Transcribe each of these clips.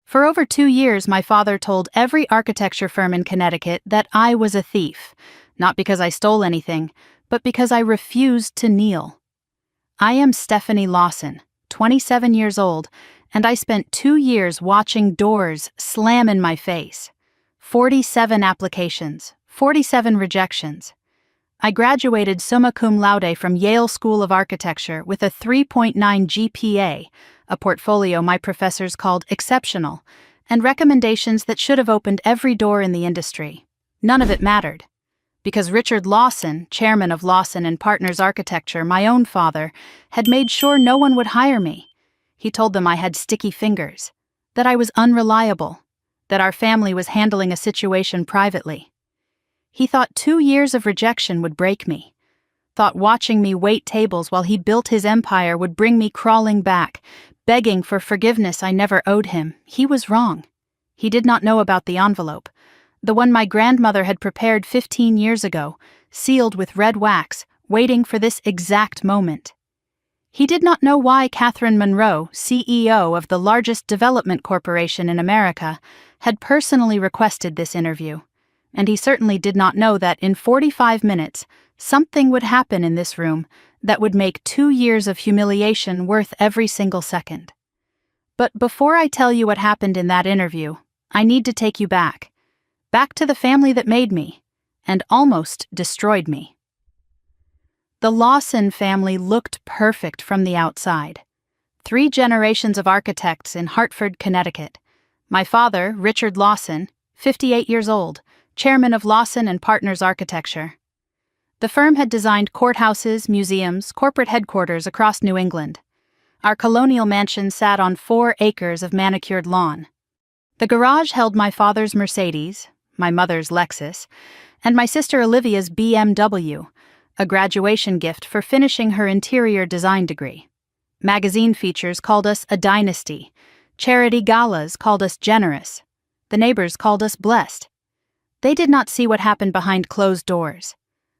For over 2 years, my father told every architecture firm in Connecticut that I was a thief, not because I stole anything, but because I refused to kneel. I am Stephanie Lawson, 27 years old, and I spent 2 years watching doors slam in my face. 47 applications, 47 rejections. I graduated summa cum laude from Yale School of Architecture with a 3.9 GPA, a portfolio my professors called exceptional, and recommendations that should have opened every door in the industry. None of it mattered. Because Richard Lawson, chairman of Lawson and Partners Architecture, my own father, had made sure no one would hire me. He told them I had sticky fingers, that I was unreliable, that our family was handling a situation privately. He thought 2 years of rejection would break me, thought watching me wait tables while he built his empire would bring me crawling back, begging for forgiveness I never owed him. He was wrong. He did not know about the envelope, the one my grandmother had prepared 15 years ago, sealed with red wax, waiting for this exact moment. He did not know why Catherine Monroe, CEO of the largest development corporation in America, had personally requested this interview. And he certainly did not know that in 45 minutes, something would happen in this room that would make 2 years of humiliation worth every single second. But before I tell you what happened in that interview, I need to take you back to the family that made me, and almost destroyed me. The Lawson family looked perfect from the outside. 3 generations of architects in Hartford, Connecticut. My father, Richard Lawson, 58 years old, chairman of Lawson and Partners Architecture. The firm had designed courthouses, museums, corporate headquarters across New England. Our colonial mansion sat on 4 acres of manicured lawn. The garage held my father's Mercedes, my mother's Lexus, and my sister Olivia's BMW, a graduation gift for finishing her interior design degree. Magazine features called us a dynasty. Charity galas called us generous. The neighbors called us blessed. They did not see what happened behind closed doors.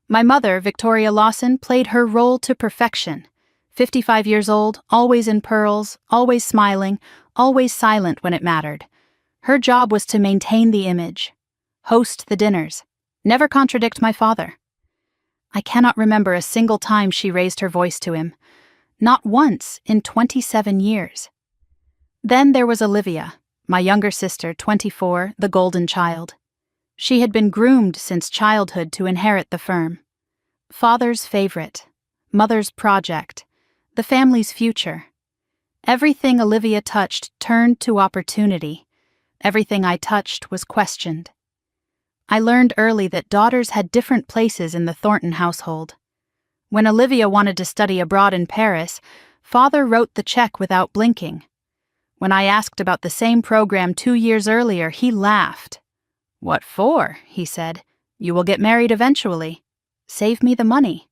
My mother, Victoria Lawson, played her role to perfection. 55 years old, always in pearls, always smiling, always silent when it mattered. Her job was to maintain the image, host the dinners, never contradict my father. I cannot remember a single time she raised her voice to him. Not once in 27 years. Then there was Olivia, my younger sister, 24, the golden child. She had been groomed since childhood to inherit the firm. Father's favorite, mother's project, the family's future. Everything Olivia touched turned to opportunity. Everything I touched was questioned. I learned early that daughters had different places in the Thornton household. When Olivia wanted to study abroad in Paris, father wrote the check without blinking. When I asked about the same program 2 years earlier, he laughed. "What for?" he said. "You will get married eventually. Save me the money."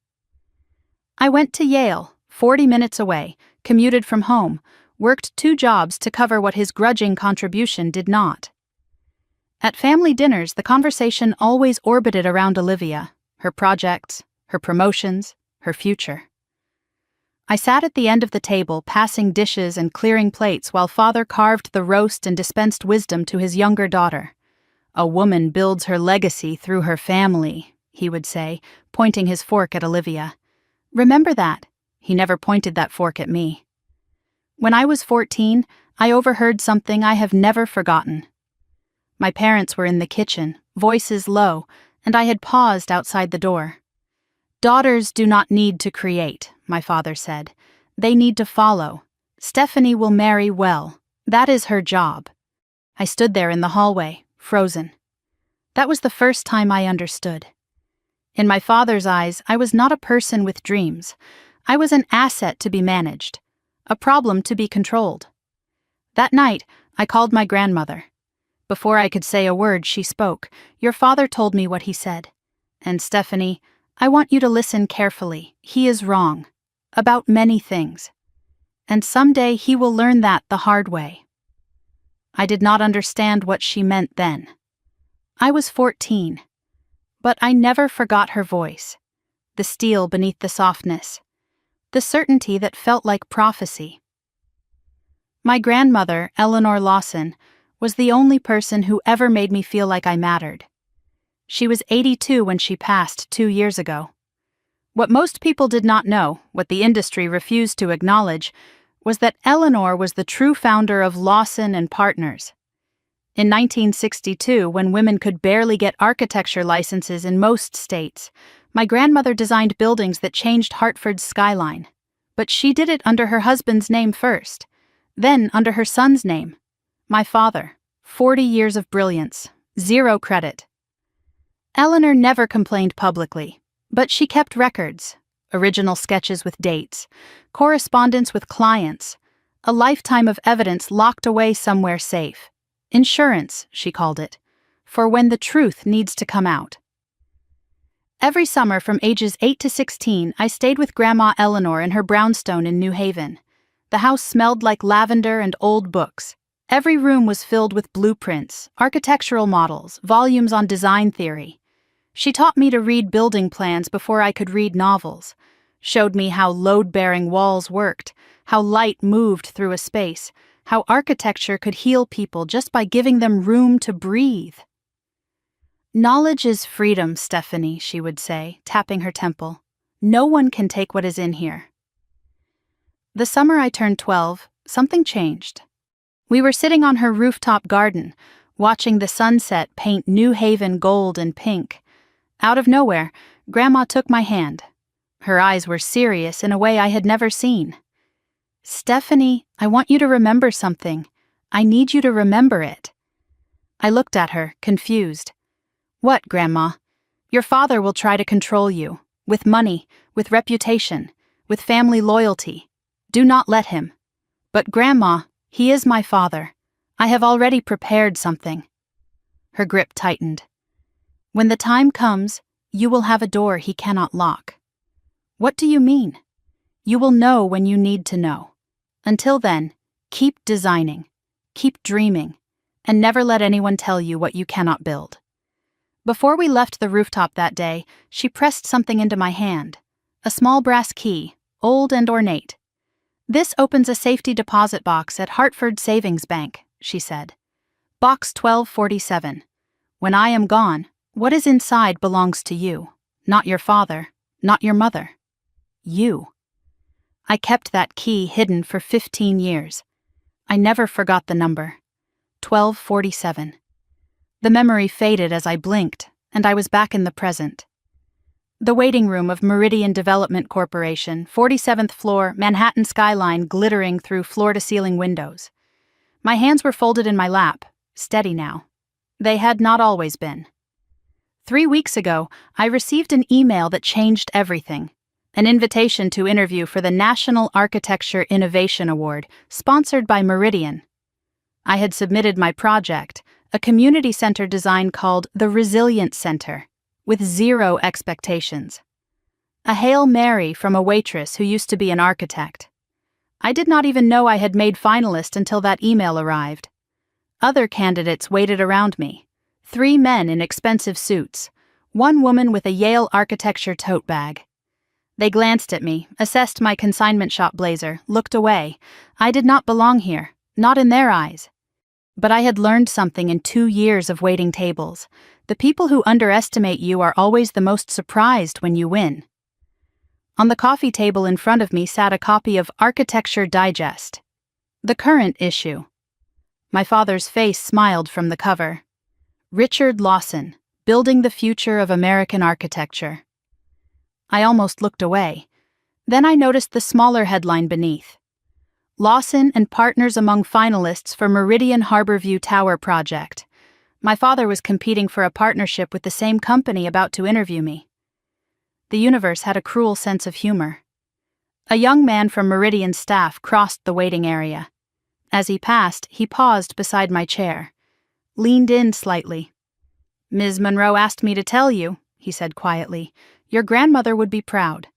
I went to Yale, 40 minutes away, commuted from home, worked 2 jobs to cover what his grudging contribution did not. At family dinners, the conversation always orbited around Olivia, her projects, her promotions, her future. I sat at the end of the table, passing dishes and clearing plates while father carved the roast and dispensed wisdom to his younger daughter. "A woman builds her legacy through her family," he would say, pointing his fork at Olivia. "Remember that." He never pointed that fork at me. When I was 14, I overheard something I have never forgotten. My parents were in the kitchen, voices low, and I had paused outside the door. "Daughters do not need to create," my father said. "They need to follow. Stephanie will marry well. That is her job." I stood there in the hallway, frozen. That was the first time I understood. In my father's eyes, I was not a person with dreams. I was an asset to be managed, a problem to be controlled. That night, I called my grandmother. Before I could say a word, she spoke. "Your father told me what he said. And Stephanie, I want you to listen carefully. He is wrong. About many things. And someday he will learn that the hard way." I did not understand what she meant then. I was 14. But I never forgot her voice. The steel beneath the softness. The certainty that felt like prophecy. My grandmother, Eleanor Lawson, was the only person who ever made me feel like I mattered. She was 82 when she passed 2 years ago. What most people did not know, what the industry refused to acknowledge, was that Eleanor was the true founder of Lawson and Partners. In 1962, when women could barely get architecture licenses in most states, my grandmother designed buildings that changed Hartford's skyline. But she did it under her husband's name first, then under her son's name. My father, 40 years of brilliance, 0 credit. Eleanor never complained publicly, but she kept records, original sketches with dates, correspondence with clients, a lifetime of evidence locked away somewhere safe. Insurance, she called it, for when the truth needs to come out. Every summer from ages 8 to 16, I stayed with Grandma Eleanor in her brownstone in New Haven. The house smelled like lavender and old books. Every room was filled with blueprints, architectural models, volumes on design theory. She taught me to read building plans before I could read novels, showed me how load-bearing walls worked, how light moved through a space, how architecture could heal people just by giving them room to breathe. "Knowledge is freedom, Stephanie," she would say, tapping her temple. "No one can take what is in here." The summer I turned 12, something changed. We were sitting on her rooftop garden, watching the sunset paint New Haven gold and pink. Out of nowhere, Grandma took my hand. Her eyes were serious in a way I had never seen. "Stephanie, I want you to remember something. I need you to remember it." I looked at her, confused. "What, Grandma?" "Your father will try to control you, with money, with reputation, with family loyalty. Do not let him." "But Grandma, he is my father. I have already prepared something." Her grip tightened. "When the time comes, you will have a door he cannot lock." "What do you mean?" "You will know when you need to know. Until then, keep designing, keep dreaming, and never let anyone tell you what you cannot build." Before we left the rooftop that day, she pressed something into my hand, a small brass key, old and ornate. "This opens a safety deposit box at Hartford Savings Bank," she said. "Box 1247. When I am gone, what is inside belongs to you, not your father, not your mother. You." I kept that key hidden for 15 years. I never forgot the number. 1247. The memory faded as I blinked, and I was back in the present. The waiting room of Meridian Development Corporation, 47th floor, Manhattan skyline glittering through floor-to-ceiling windows. My hands were folded in my lap, steady now. They had not always been. 3 weeks ago, I received an email that changed everything. An invitation to interview for the National Architecture Innovation Award, sponsored by Meridian. I had submitted my project, a community center design called the Resilience Center, with 0 expectations. A Hail Mary from a waitress who used to be an architect. I did not even know I had made finalist until that email arrived. Other candidates waited around me. 3 men in expensive suits, 1 woman with a Yale architecture tote bag. They glanced at me, assessed my consignment shop blazer, looked away. I did not belong here, not in their eyes. But I had learned something in 2 years of waiting tables. The people who underestimate you are always the most surprised when you win. On the coffee table in front of me sat a copy of Architecture Digest, the current issue. My father's face smiled from the cover. Richard Lawson, Building the Future of American Architecture. I almost looked away. Then I noticed the smaller headline beneath. Lawson and Partners among finalists for Meridian Harborview Tower project. My father was competing for a partnership with the same company about to interview me. The universe had a cruel sense of humor. A young man from Meridian's staff crossed the waiting area. As he passed, he paused beside my chair, leaned in slightly. "Ms. Monroe asked me to tell you," he said quietly, "your grandmother would be proud."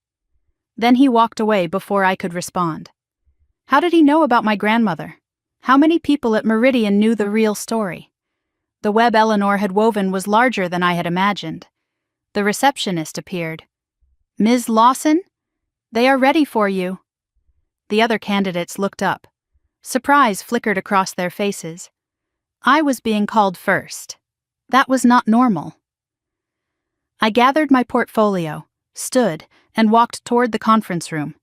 Then he walked away before I could respond. How did he know about my grandmother? How many people at Meridian knew the real story? The web Eleanor had woven was larger than I had imagined. The receptionist appeared. "Ms. Lawson? They are ready for you." The other candidates looked up. Surprise flickered across their faces. I was being called first. That was not normal. I gathered my portfolio, stood, and walked toward the conference room.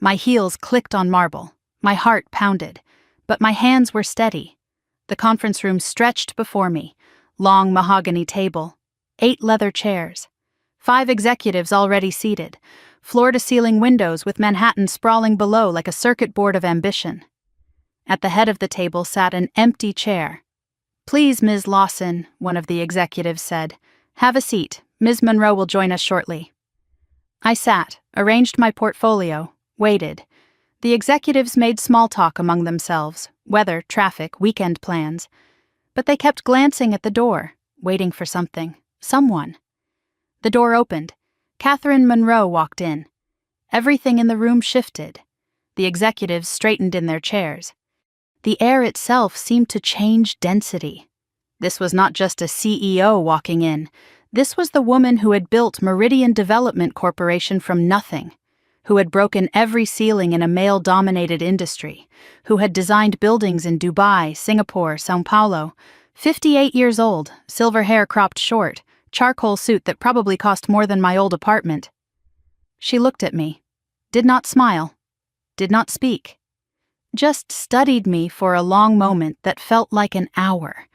My heels clicked on marble, my heart pounded, but my hands were steady. The conference room stretched before me, long mahogany table, 8 leather chairs, 5 executives already seated, floor-to-ceiling windows with Manhattan sprawling below like a circuit board of ambition. At the head of the table sat an empty chair. "Please, Ms. Lawson," one of the executives said. "Have a seat. Ms. Monroe will join us shortly." I sat, arranged my portfolio, waited. The executives made small talk among themselves, weather, traffic, weekend plans. But they kept glancing at the door, waiting for something, someone. The door opened. Catherine Monroe walked in. Everything in the room shifted. The executives straightened in their chairs. The air itself seemed to change density. This was not just a CEO walking in. This was the woman who had built Meridian Development Corporation from nothing, who had broken every ceiling in a male-dominated industry, who had designed buildings in Dubai, Singapore, São Paulo. 58 years old, silver hair cropped short, charcoal suit that probably cost more than my old apartment. She looked at me, did not smile, did not speak. Just studied me for a long moment that felt like an hour.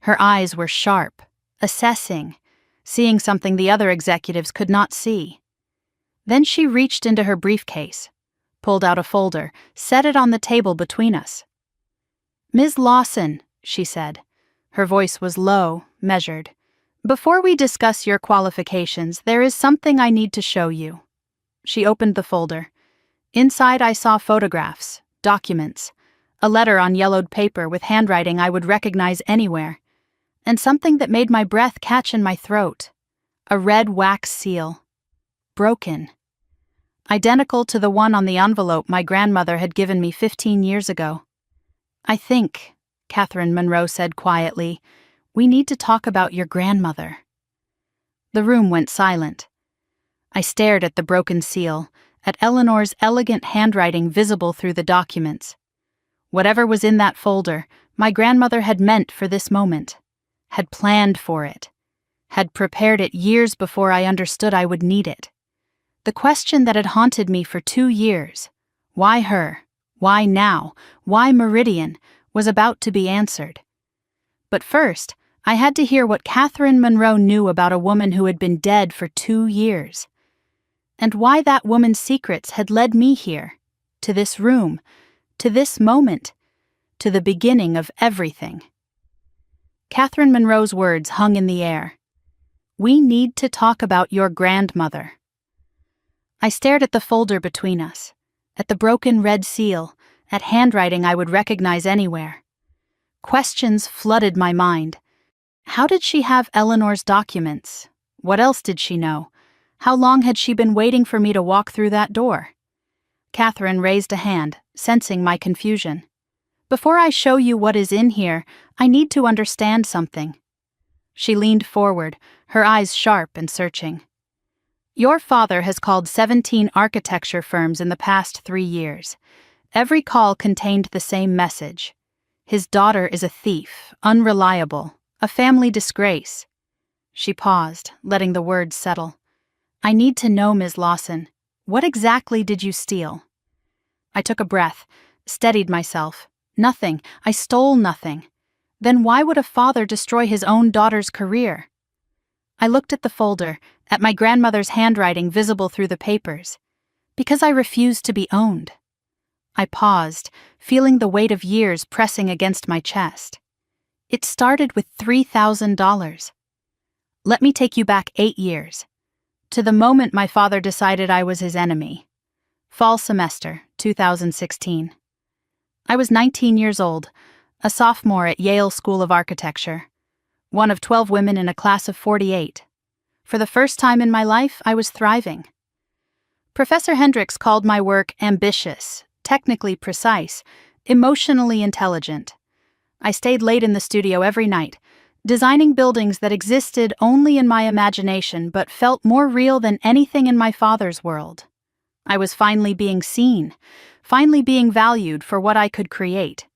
Her eyes were sharp, assessing, seeing something the other executives could not see. Then she reached into her briefcase, pulled out a folder, set it on the table between us. "Ms. Lawson," she said. Her voice was low, measured. "Before we discuss your qualifications, there is something I need to show you." She opened the folder. Inside I saw photographs, documents, a letter on yellowed paper with handwriting I would recognize anywhere, and something that made my breath catch in my throat. A red wax seal. Broken. Identical to the one on the envelope my grandmother had given me 15 years ago. "I think," Catherine Monroe said quietly, "we need to talk about your grandmother." The room went silent. I stared at the broken seal, at Eleanor's elegant handwriting visible through the documents. Whatever was in that folder, my grandmother had meant for this moment, had planned for it, had prepared it years before I understood I would need it. The question that had haunted me for 2 years, why her, why now, why Meridian, was about to be answered. But first, I had to hear what Catherine Monroe knew about a woman who had been dead for 2 years. And why that woman's secrets had led me here, to this room, to this moment, to the beginning of everything. Catherine Monroe's words hung in the air. "We need to talk about your grandmother." I stared at the folder between us, at the broken red seal, at handwriting I would recognize anywhere. Questions flooded my mind. How did she have Eleanor's documents? What else did she know? How long had she been waiting for me to walk through that door? Catherine raised a hand, sensing my confusion. "Before I show you what is in here, I need to understand something." She leaned forward, her eyes sharp and searching. "Your father has called 17 architecture firms in the past 3 years. Every call contained the same message. His daughter is a thief, unreliable, a family disgrace." She paused, letting the words settle. "I need to know, Ms. Lawson, what exactly did you steal?" I took a breath, steadied myself. Nothing. I stole nothing. Then why would a father destroy his own daughter's career? I looked at the folder, at my grandmother's handwriting visible through the papers. Because I refused to be owned. I paused, feeling the weight of years pressing against my chest. It started with $3,000. Let me take you back 8 years. To the moment my father decided I was his enemy. Fall semester, 2016. I was 19 years old, a sophomore at Yale School of Architecture, one of 12 women in a class of 48. For the first time in my life, I was thriving. Professor Hendricks called my work ambitious, technically precise, emotionally intelligent. I stayed late in the studio every night, designing buildings that existed only in my imagination but felt more real than anything in my father's world. I was finally being seen, finally being valued for what I could create.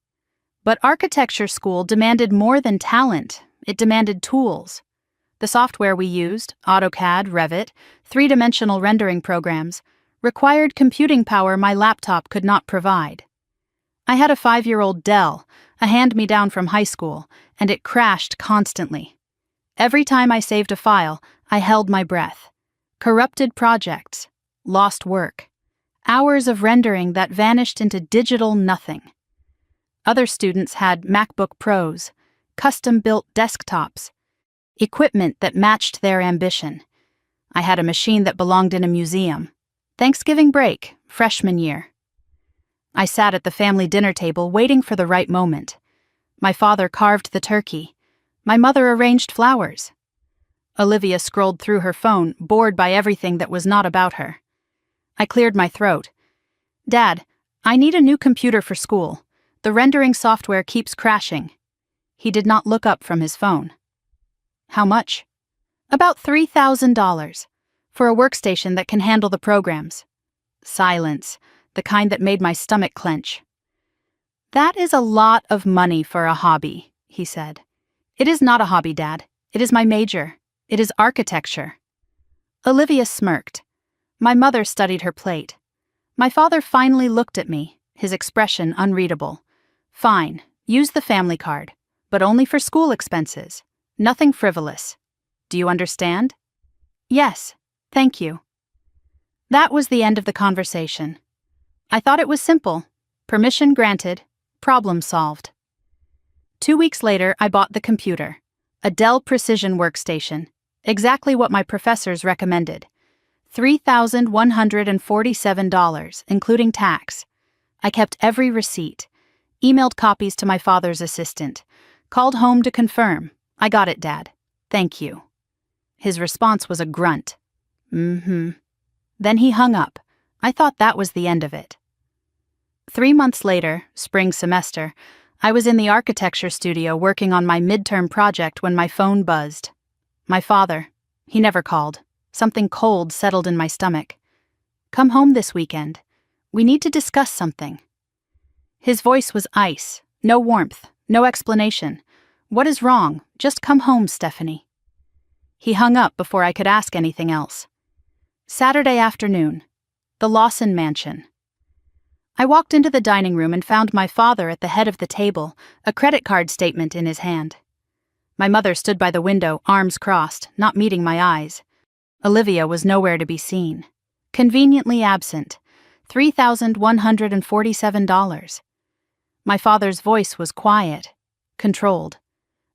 But architecture school demanded more than talent, it demanded tools. The software we used, AutoCAD, Revit, three-dimensional rendering programs, required computing power my laptop could not provide. I had a 5-year-old Dell, a hand-me-down from high school, and it crashed constantly. Every time I saved a file, I held my breath. Corrupted projects, lost work, hours of rendering that vanished into digital nothing. Other students had MacBook Pros, custom-built desktops, equipment that matched their ambition. I had a machine that belonged in a museum. Thanksgiving break, freshman year. I sat at the family dinner table waiting for the right moment. My father carved the turkey. My mother arranged flowers. Olivia scrolled through her phone, bored by everything that was not about her. I cleared my throat. "Dad, I need a new computer for school. The rendering software keeps crashing." He did not look up from his phone. "How much?" "About $3,000. For a workstation that can handle the programs." Silence, the kind that made my stomach clench. "That is a lot of money for a hobby," he said. "It is not a hobby, Dad. It is my major. It is architecture." Olivia smirked. My mother studied her plate. My father finally looked at me, his expression unreadable. "Fine, use the family card, but only for school expenses. Nothing frivolous. Do you understand?" "Yes, thank you." That was the end of the conversation. I thought it was simple. Permission granted, problem solved. 2 weeks later, I bought the computer. A Dell Precision workstation. Exactly what my professors recommended. $3,147, including tax. I kept every receipt. Emailed copies to my father's assistant. Called home to confirm. "I got it, Dad. Thank you." His response was a grunt. Then he hung up. I thought that was the end of it. 3 months later, spring semester, I was in the architecture studio working on my midterm project when my phone buzzed. My father. He never called. Something cold settled in my stomach. "Come home this weekend. We need to discuss something." His voice was ice. No warmth. No explanation. "What is wrong? Just come home, Stephanie." He hung up before I could ask anything else. Saturday afternoon. The Lawson Mansion. I walked into the dining room and found my father at the head of the table, a credit card statement in his hand. My mother stood by the window, arms crossed, not meeting my eyes. Olivia was nowhere to be seen. Conveniently absent. $3,147. My father's voice was quiet, controlled.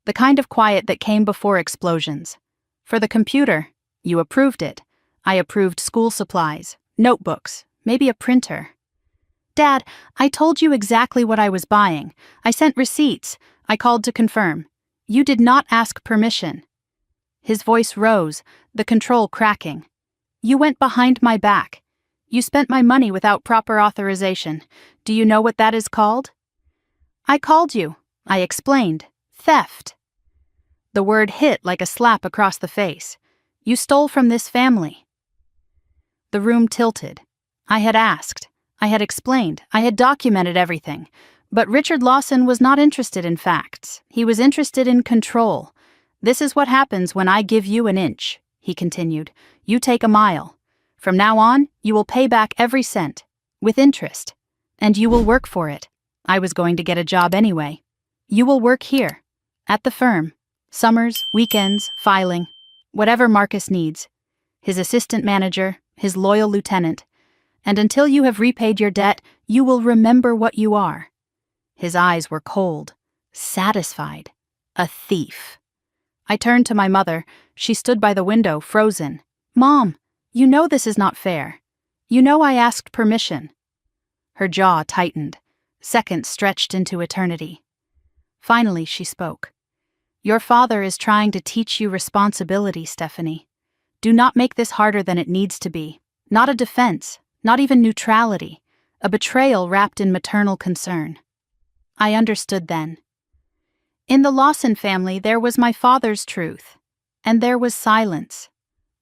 The kind of quiet that came before explosions. "For the computer, you approved it. I approved school supplies, notebooks, maybe a printer." "Dad, I told you exactly what I was buying. I sent receipts. I called to confirm. You did not ask permission." His voice rose, the control cracking. "You went behind my back. You spent my money without proper authorization. Do you know what that is called?" "I called you. I explained. Theft." The word hit like a slap across the face. "You stole from this family." The room tilted. I had asked. I had explained. I had documented everything. But Richard Lawson was not interested in facts. He was interested in control. "This is what happens when I give you an inch," he continued. "You take a mile. From now on, you will pay back every cent, with interest. And you will work for it. I was going to get a job anyway. You will work here, at the firm. Summers, weekends, filing, whatever Marcus needs. His assistant manager, his loyal lieutenant. And until you have repaid your debt, you will remember what you are." His eyes were cold, satisfied, a thief. I turned to my mother. She stood by the window, frozen. "Mom, you know this is not fair. You know I asked permission." Her jaw tightened. Seconds stretched into eternity. Finally, she spoke. "Your father is trying to teach you responsibility, Stephanie. Do not make this harder than it needs to be. Not a defense. Not even neutrality, a betrayal wrapped in maternal concern." I understood then. In the Lawson family, there was my father's truth, and there was silence.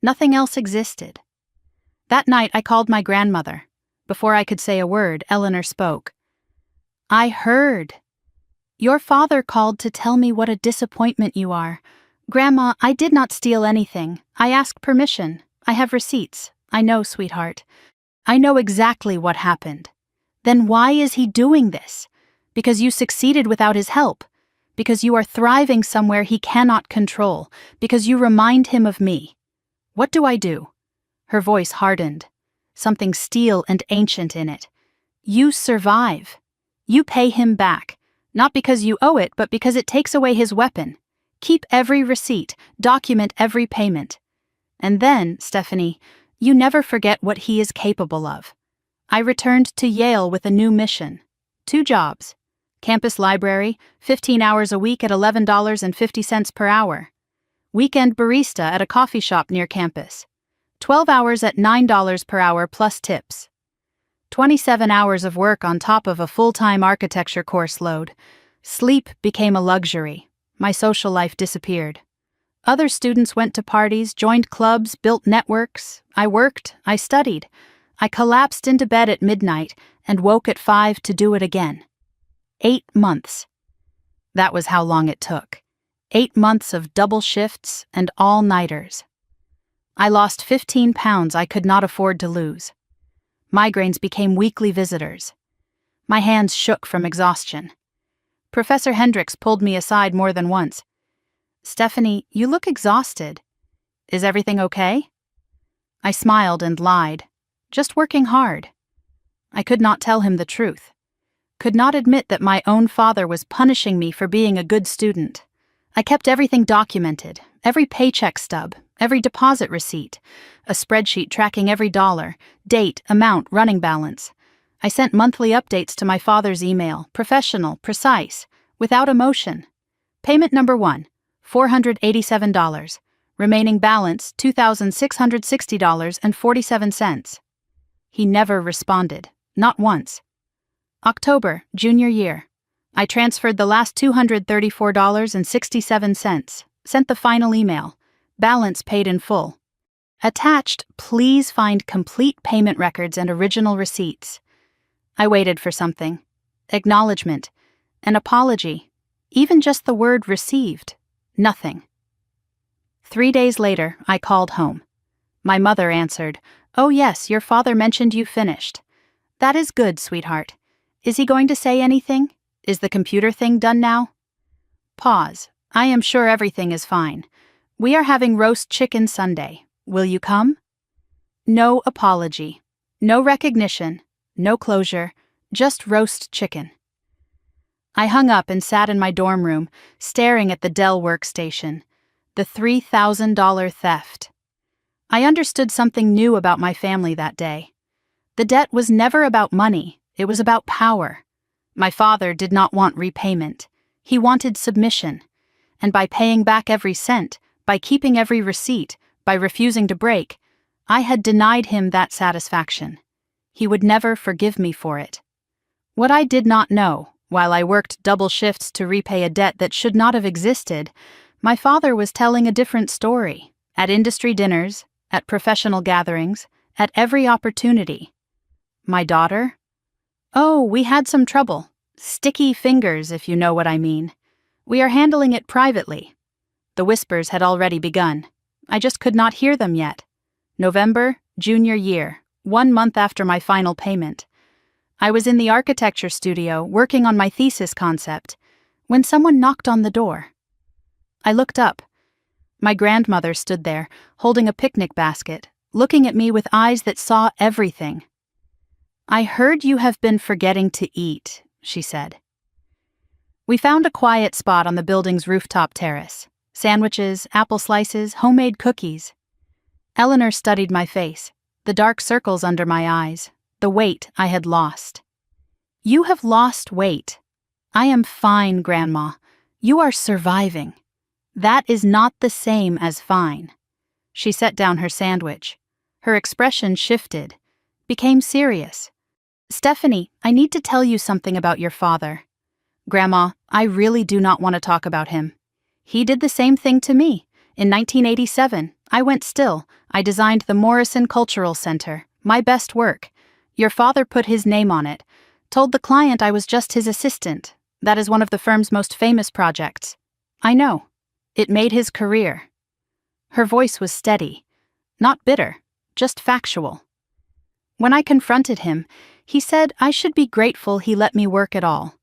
Nothing else existed. That night, I called my grandmother. Before I could say a word, Eleanor spoke. "I heard." Your father called to tell me what a disappointment you are. Grandma, I did not steal anything. I asked permission. I have receipts. I know, sweetheart. I know exactly what happened. Then why is he doing this? Because you succeeded without his help. Because you are thriving somewhere he cannot control. Because you remind him of me. What do I do? Her voice hardened. Something steel and ancient in it. You survive. You pay him back. Not because you owe it, but because it takes away his weapon. Keep every receipt. Document every payment. And then, Stephanie, you never forget what he is capable of. I returned to Yale with a new mission. 2 jobs. Campus library, 15 hours a week at $11.50 per hour. Weekend barista at a coffee shop near campus. 12 hours at $9 per hour plus tips. 27 hours of work on top of a full-time architecture course load. Sleep became a luxury. My social life disappeared. Other students went to parties, joined clubs, built networks. I worked, I studied. I collapsed into bed at midnight and woke at 5 to do it again. 8 months. That was how long it took. 8 months of double shifts and all-nighters. I lost 15 pounds I could not afford to lose. Migraines became weekly visitors. My hands shook from exhaustion. Professor Hendricks pulled me aside more than once. Stephanie, you look exhausted. Is everything okay? I smiled and lied. Just working hard. I could not tell him the truth. Could not admit that my own father was punishing me for being a good student. I kept everything documented, every paycheck stub, every deposit receipt, a spreadsheet tracking every dollar, date, amount, running balance. I sent monthly updates to my father's email, professional, precise, without emotion. Payment number 1, $487. Remaining balance, $2,660.47. He never responded, not once. October, junior year. I transferred the last $234.67, sent the final email, balance paid in full. Attached, please find complete payment records and original receipts. I waited for something. Acknowledgement. An apology. Even just the word received. Nothing. 3 days later, I called home. My mother answered, "Oh yes, your father mentioned you finished." "That is good, sweetheart. Is he going to say anything? Is the computer thing done now?" Pause. "I am sure everything is fine. We are having roast chicken Sunday. Will you come?" No apology. No recognition. No closure. Just roast chicken. I hung up and sat in my dorm room, staring at the Dell workstation. The $3,000 theft. I understood something new about my family that day. The debt was never about money. It was about power. My father did not want repayment. He wanted submission. And by paying back every cent, by keeping every receipt, by refusing to break, I had denied him that satisfaction. He would never forgive me for it. What I did not know, while I worked double shifts to repay a debt that should not have existed, my father was telling a different story, at industry dinners, at professional gatherings, at every opportunity. My daughter? "Oh, we had some trouble. Sticky fingers, if you know what I mean. We are handling it privately." The whispers had already begun. I just could not hear them yet. November, junior year, 1 month after my final payment. I was in the architecture studio working on my thesis concept when someone knocked on the door. I looked up. My grandmother stood there, holding a picnic basket, looking at me with eyes that saw everything. "I heard you have been forgetting to eat," she said. We found a quiet spot on the building's rooftop terrace. Sandwiches, apple slices, homemade cookies. Eleanor studied my face, the dark circles under my eyes, the weight I had lost. "You have lost weight." "I am fine, Grandma. You are surviving." "That is not the same as fine." She set down her sandwich. Her expression shifted, became serious. "Stephanie, I need to tell you something about your father." "Grandma, I really do not want to talk about him. He did the same thing to me. In 1987, I went still. I designed the Morrison Cultural Center, my best work. Your father put his name on it, told the client I was just his assistant. That is one of the firm's most famous projects. I know. It made his career. Her voice was steady, not bitter, just factual. When I confronted him, he said I should be grateful he let me work at all.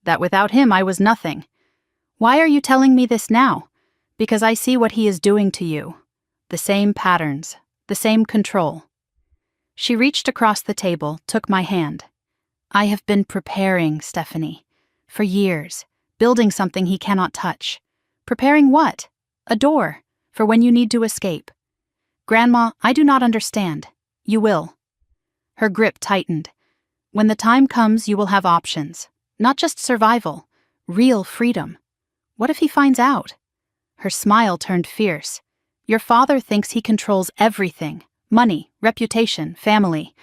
That without him I was nothing. Why are you telling me this now? Because I see what he is doing to you. The same patterns, the same control. She reached across the table, took my hand. I have been preparing, Stephanie, for years, building something he cannot touch. Preparing what? A door, for when you need to escape. Grandma, I do not understand. You will. Her grip tightened. When the time comes, you will have options. Not just survival, real freedom. What if he finds out? Her smile turned fierce. Your father thinks he controls everything. Money, reputation, family.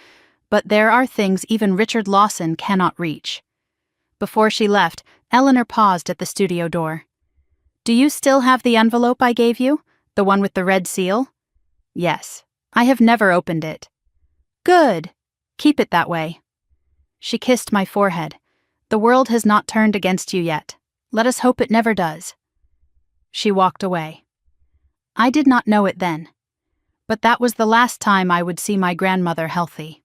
But there are things even Richard Lawson cannot reach. Before she left, Eleanor paused at the studio door. Do you still have the envelope I gave you? The one with the red seal? Yes. I have never opened it. Good. Keep it that way. She kissed my forehead. The world has not turned against you yet. Let us hope it never does. She walked away. I did not know it then. But that was the last time I would see my grandmother healthy.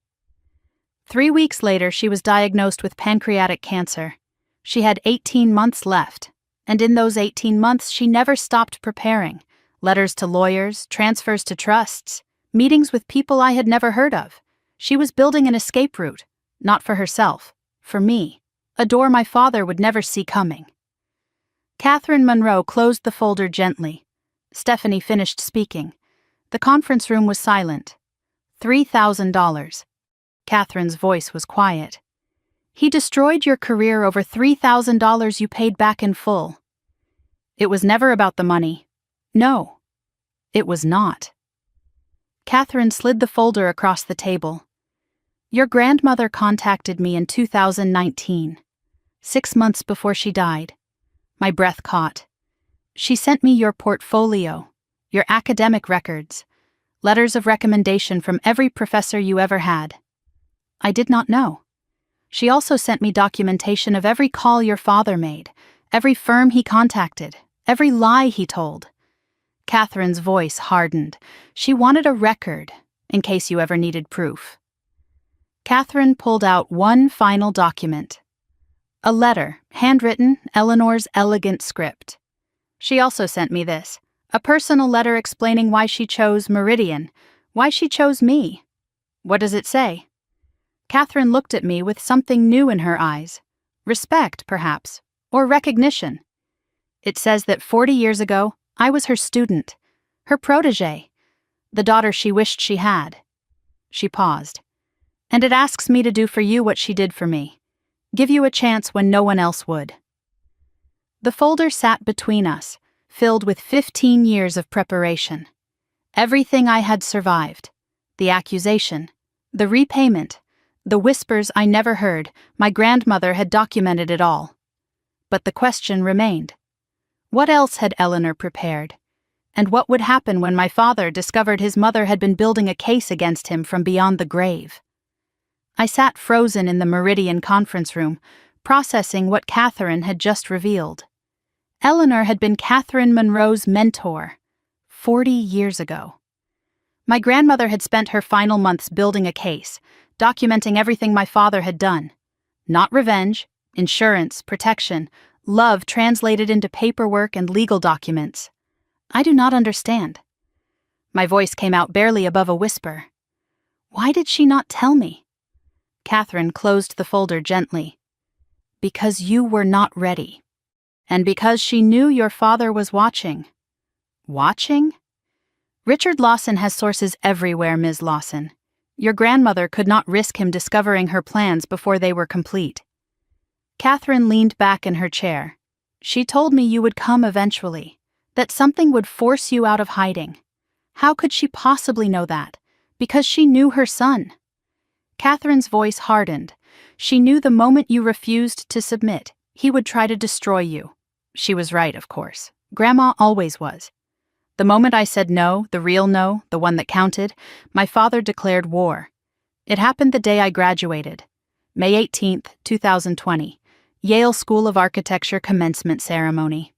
3 weeks later, she was diagnosed with pancreatic cancer. She had 18 months left, and in those 18 months she never stopped preparing. Letters to lawyers, transfers to trusts, meetings with people I had never heard of. She was building an escape route, not for herself, for me, a door my father would never see coming. Catherine Monroe closed the folder gently. Stephanie finished speaking. The conference room was silent. $3,000. Catherine's voice was quiet. He destroyed your career over $3,000 you paid back in full. It was never about the money. No, it was not. Catherine slid the folder across the table. Your grandmother contacted me in 2019, 6 months before she died. My breath caught. She sent me your portfolio, your academic records, letters of recommendation from every professor you ever had. I did not know. She also sent me documentation of every call your father made, every firm he contacted, every lie he told. Catherine's voice hardened. She wanted a record, in case you ever needed proof. Catherine pulled out one final document. A letter, handwritten, Eleanor's elegant script. She also sent me this, a personal letter explaining why she chose Meridian, why she chose me. What does it say? Catherine looked at me with something new in her eyes. Respect, perhaps, or recognition. It says that 40 years ago, I was her student, her protégé, the daughter she wished she had. She paused. And it asks me to do for you what she did for me. Give you a chance when no one else would. The folder sat between us, filled with 15 years of preparation. Everything I had survived. The accusation, the repayment, the whispers I never heard, my grandmother had documented it all. But the question remained. What else had Eleanor prepared? And what would happen when my father discovered his mother had been building a case against him from beyond the grave? I sat frozen in the Meridian conference room, processing what Catherine had just revealed. Eleanor had been Catherine Monroe's mentor 40 years ago. My grandmother had spent her final months building a case, documenting everything my father had done. Not revenge, insurance, protection, love translated into paperwork and legal documents. I do not understand. My voice came out barely above a whisper. Why did she not tell me? Catherine closed the folder gently. Because you were not ready. And because she knew your father was watching. Watching? Richard Lawson has sources everywhere, Ms. Lawson. Your grandmother could not risk him discovering her plans before they were complete. Catherine leaned back in her chair. She told me you would come eventually, that something would force you out of hiding. How could she possibly know that? Because she knew her son. Catherine's voice hardened. She knew the moment you refused to submit, he would try to destroy you. She was right, of course. Grandma always was. The moment I said no, the real no, the one that counted, my father declared war. It happened the day I graduated. May 18th, 2020. Yale School of Architecture commencement ceremony.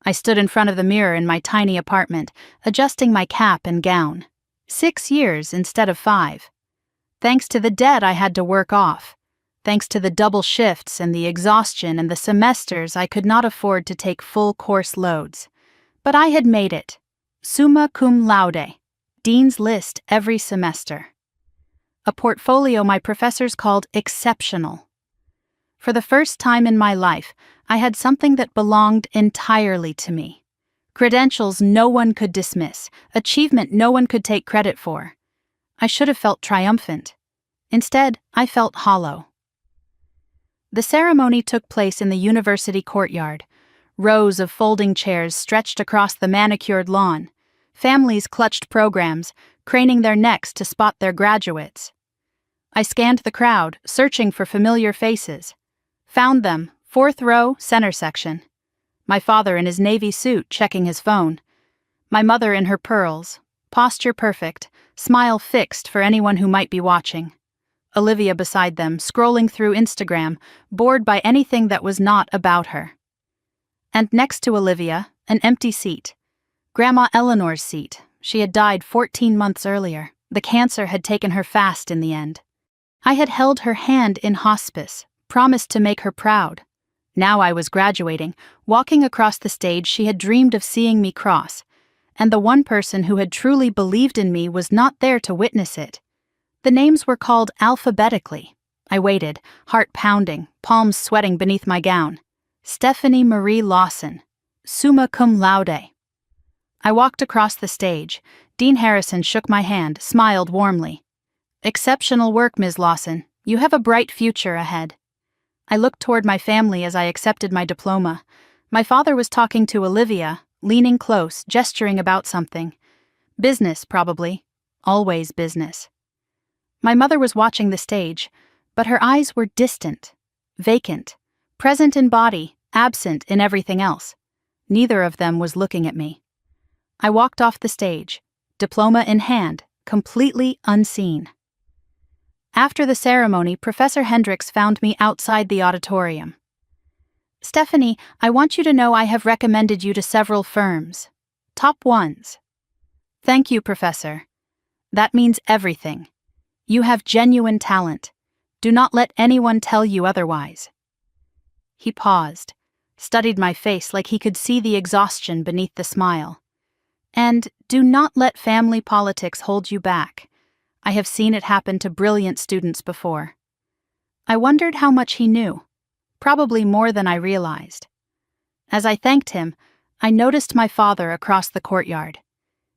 I stood in front of the mirror in my tiny apartment, adjusting my cap and gown. 6 years instead of 5. Thanks to the debt I had to work off. Thanks to the double shifts and the exhaustion and the semesters I could not afford to take full course loads. But I had made it. Summa cum laude. Dean's List every semester. A portfolio my professors called exceptional. For the first time in my life, I had something that belonged entirely to me. Credentials no one could dismiss, achievement no one could take credit for. I should have felt triumphant. Instead, I felt hollow. The ceremony took place in the university courtyard. Rows of folding chairs stretched across the manicured lawn. Families clutched programs, craning their necks to spot their graduates. I scanned the crowd, searching for familiar faces. Found them, 4th row, center section. My father in his navy suit checking his phone. My mother in her pearls, posture perfect, smile fixed for anyone who might be watching. Olivia beside them, scrolling through Instagram, bored by anything that was not about her. And next to Olivia, an empty seat. Grandma Eleanor's seat. She had died 14 months earlier. The cancer had taken her fast in the end. I had held her hand in hospice, promised to make her proud. Now I was graduating, walking across the stage she had dreamed of seeing me cross, and the one person who had truly believed in me was not there to witness it. The names were called alphabetically. I waited, heart pounding, palms sweating beneath my gown. Stephanie Marie Lawson, summa cum laude. I walked across the stage. Dean Harrison shook my hand, smiled warmly. Exceptional work, Ms. Lawson. You have a bright future ahead. I looked toward my family as I accepted my diploma. My father was talking to Olivia, leaning close, gesturing about something. Business, probably. Always business. My mother was watching the stage, but her eyes were distant, vacant, present in body, absent in everything else. Neither of them was looking at me. I walked off the stage, diploma in hand, completely unseen. After the ceremony, Professor Hendricks found me outside the auditorium. Stephanie, I want you to know I have recommended you to several firms. Top ones. Thank you, Professor. That means everything. You have genuine talent. Do not let anyone tell you otherwise. He paused, studied my face like he could see the exhaustion beneath the smile. And do not let family politics hold you back. I have seen it happen to brilliant students before. I wondered how much he knew. Probably more than I realized. As I thanked him, I noticed my father across the courtyard.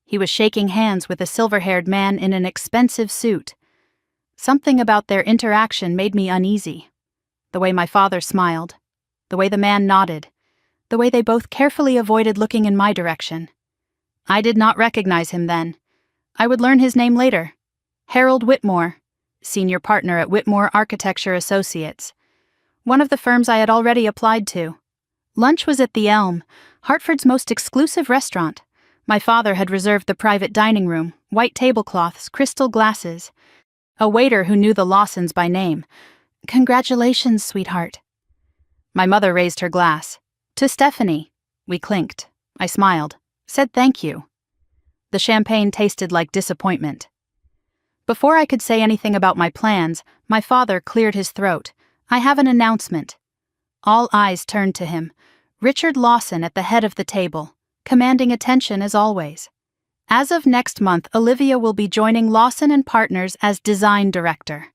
He was shaking hands with a silver-haired man in an expensive suit. Something about their interaction made me uneasy. The way my father smiled, the way the man nodded, the way they both carefully avoided looking in my direction. I did not recognize him then. I would learn his name later. Harold Whitmore, senior partner at Whitmore Architecture Associates, one of the firms I had already applied to. Lunch was at the Elm, Hartford's most exclusive restaurant. My father had reserved the private dining room, white tablecloths, crystal glasses. A waiter who knew the Lawsons by name. Congratulations, sweetheart. My mother raised her glass. To Stephanie. We clinked. I smiled, said thank you. The champagne tasted like disappointment. Before I could say anything about my plans, my father cleared his throat. I have an announcement. All eyes turned to him. Richard Lawson at the head of the table, commanding attention as always. As of next month, Olivia will be joining Lawson and Partners as design director.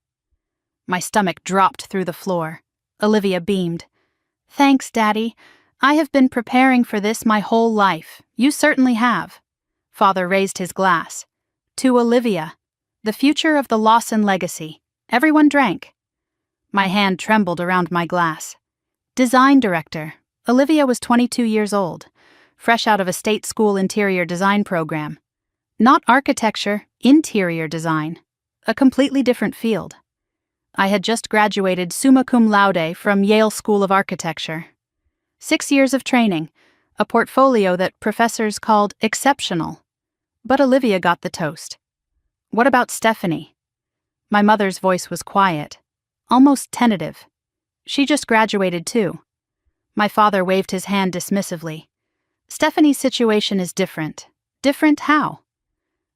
My stomach dropped through the floor. Olivia beamed. Thanks, Daddy. I have been preparing for this my whole life. You certainly have. Father raised his glass. To Olivia. The future of the Lawson legacy. Everyone drank. My hand trembled around my glass. Design director. Olivia was 22 years old, fresh out of a state school interior design program. Not architecture, interior design. A completely different field. I had just graduated summa cum laude from Yale School of Architecture. 6 years of training, a portfolio that professors called exceptional. But Olivia got the toast. What about Stephanie? My mother's voice was quiet, almost tentative. She just graduated too. My father waved his hand dismissively. Stephanie's situation is different. Different how?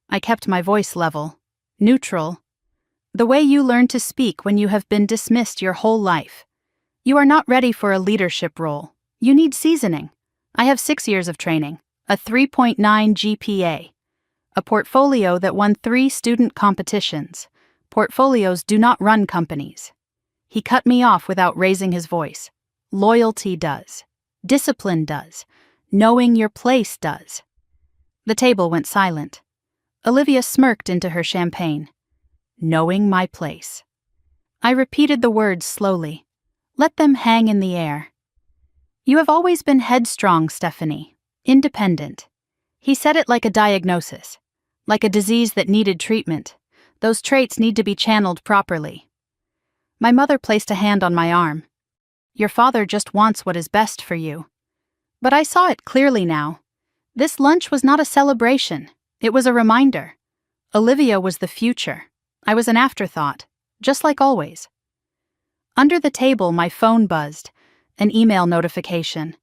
I kept my voice level. Neutral. The way you learn to speak when you have been dismissed your whole life. You are not ready for a leadership role. You need seasoning. I have 6 years of training, a 3.9 GPA, a portfolio that won 3 student competitions. Portfolios do not run companies. He cut me off without raising his voice. Loyalty does. Discipline does. Knowing your place does. The table went silent. Olivia smirked into her champagne. Knowing my place. I repeated the words slowly. Let them hang in the air. You have always been headstrong, Stephanie. Independent. He said it like a diagnosis. Like a disease that needed treatment. Those traits need to be channeled properly. My mother placed a hand on my arm. Your father just wants what is best for you. But I saw it clearly now. This lunch was not a celebration. It was a reminder. Olivia was the future. I was an afterthought, just like always. Under the table, my phone buzzed. An email notification.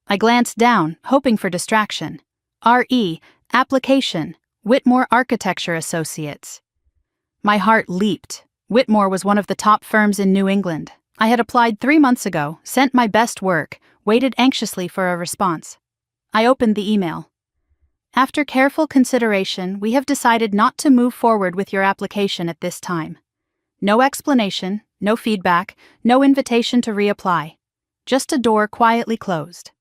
I glanced down, hoping for distraction. RE, application, Whitmore Architecture Associates. My heart leaped. Whitmore was one of the top firms in New England. I had applied 3 months ago, sent my best work, waited anxiously for a response. I opened the email. After careful consideration, we have decided not to move forward with your application at this time. No explanation, no feedback, no invitation to reapply. Just a door quietly closed.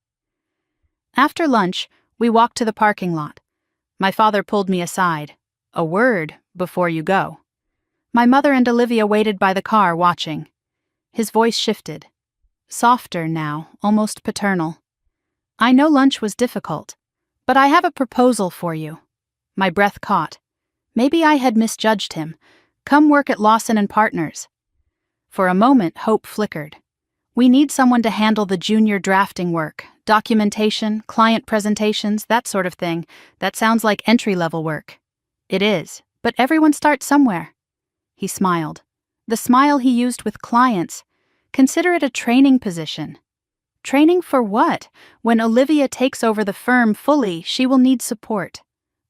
After lunch, we walked to the parking lot. My father pulled me aside. A word before you go. My mother and Olivia waited by the car watching. His voice shifted. Softer now, almost paternal. I know lunch was difficult, but I have a proposal for you. My breath caught. Maybe I had misjudged him. Come work at Lawson & Partners. For a moment, hope flickered. We need someone to handle the junior drafting work, documentation, client presentations, that sort of thing. That sounds like entry-level work. It is, but everyone starts somewhere. He smiled. The smile he used with clients. Consider it a training position. Training for what? When Olivia takes over the firm fully, she will need support.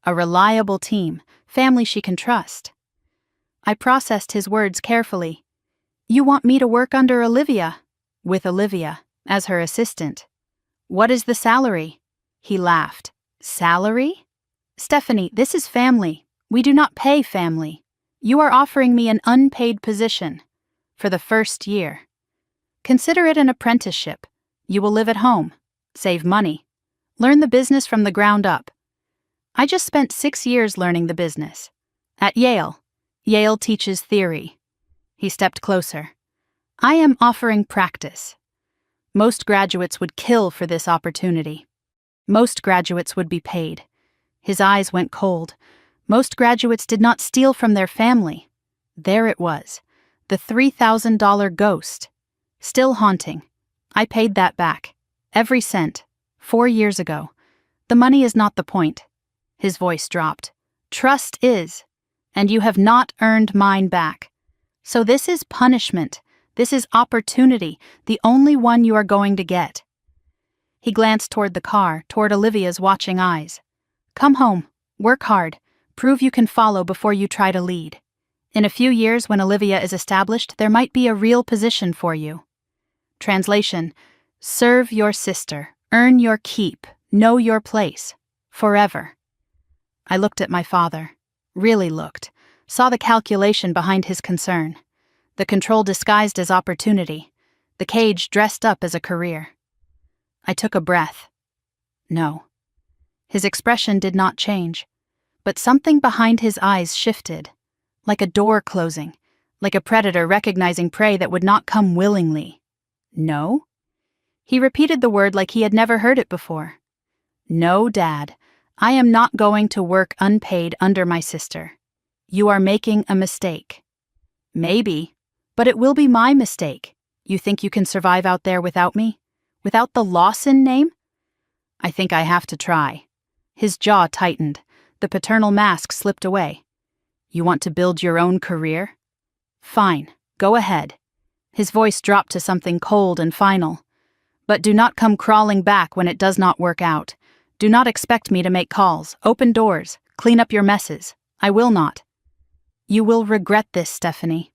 A reliable team, family she can trust. I processed his words carefully. You want me to work under Olivia? With Olivia, as her assistant. What is the salary? He laughed. Salary? Stephanie, this is family. We do not pay family. You are offering me an unpaid position. For the first year. Consider it an apprenticeship. You will live at home. Save money. Learn the business from the ground up. I just spent 6 years learning the business. At Yale. Yale teaches theory. He stepped closer. I am offering practice. Most graduates would kill for this opportunity. Most graduates would be paid. His eyes went cold. Most graduates did not steal from their family. There it was. The $3,000 ghost. Still haunting. I paid that back. Every cent. 4 years ago. The money is not the point. His voice dropped. Trust is. And you have not earned mine back. So this is punishment. This is opportunity, the only one you are going to get. He glanced toward the car, toward Olivia's watching eyes. Come home. Work hard. Prove you can follow before you try to lead. In a few years, when Olivia is established, there might be a real position for you. Translation: serve your sister, earn your keep, know your place, forever. I looked at my father, really looked, saw the calculation behind his concern, the control disguised as opportunity, the cage dressed up as a career. I took a breath. No. His expression did not change, but something behind his eyes shifted, like a door closing, like a predator recognizing prey that would not come willingly. No? He repeated the word like he had never heard it before. No, Dad, I am not going to work unpaid under my sister. You are making a mistake. Maybe, but it will be my mistake. You think you can survive out there without me? Without the Lawson name? I think I have to try. His jaw tightened. The paternal mask slipped away. You want to build your own career? Fine, go ahead. His voice dropped to something cold and final. But do not come crawling back when it does not work out. Do not expect me to make calls, open doors, clean up your messes. I will not. You will regret this, Stephanie.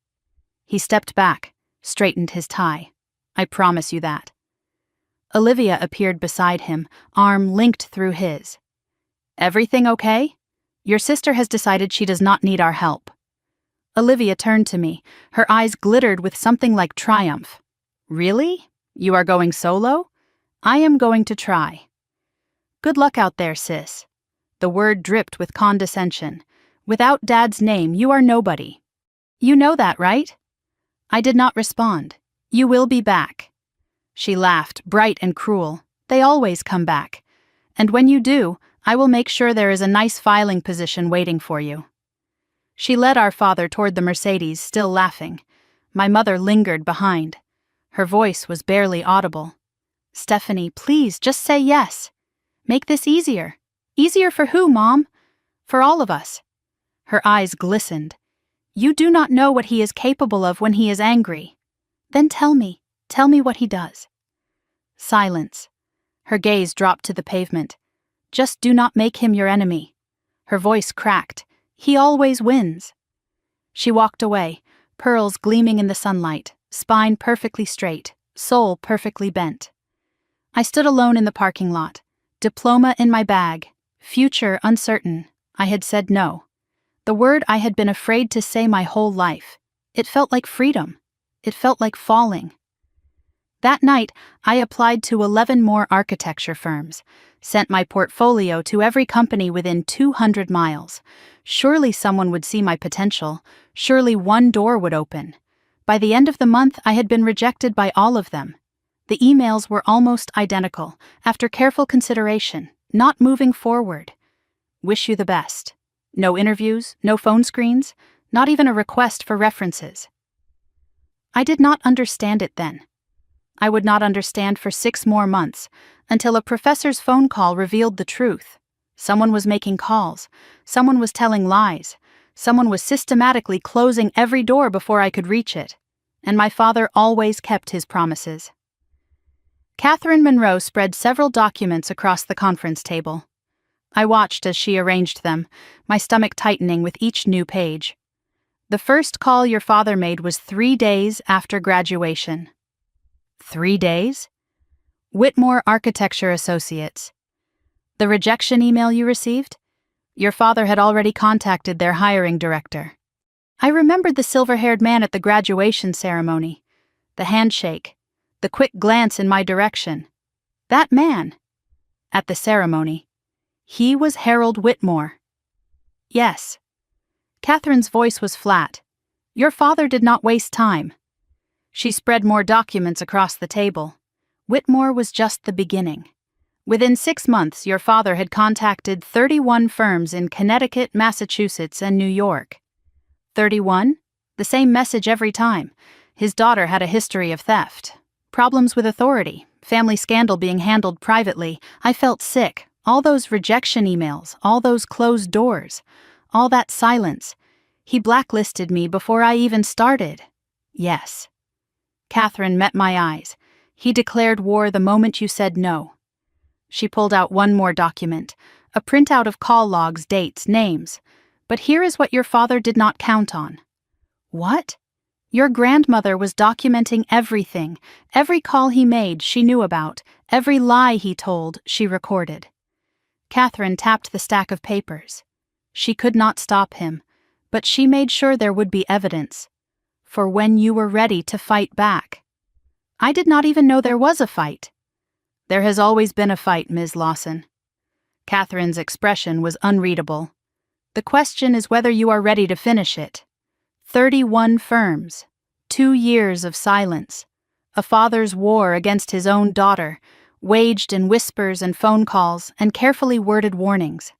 He stepped back, straightened his tie. I promise you that. Olivia appeared beside him, arm linked through his. Everything okay? Your sister has decided she does not need our help. Olivia turned to me, her eyes glittered with something like triumph. Really? You are going solo? I am going to try. Good luck out there, sis. The word dripped with condescension. Without Dad's name, you are nobody. You know that, right? I did not respond. You will be back. She laughed, bright and cruel. They always come back. And when you do, I will make sure there is a nice filing position waiting for you. She led our father toward the Mercedes, still laughing. My mother lingered behind. Her voice was barely audible. Stephanie, please, just say yes. Make this easier. Easier for who, Mom? For all of us. Her eyes glistened. You do not know what he is capable of when he is angry. Then tell me what he does. Silence. Her gaze dropped to the pavement. Just do not make him your enemy. Her voice cracked. He always wins. She walked away, pearls gleaming in the sunlight, spine perfectly straight, soul perfectly bent. I stood alone in the parking lot, diploma in my bag, future uncertain. I had said no. The word I had been afraid to say my whole life. It felt like freedom. It felt like falling. That night, I applied to 11 more architecture firms, sent my portfolio to every company within 200 miles. Surely someone would see my potential. Surely one door would open. By the end of the month, I had been rejected by all of them. The emails were almost identical, after careful consideration, not moving forward. Wish you the best. No interviews, no phone screens, not even a request for references. I did not understand it then. I would not understand for 6 more months, until a professor's phone call revealed the truth. Someone was making calls. Someone was telling lies. Someone was systematically closing every door before I could reach it. And my father always kept his promises. Catherine Monroe spread several documents across the conference table. I watched as she arranged them, my stomach tightening with each new page. The first call your father made was 3 days after graduation. 3 days? Whitmore Architecture Associates. The rejection email you received? Your father had already contacted their hiring director. I remembered the silver-haired man at the graduation ceremony, the handshake, the quick glance in my direction. That man. At the ceremony. He was Harold Whitmore. Yes. Catherine's voice was flat. Your father did not waste time. She spread more documents across the table. Whitmore was just the beginning. Within 6 months, your father had contacted 31 firms in Connecticut, Massachusetts, and New York. 31? The same message every time. His daughter had a history of theft. Problems with authority. Family scandal being handled privately. I felt sick. All those rejection emails. All those closed doors. All that silence. He blacklisted me before I even started. Yes. Catherine met my eyes. He declared war the moment you said no. She pulled out one more document, a printout of call logs, dates, names. But here is what your father did not count on. What? Your grandmother was documenting everything. Every call he made, she knew about. Every lie he told, she recorded. Catherine tapped the stack of papers. She could not stop him, but she made sure there would be evidence. For when you were ready to fight back. I did not even know there was a fight. There has always been a fight, Ms. Lawson. Catherine's expression was unreadable. The question is whether you are ready to finish it. 31 firms, 2 years of silence, a father's war against his own daughter, waged in whispers and phone calls and carefully worded warnings.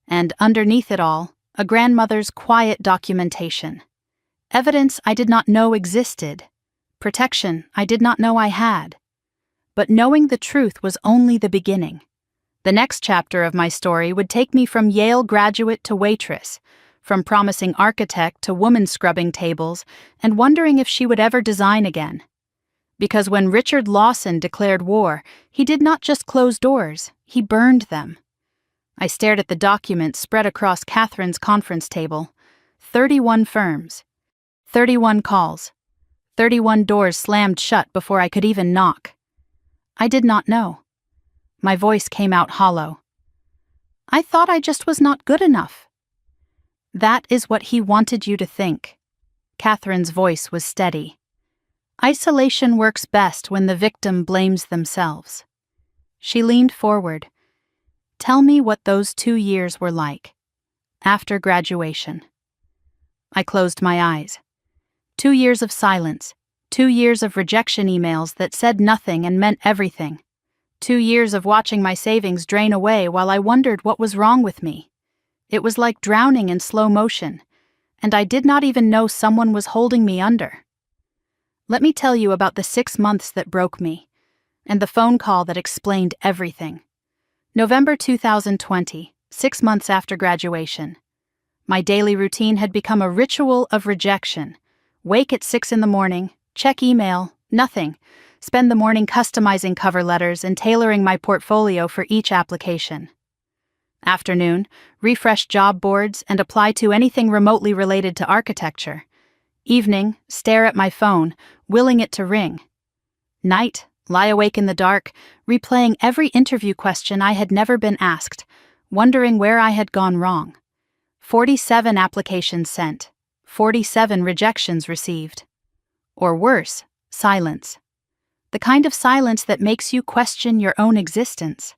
And underneath it all, a grandmother's quiet documentation. Evidence I did not know existed. Protection I did not know I had. But knowing the truth was only the beginning. The next chapter of my story would take me from Yale graduate to waitress, from promising architect to woman scrubbing tables, and wondering if she would ever design again. Because when Richard Lawson declared war, he did not just close doors, he burned them. I stared at the documents spread across Catherine's conference table. 31 firms. 31 calls. 31 doors slammed shut before I could even knock. I did not know. My voice came out hollow. I thought I just was not good enough. That is what he wanted you to think. Catherine's voice was steady. Isolation works best when the victim blames themselves. She leaned forward. Tell me what those 2 years were like. After graduation. I closed my eyes. 2 years of silence. 2 years of rejection emails that said nothing and meant everything. 2 years of watching my savings drain away while I wondered what was wrong with me. It was like drowning in slow motion, and I did not even know someone was holding me under. Let me tell you about the 6 months that broke me, and the phone call that explained everything. November 2020, 6 months after graduation. My daily routine had become a ritual of rejection. Wake at 6 in the morning, check email, nothing. Spend the morning customizing cover letters and tailoring my portfolio for each application. Afternoon, refresh job boards and apply to anything remotely related to architecture. Evening, stare at my phone, willing it to ring. Night, lie awake in the dark, replaying every interview question I had never been asked, wondering where I had gone wrong. 47 applications sent, 47 rejections received. Or worse, silence. The kind of silence that makes you question your own existence.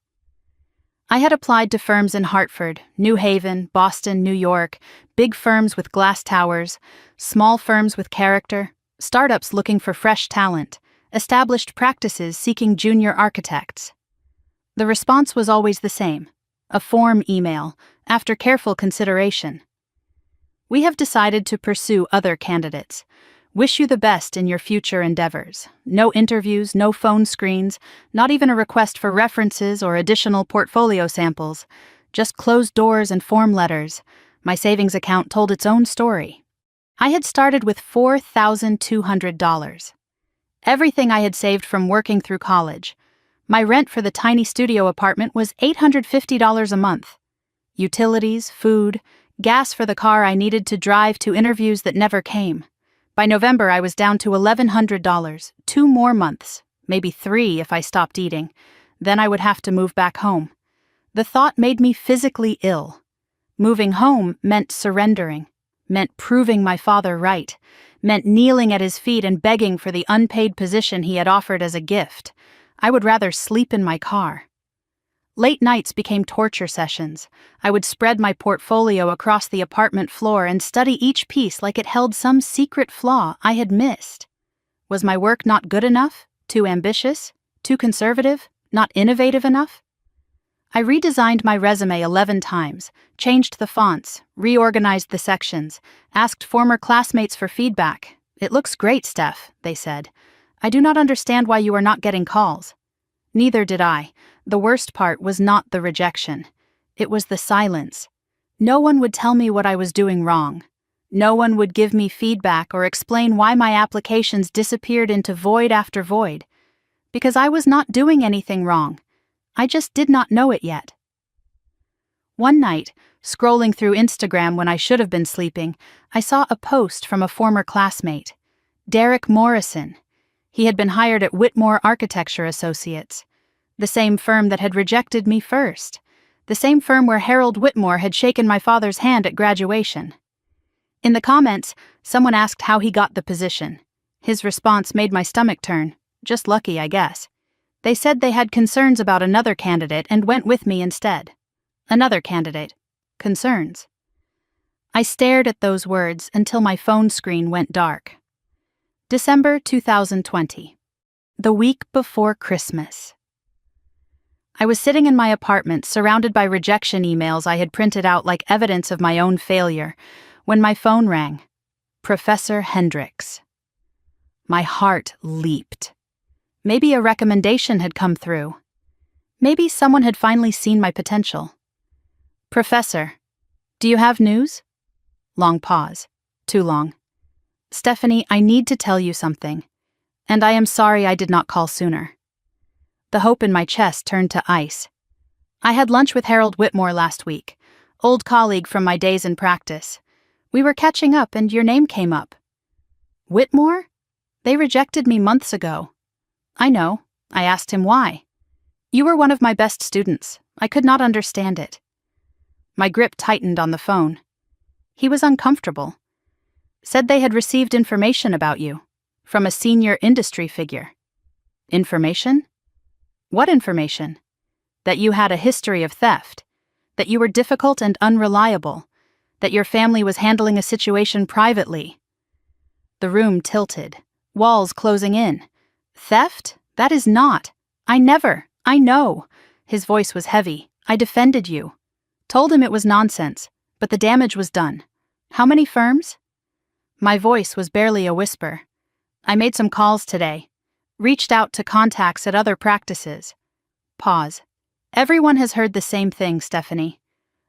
I had applied to firms in Hartford, New Haven, Boston, New York, big firms with glass towers, small firms with character, startups looking for fresh talent, established practices seeking junior architects. The response was always the same, a form email, after careful consideration. We have decided to pursue other candidates. Wish you the best in your future endeavors. No interviews, no phone screens, not even a request for references or additional portfolio samples. Just closed doors and form letters. My savings account told its own story. I had started with $4,200. Everything I had saved from working through college. My rent for the tiny studio apartment was $850 a month. Utilities, food, gas for the car I needed to drive to interviews that never came. By November, I was down to $1,100, 2 more months, maybe 3 if I stopped eating. Then I would have to move back home. The thought made me physically ill. Moving home meant surrendering, meant proving my father right, meant kneeling at his feet and begging for the unpaid position he had offered as a gift. I would rather sleep in my car. Late nights became torture sessions. I would spread my portfolio across the apartment floor and study each piece like it held some secret flaw I had missed. Was my work not good enough? Too ambitious? Too conservative? Not innovative enough? I redesigned my resume 11 times, changed the fonts, reorganized the sections, asked former classmates for feedback. "It looks great, Steph," they said. "I do not understand why you are not getting calls." Neither did I. The worst part was not the rejection. It was the silence. No one would tell me what I was doing wrong. No one would give me feedback or explain why my applications disappeared into void after void. Because I was not doing anything wrong. I just did not know it yet. One night, scrolling through Instagram when I should have been sleeping, I saw a post from a former classmate, Derek Morrison. He had been hired at Whitmore Architecture Associates, the same firm that had rejected me first, the same firm where Harold Whitmore had shaken my father's hand at graduation. In the comments, someone asked how he got the position. His response made my stomach turn. Just lucky, I guess. They said they had concerns about another candidate and went with me instead. Another candidate. Concerns. I stared at those words until my phone screen went dark. December 2020. The week before Christmas. I was sitting in my apartment, surrounded by rejection emails I had printed out like evidence of my own failure, when my phone rang. Professor Hendricks. My heart leaped. Maybe a recommendation had come through. Maybe someone had finally seen my potential. "Professor, do you have news?" Long pause. Too long. Stephanie, I need to tell you something. And I am sorry I did not call sooner. The hope in my chest turned to ice. I had lunch with Harold Whitmore last week, old colleague from my days in practice. We were catching up and your name came up. Whitmore? They rejected me months ago. I know. I asked him why. You were one of my best students. I could not understand it. My grip tightened on the phone. He was uncomfortable. Said they had received information about you, from a senior industry figure. Information? What information? That you had a history of theft, that you were difficult and unreliable, that your family was handling a situation privately. The room tilted, walls closing in. Theft? That is not. I know. His voice was heavy. I defended you. Told him it was nonsense, but the damage was done. How many firms? My voice was barely a whisper. I made some calls today. Reached out to contacts at other practices. Pause. Everyone has heard the same thing, Stephanie.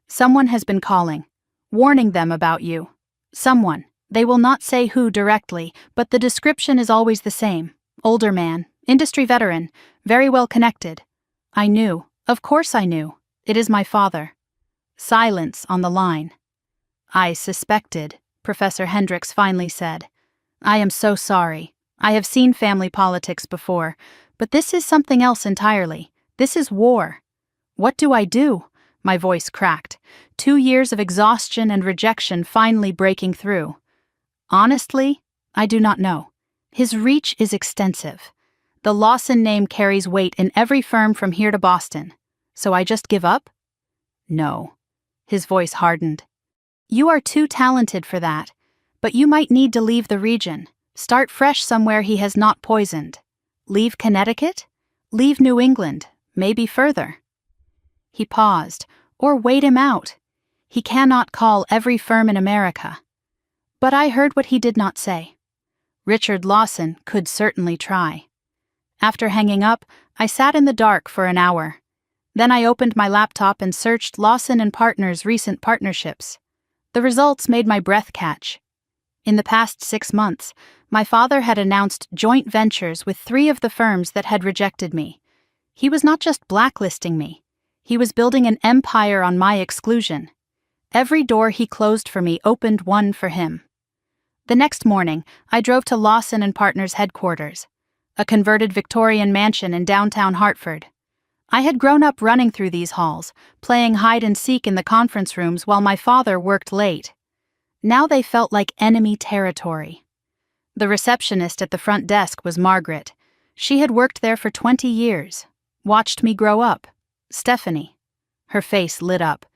Someone has been calling, warning them about you. Someone. They will not say who directly, but the description is always the same. Older man, industry veteran, very well connected. I knew. Of course I knew. It is my father. Silence on the line. I suspected, Professor Hendricks finally said. I am so sorry. I have seen family politics before, but this is something else entirely. This is war. What do I do? My voice cracked. 2 years of exhaustion and rejection finally breaking through. Honestly, I do not know. His reach is extensive. The Lawson name carries weight in every firm from here to Boston. So I just give up? No. His voice hardened. You are too talented for that, but you might need to leave the region. Start fresh somewhere he has not poisoned. Leave Connecticut? Leave New England, maybe further. He paused, or wait him out. He cannot call every firm in America. But I heard what he did not say. Richard Lawson could certainly try. After hanging up, I sat in the dark for an hour. Then I opened my laptop and searched Lawson and Partners' recent partnerships. The results made my breath catch. In the past 6 months, my father had announced joint ventures with 3 of the firms that had rejected me. He was not just blacklisting me. He was building an empire on my exclusion. Every door he closed for me opened one for him. The next morning, I drove to Lawson and Partners headquarters, a converted Victorian mansion in downtown Hartford. I had grown up running through these halls, playing hide-and-seek in the conference rooms while my father worked late. Now they felt like enemy territory. The receptionist at the front desk was Margaret. She had worked there for 20 years, watched me grow up. Stephanie. Her face lit up.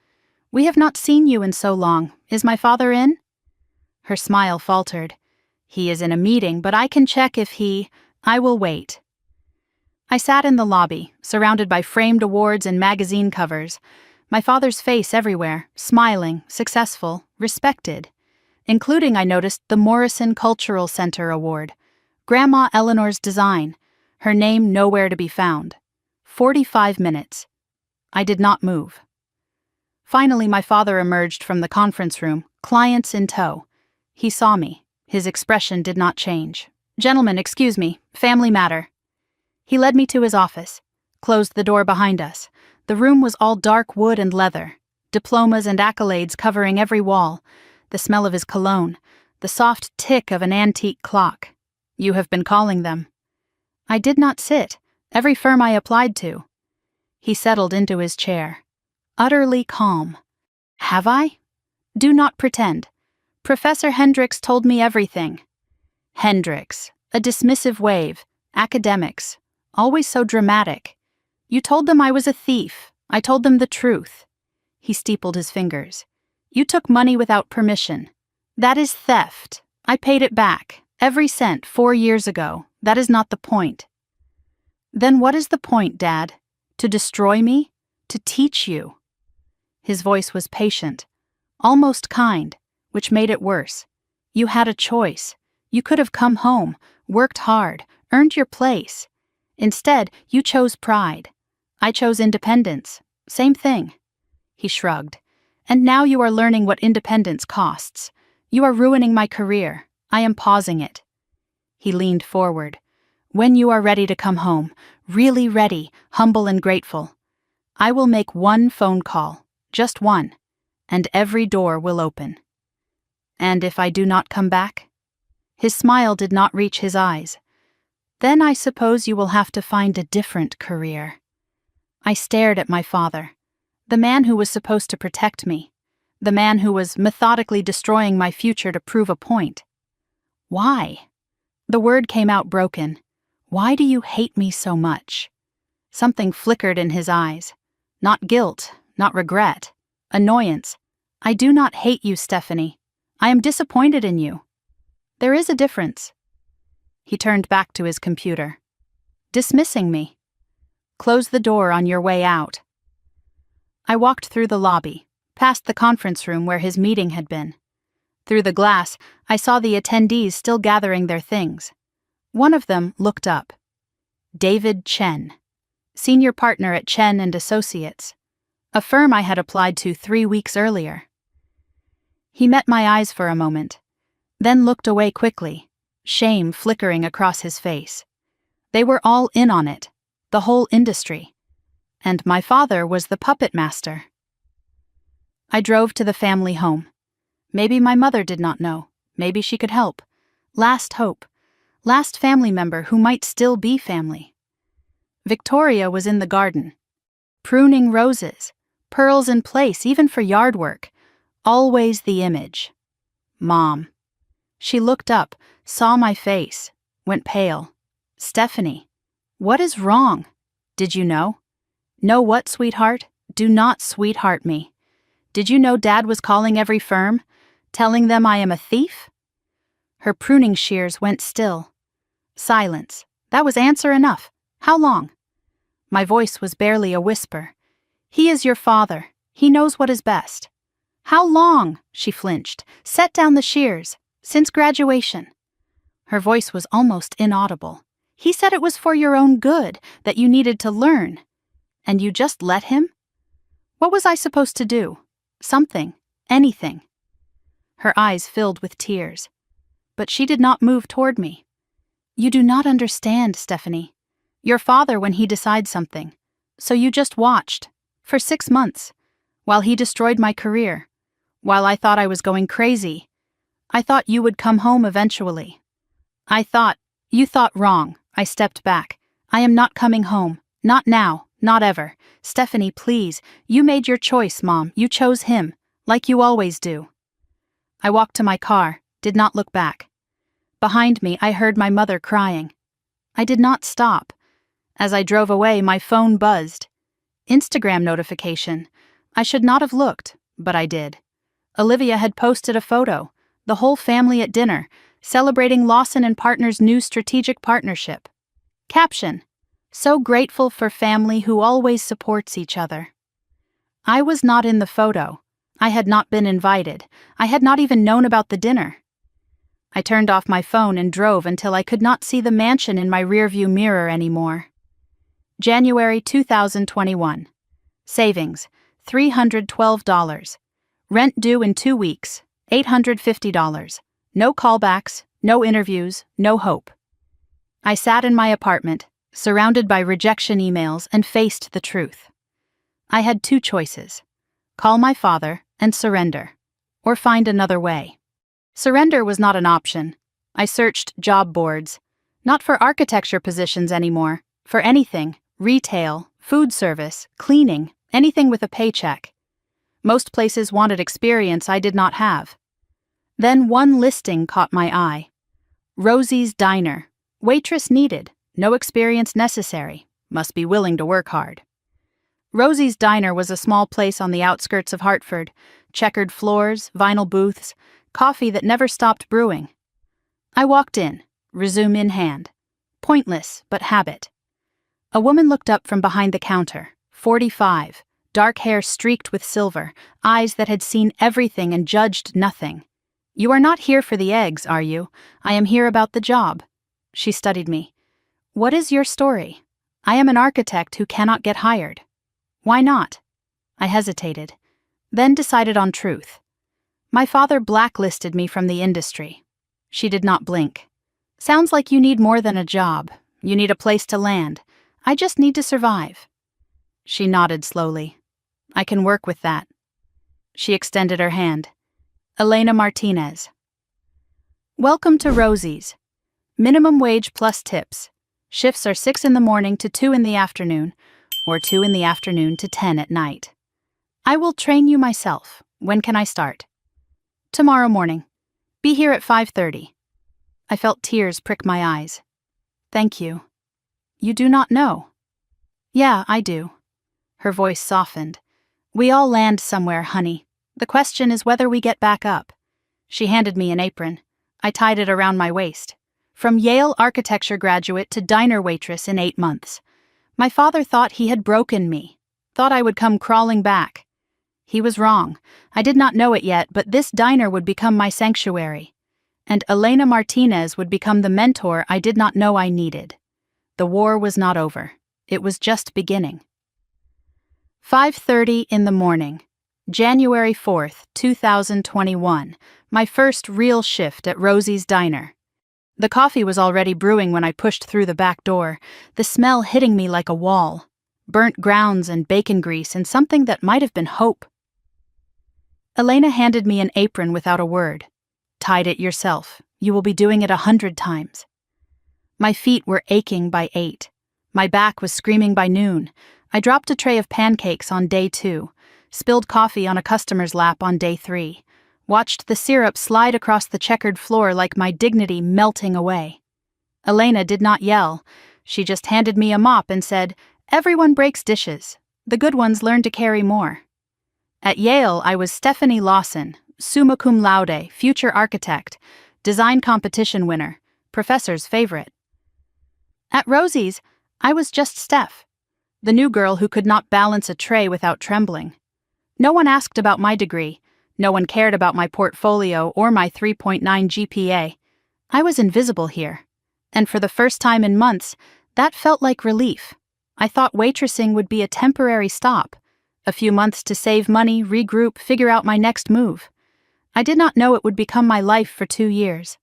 We have not seen you in so long. Is my father in? Her smile faltered. He is in a meeting, but I can check if I will wait. I sat in the lobby, surrounded by framed awards and magazine covers. My father's face everywhere, smiling, successful, respected. Including, I noticed, the Morrison Cultural Center Award. Grandma Eleanor's design. Her name nowhere to be found. 45 minutes. I did not move. Finally, my father emerged from the conference room, clients in tow. He saw me. His expression did not change. Gentlemen, excuse me, family matter. He led me to his office, closed the door behind us. The room was all dark wood and leather, diplomas and accolades covering every wall, the smell of his cologne, the soft tick of an antique clock. You have been calling them. I did not sit. Every firm I applied to. He settled into his chair, utterly calm. Have I? Do not pretend. Professor Hendricks told me everything. Hendricks, a dismissive wave, academics, always so dramatic. You told them I was a thief. I told them the truth. He steepled his fingers. You took money without permission. That is theft. I paid it back, every cent, 4 years ago. That is not the point. Then what is the point, Dad? To destroy me? To teach you? His voice was patient, almost kind, which made it worse. You had a choice. You could have come home, worked hard, earned your place. Instead, you chose pride. I chose independence. Same thing. He shrugged. And now you are learning what independence costs. You are ruining my career. I am pausing it." He leaned forward. "When you are ready to come home, really ready, humble and grateful, I will make one phone call, just one, and every door will open." "And if I do not come back?" His smile did not reach his eyes. "Then I suppose you will have to find a different career." I stared at my father, the man who was supposed to protect me, the man who was methodically destroying my future to prove a point. "Why?" The word came out broken. "Why do you hate me so much?" Something flickered in his eyes. Not guilt, not regret. Annoyance. "I do not hate you, Stephanie. I am disappointed in you. There is a difference." He turned back to his computer. "Dismissing me. Close the door on your way out." I walked through the lobby, past the conference room where his meeting had been. Through the glass, I saw the attendees still gathering their things. One of them looked up. David Chen, senior partner at Chen and Associates, a firm I had applied to 3 weeks earlier. He met my eyes for a moment, then looked away quickly, shame flickering across his face. They were all in on it, the whole industry. And my father was the puppet master. I drove to the family home. Maybe my mother did not know. Maybe she could help. Last hope. Last family member who might still be family. Victoria was in the garden, pruning roses, pearls in place even for yard work. Always the image. Mom. She looked up, saw my face, went pale. "Stephanie, what is wrong? Did you know?" "Know what, sweetheart? Do not sweetheart me. Did you know Dad was calling every firm, telling them I am a thief?" Her pruning shears went still. Silence. That was answer enough. "How long?" My voice was barely a whisper. "He is your father. He knows what is best." "How long?" She flinched. "Set down the shears. Since graduation." Her voice was almost inaudible. "He said it was for your own good, that you needed to learn. And you just let him?" What was I supposed to do? Something. Anything. Her eyes filled with tears. But she did not move toward me. "You do not understand, Stephanie. Your father when he decides something. So you just watched. For 6 months. While he destroyed my career. While I thought I was going crazy. I thought you would come home eventually. You thought wrong." I stepped back. "I am not coming home. Not now. Not ever. Stephanie, please. You made your choice, Mom. You chose him. Like you always do." I walked to my car, did not look back. Behind me, I heard my mother crying. I did not stop. As I drove away, my phone buzzed. Instagram notification. I should not have looked, but I did. Olivia had posted a photo, the whole family at dinner, celebrating Lawson and Partners' new strategic partnership. Caption: "So grateful for family who always supports each other." I was not in the photo. I had not been invited. I had not even known about the dinner. I turned off my phone and drove until I could not see the mansion in my rearview mirror anymore. January 2021. Savings, $312. Rent due in 2 weeks, $850. No callbacks, no interviews, no hope. I sat in my apartment, surrounded by rejection emails, and faced the truth. I had 2 choices: call my father and surrender, or find another way. Surrender was not an option. I searched job boards, not for architecture positions anymore, for anything, retail, food service, cleaning, anything with a paycheck. Most places wanted experience I did not have. Then one listing caught my eye. Rosie's Diner. Waitress needed. No experience necessary. Must be willing to work hard. Rosie's Diner was a small place on the outskirts of Hartford. Checkered floors, vinyl booths, coffee that never stopped brewing. I walked in, resume in hand. Pointless, but habit. A woman looked up from behind the counter, 45, dark hair streaked with silver, eyes that had seen everything and judged nothing. "You are not here for the eggs, are you? I am here about the job." She studied me. "What is your story?" "I am an architect who cannot get hired." "Why not?" I hesitated, then decided on truth. My father blacklisted me from the industry. She did not blink. Sounds like you need more than a job. You need a place to land. I just need to survive. She nodded slowly. I can work with that. She extended her hand. Elena Martinez. Welcome to Rosie's. Minimum wage plus tips. Shifts are 6 in the morning to 2 in the afternoon, or 2 in the afternoon to 10 at night. I will train you myself. When can I start? Tomorrow morning. Be here at 5:30. I felt tears prick my eyes. Thank you. You do not know. Yeah, I do. Her voice softened. We all land somewhere, honey. The question is whether we get back up. She handed me an apron. I tied it around my waist. From Yale architecture graduate to diner waitress in 8 months. My father thought he had broken me. Thought I would come crawling back. He was wrong. I did not know it yet, but this diner would become my sanctuary. And Elena Martinez would become the mentor I did not know I needed. The war was not over. It was just beginning. 5:30 in the morning. January 4th, 2021. My first real shift at Rosie's Diner. The coffee was already brewing when I pushed through the back door, the smell hitting me like a wall. Burnt grounds and bacon grease and something that might have been hope. Elena handed me an apron without a word. Tied it yourself. You will be doing it 100 times. My feet were aching by 8. My back was screaming by noon. I dropped a tray of pancakes on day 2, spilled coffee on a customer's lap on day 3, watched the syrup slide across the checkered floor like my dignity melting away. Elena did not yell. She just handed me a mop and said, "Everyone breaks dishes. The good ones learn to carry more." At Yale, I was Stephanie Lawson, summa cum laude, future architect, design competition winner, professor's favorite. At Rosie's, I was just Steph, the new girl who could not balance a tray without trembling. No one asked about my degree. No one cared about my portfolio or my 3.9 GPA. I was invisible here. And for the first time in months, that felt like relief. I thought waitressing would be a temporary stop. A few months to save money, regroup, figure out my next move. I did not know it would become my life for 2 years.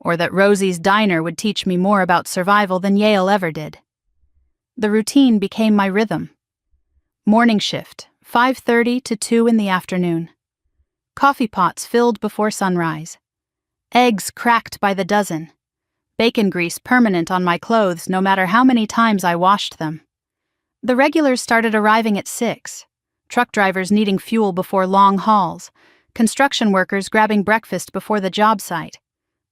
Or that Rosie's Diner would teach me more about survival than Yale ever did. The routine became my rhythm. Morning shift, 5:30 to 2 in the afternoon. Coffee pots filled before sunrise. Eggs cracked by the dozen. Bacon grease permanent on my clothes no matter how many times I washed them. The regulars started arriving at 6. Truck drivers needing fuel before long hauls. Construction workers grabbing breakfast before the job site.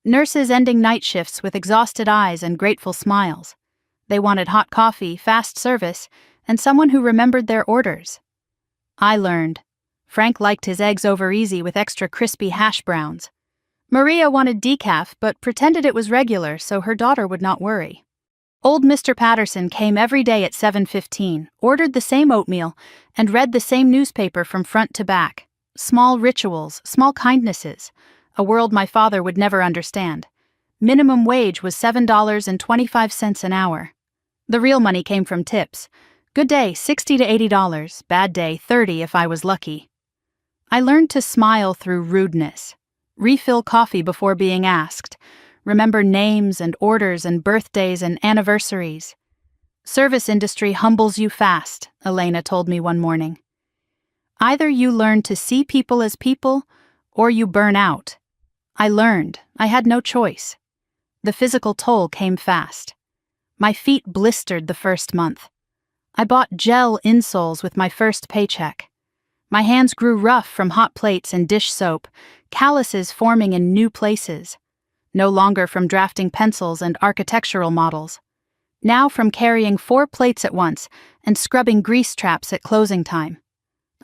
Nurses ending night shifts with exhausted eyes and grateful smiles. They wanted hot coffee, fast service, and someone who remembered their orders. I learned. Frank liked his eggs over easy with extra crispy hash browns. Maria wanted decaf but pretended it was regular so her daughter would not worry. Old Mr. Patterson came every day at 7:15, ordered the same oatmeal, and read the same newspaper from front to back. Small rituals, small kindnesses, a world my father would never understand. Minimum wage was $7.25 an hour. The real money came from tips. Good day, $60 to $80, bad day, $30 if I was lucky. I learned to smile through rudeness. Refill coffee before being asked. Remember names and orders and birthdays and anniversaries. Service industry humbles you fast, Elena told me one morning. Either you learn to see people as people, or you burn out. I learned. I had no choice. The physical toll came fast. My feet blistered the first month. I bought gel insoles with my first paycheck. My hands grew rough from hot plates and dish soap, calluses forming in new places. No longer from drafting pencils and architectural models. Now from carrying 4 plates at once and scrubbing grease traps at closing time.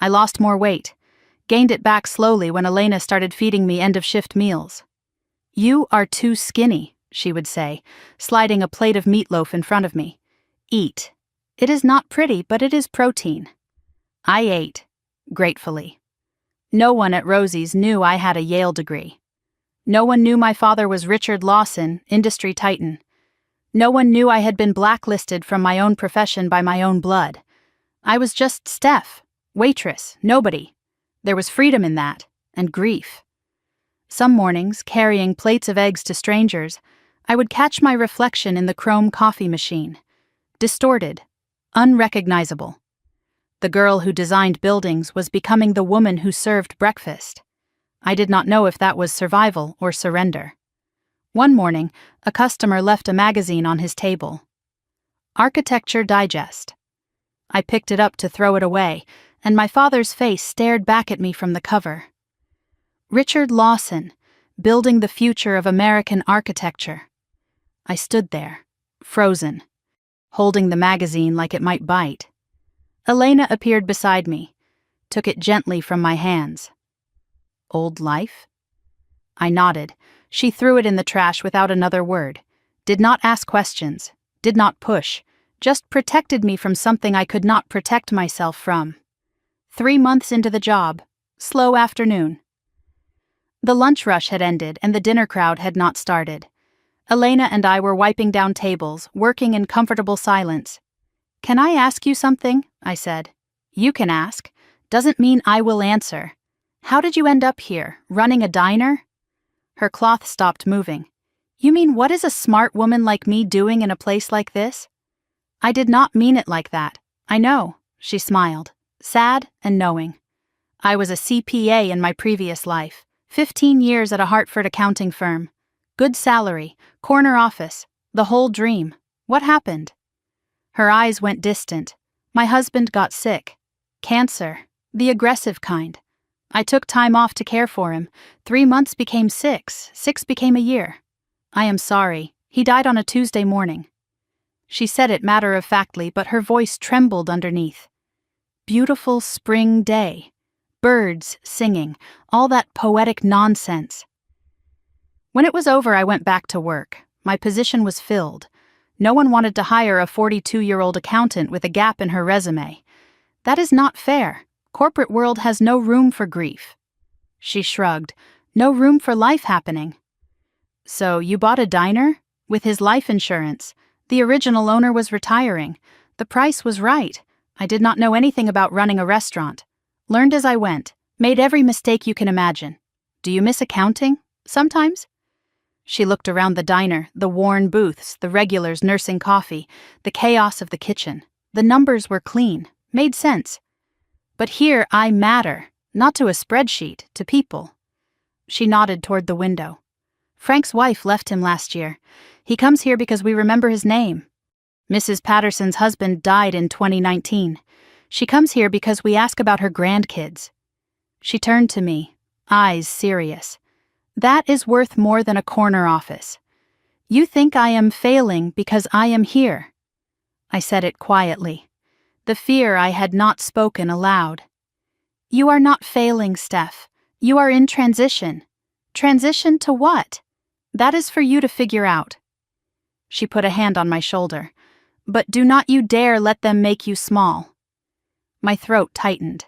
I lost more weight, gained it back slowly when Elena started feeding me end-of-shift meals. "You are too skinny," she would say, sliding a plate of meatloaf in front of me. "Eat. It is not pretty, but it is protein." I ate, gratefully. No one at Rosie's knew I had a Yale degree. No one knew my father was Richard Lawson, industry titan. No one knew I had been blacklisted from my own profession by my own blood. I was just Steph, waitress, nobody. There was freedom in that, and grief. Some mornings, carrying plates of eggs to strangers, I would catch my reflection in the chrome coffee machine. Distorted, unrecognizable. The girl who designed buildings was becoming the woman who served breakfast. I did not know if that was survival or surrender. One morning, a customer left a magazine on his table. Architecture Digest. I picked it up to throw it away, and my father's face stared back at me from the cover. Richard Lawson, Building the Future of American Architecture. I stood there, frozen, holding the magazine like it might bite. Elena appeared beside me, took it gently from my hands. Old life? I nodded. She threw it in the trash without another word, did not ask questions, did not push, just protected me from something I could not protect myself from. 3 months into the job, slow afternoon. The lunch rush had ended and the dinner crowd had not started. Elena and I were wiping down tables, working in comfortable silence. "Can I ask you something?" I said. "You can ask. Doesn't mean I will answer. How did you end up here, running a diner?" Her cloth stopped moving. "You mean what is a smart woman like me doing in a place like this?" "I did not mean it like that. I know," she smiled, sad and knowing. "I was a CPA in my previous life, 15 years at a Hartford accounting firm. Good salary, corner office, the whole dream. What happened?" Her eyes went distant. "My husband got sick. Cancer, the aggressive kind. I took time off to care for him. 3 months became 6, 6 became a year. I am sorry, he died on a Tuesday morning." She said it matter-of-factly, but her voice trembled underneath. Beautiful spring day. Birds singing, all that poetic nonsense. When it was over, I went back to work. My position was filled. No one wanted to hire a 42-year-old accountant with a gap in her resume. That is not fair. Corporate world has no room for grief. She shrugged. No room for life happening. "So you bought a diner? With his life insurance. The original owner was retiring. The price was right. I did not know anything about running a restaurant. Learned as I went. Made every mistake you can imagine. Do you miss accounting? Sometimes?" She looked around the diner, the worn booths, the regulars nursing coffee, the chaos of the kitchen. The numbers were clean, made sense. But here I matter, not to a spreadsheet, to people. She nodded toward the window. "Frank's wife left him last year. He comes here because we remember his name. Mrs. Patterson's husband died in 2019. She comes here because we ask about her grandkids." She turned to me, eyes serious. "That is worth more than a corner office. You think I am failing because I am here." I said it quietly. The fear I had not spoken aloud. "You are not failing, Steph. You are in transition. Transition to what? That is for you to figure out." She put a hand on my shoulder. "But do not you dare let them make you small." My throat tightened.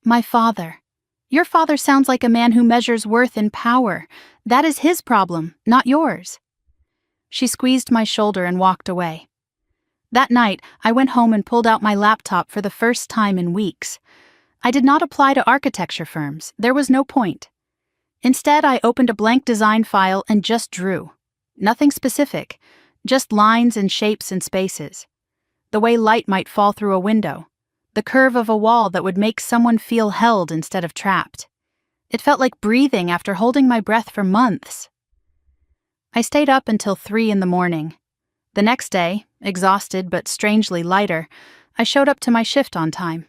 "My father. Your father sounds like a man who measures worth in power. That is his problem, not yours." She squeezed my shoulder and walked away. That night, I went home and pulled out my laptop for the first time in weeks. I did not apply to architecture firms. There was no point. Instead, I opened a blank design file and just drew. Nothing specific, just lines and shapes and spaces. The way light might fall through a window. The curve of a wall that would make someone feel held instead of trapped. It felt like breathing after holding my breath for months. I stayed up until 3 in the morning. The next day, exhausted but strangely lighter, I showed up to my shift on time.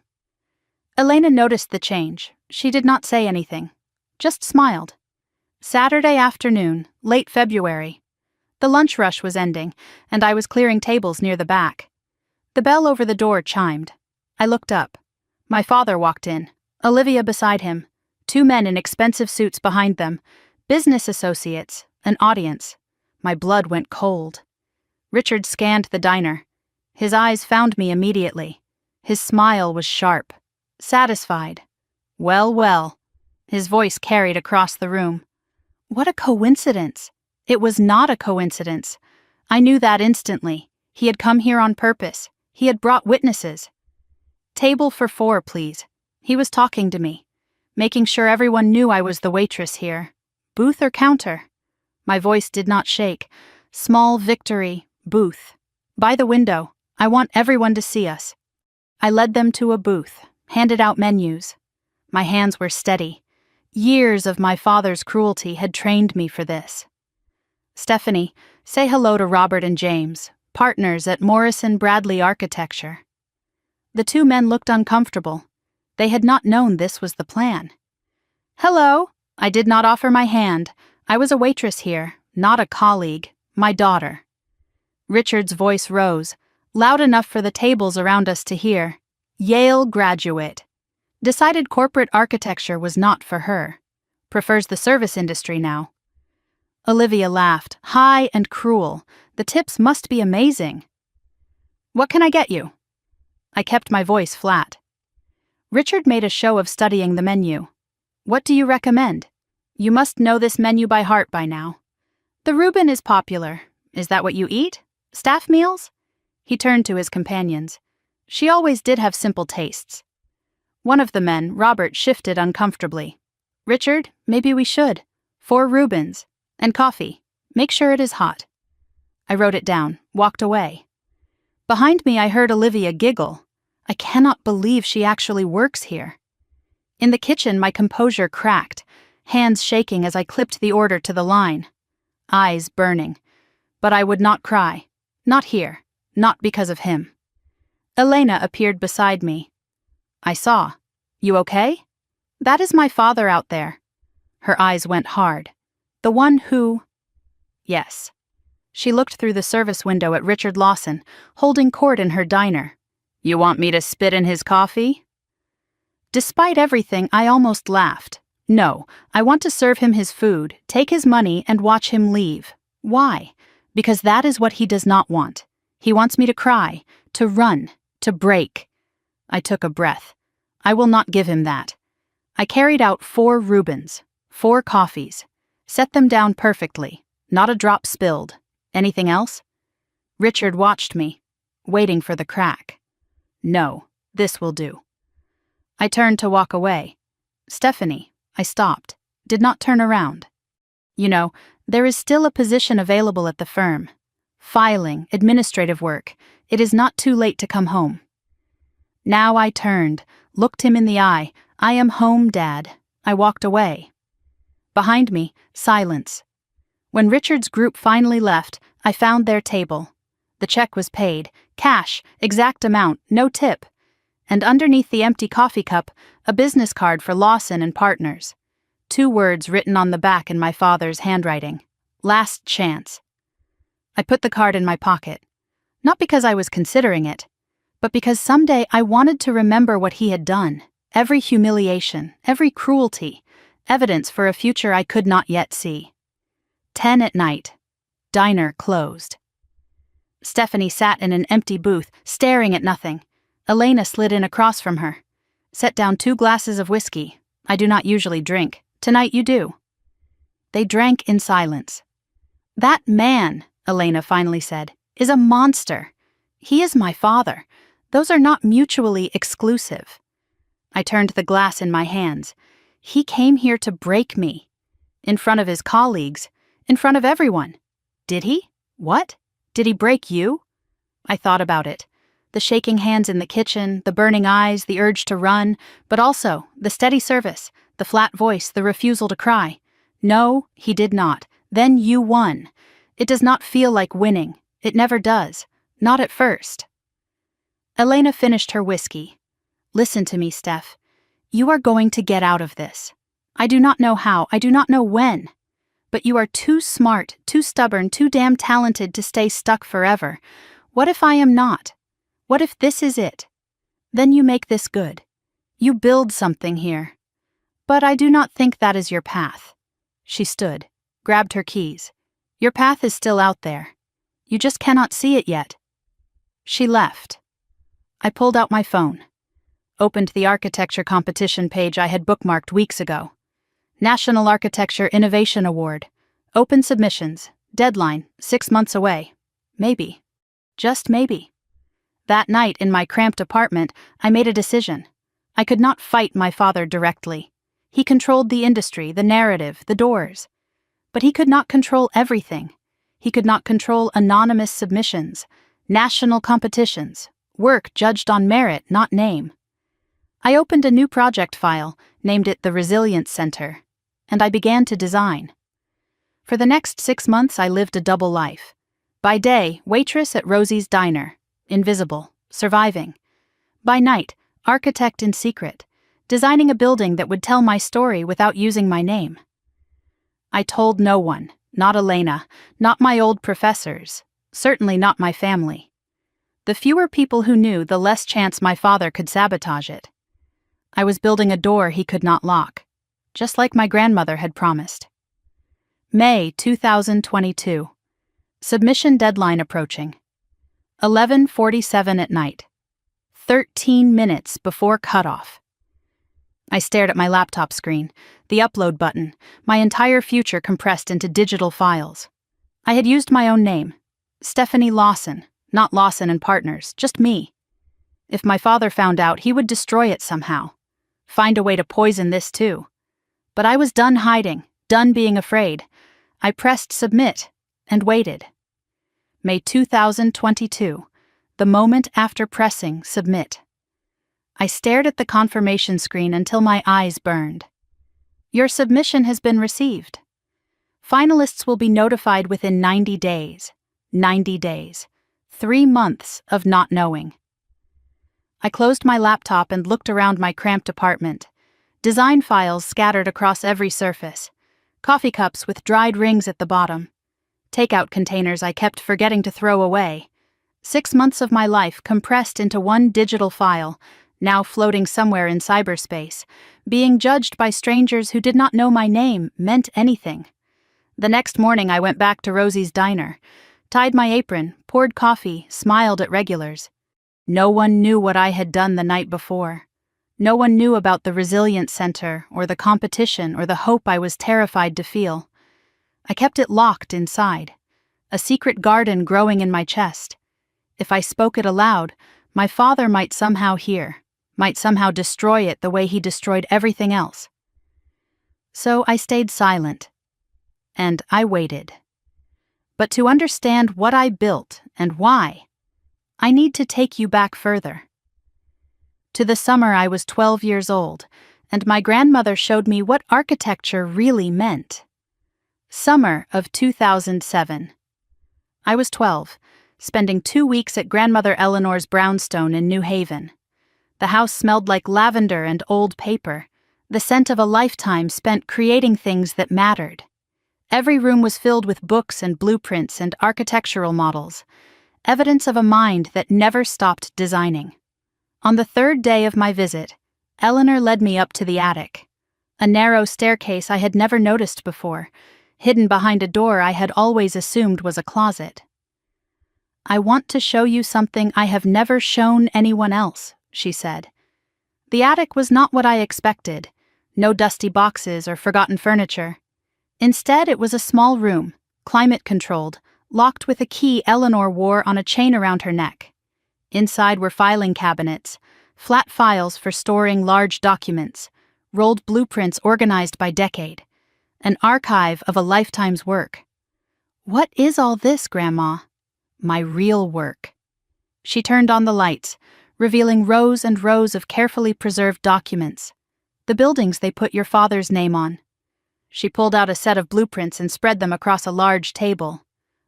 Elena noticed the change. She did not say anything, just smiled. Saturday afternoon, late February. The lunch rush was ending, and I was clearing tables near the back. The bell over the door chimed. I looked up. My father walked in, Olivia beside him, 2 men in expensive suits behind them, business associates, an audience. My blood went cold. Richard scanned the diner. His eyes found me immediately. His smile was sharp, satisfied. "Well, well." His voice carried across the room. What a coincidence. It was not a coincidence. I knew that instantly. He had come here on purpose. He had brought witnesses. "Table for 4, please." He was talking to me. making sure everyone knew I was the waitress here. Booth or counter? My voice did not shake. Small victory, booth. By the window. I want everyone to see us. I led them to a booth, handed out menus. My hands were steady. Years of my father's cruelty had trained me for this. Stephanie, say hello to Robert and James, partners at Morrison Bradley Architecture. The two men looked uncomfortable. They had not known this was the plan. Hello. I did not offer my hand. I was a waitress here, not a colleague, my daughter. Richard's voice rose, loud enough for the tables around us to hear. Yale graduate. Decided corporate architecture was not for her. Prefers the service industry now. Olivia laughed, high and cruel. The tips must be amazing. What can I get you? I kept my voice flat. Richard made a show of studying the menu. What do you recommend? You must know this menu by heart by now. The Reuben is popular. Is that what you eat? Staff meals? He turned to his companions. She always did have simple tastes. One of the men, Robert, shifted uncomfortably. Richard, maybe we should. 4 Reubens. And coffee. Make sure it is hot. I wrote it down, walked away. Behind me I heard Olivia giggle. I cannot believe she actually works here. In the kitchen my composure cracked, hands shaking as I clipped the order to the line. Eyes burning. But I would not cry. Not here. Not because of him. Elena appeared beside me. I saw. You okay? That is my father out there. Her eyes went hard. The one who... Yes. She looked through the service window at Richard Lawson, holding court in her diner. You want me to spit in his coffee? Despite everything, I almost laughed. No, I want to serve him his food, take his money, and watch him leave. Why? Because that is what he does not want. He wants me to cry, to run, to break. I took a breath. I will not give him that. I carried out 4 Reubens, 4 coffees. Set them down perfectly, not a drop spilled. Anything else? Richard watched me, waiting for the crack. No, this will do. I turned to walk away. Stephanie, I stopped, did not turn around. You know, there is still a position available at the firm. Filing, administrative work. It is not too late to come home. Now I turned, looked him in the eye. I am home, Dad. I walked away. Behind me, silence. When Richard's group finally left, I found their table. The check was paid, cash, exact amount, no tip. And underneath the empty coffee cup, a business card for Lawson and Partners. 2 words written on the back in my father's handwriting. Last chance. I put the card in my pocket. Not because I was considering it, but because someday I wanted to remember what he had done. Every humiliation, every cruelty. Evidence for a future I could not yet see. 10 at night. Diner closed. Stephanie sat in an empty booth, staring at nothing. Elena slid in across from her. Set down 2 glasses of whiskey. I do not usually drink. Tonight you do. They drank in silence. That man, Elena finally said, is a monster. He is my father. Those are not mutually exclusive. I turned the glass in my hands. He came here to break me. In front of his colleagues. In front of everyone. Did he? What? Did he break you? I thought about it. The shaking hands in the kitchen, the burning eyes, the urge to run, but also the steady service, the flat voice, the refusal to cry. No, he did not. Then you won. It does not feel like winning. It never does. Not at first. Elena finished her whiskey. Listen to me, Steph. You are going to get out of this. I do not know how, I do not know when. But you are too smart, too stubborn, too damn talented to stay stuck forever. What if I am not? What if this is it? Then you make this good. You build something here. But I do not think that is your path. She stood, grabbed her keys. Your path is still out there. You just cannot see it yet. She left. I pulled out my phone. Opened the architecture competition page I had bookmarked weeks ago. National Architecture Innovation Award. Open submissions. Deadline, 6 months away. Maybe. Just maybe. That night in my cramped apartment, I made a decision. I could not fight my father directly. He controlled the industry, the narrative, the doors. But he could not control everything. He could not control anonymous submissions, national competitions, work judged on merit, not name. I opened a new project file, named it the Resilience Center, and I began to design. For the next 6 months, I lived a double life. By day, waitress at Rosie's Diner, invisible, surviving. By night, architect in secret, designing a building that would tell my story without using my name. I told no one, not Elena, not my old professors, certainly not my family. The fewer people who knew, the less chance my father could sabotage it. I was building a door he could not lock, just like my grandmother had promised. May 2022. Submission deadline approaching. 11:47 at night. 13 minutes before cutoff. I stared at my laptop screen, the upload button, my entire future compressed into digital files. I had used my own name, Stephanie Lawson, not Lawson and Partners, just me. If my father found out, he would destroy it somehow. Find a way to poison this too. But I was done hiding, done being afraid. I pressed submit and waited. May 2022, the moment after pressing submit. I stared at the confirmation screen until my eyes burned. Your submission has been received. Finalists will be notified within 90 days. 90 days. 3 months of not knowing. I closed my laptop and looked around my cramped apartment. Design files scattered across every surface. Coffee cups with dried rings at the bottom. Takeout containers I kept forgetting to throw away. 6 months of my life compressed into one digital file, now floating somewhere in cyberspace, being judged by strangers who did not know my name meant anything. The next morning I went back to Rosie's Diner, tied my apron, poured coffee, smiled at regulars. No one knew what I had done the night before. No one knew about the Resilience Center or the competition or the hope I was terrified to feel. I kept it locked inside, a secret garden growing in my chest. If I spoke it aloud, my father might somehow hear, might somehow destroy it the way he destroyed everything else. So I stayed silent, and I waited. But to understand what I built and why, I need to take you back further. To the summer I was 12 years old, and my grandmother showed me what architecture really meant. Summer of 2007. I was 12, spending 2 weeks at Grandmother Eleanor's brownstone in New Haven. The house smelled like lavender and old paper, the scent of a lifetime spent creating things that mattered. Every room was filled with books and blueprints and architectural models, evidence of a mind that never stopped designing. On the 3rd day of my visit, Eleanor led me up to the attic. A narrow staircase I had never noticed before, hidden behind a door I had always assumed was a closet. I want to show you something I have never shown anyone else, she said. The attic was not what I expected, no dusty boxes or forgotten furniture. Instead, it was a small room, climate-controlled, locked with a key Eleanor wore on a chain around her neck. Inside were filing cabinets, flat files for storing large documents, rolled blueprints organized by decade, an archive of a lifetime's work. What is all this, Grandma? My real work. She turned on the lights, revealing rows and rows of carefully preserved documents, the buildings they put your father's name on. She pulled out a set of blueprints and spread them across a large table.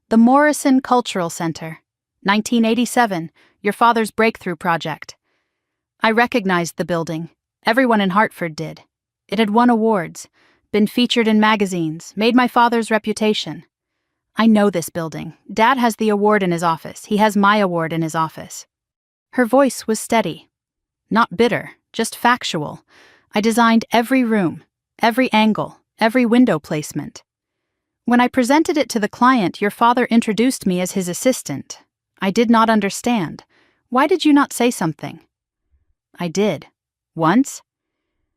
The Morrison Cultural Center, 1987, your father's breakthrough project. I recognized the building. Everyone in Hartford did. It had won awards, been featured in magazines, made my father's reputation. I know this building. Dad has the award in his office. He has my award in his office. Her voice was steady. Not bitter, just factual. I designed every room, every angle, every window placement. When I presented it to the client, your father introduced me as his assistant. I did not understand. Why did you not say something? I did. Once?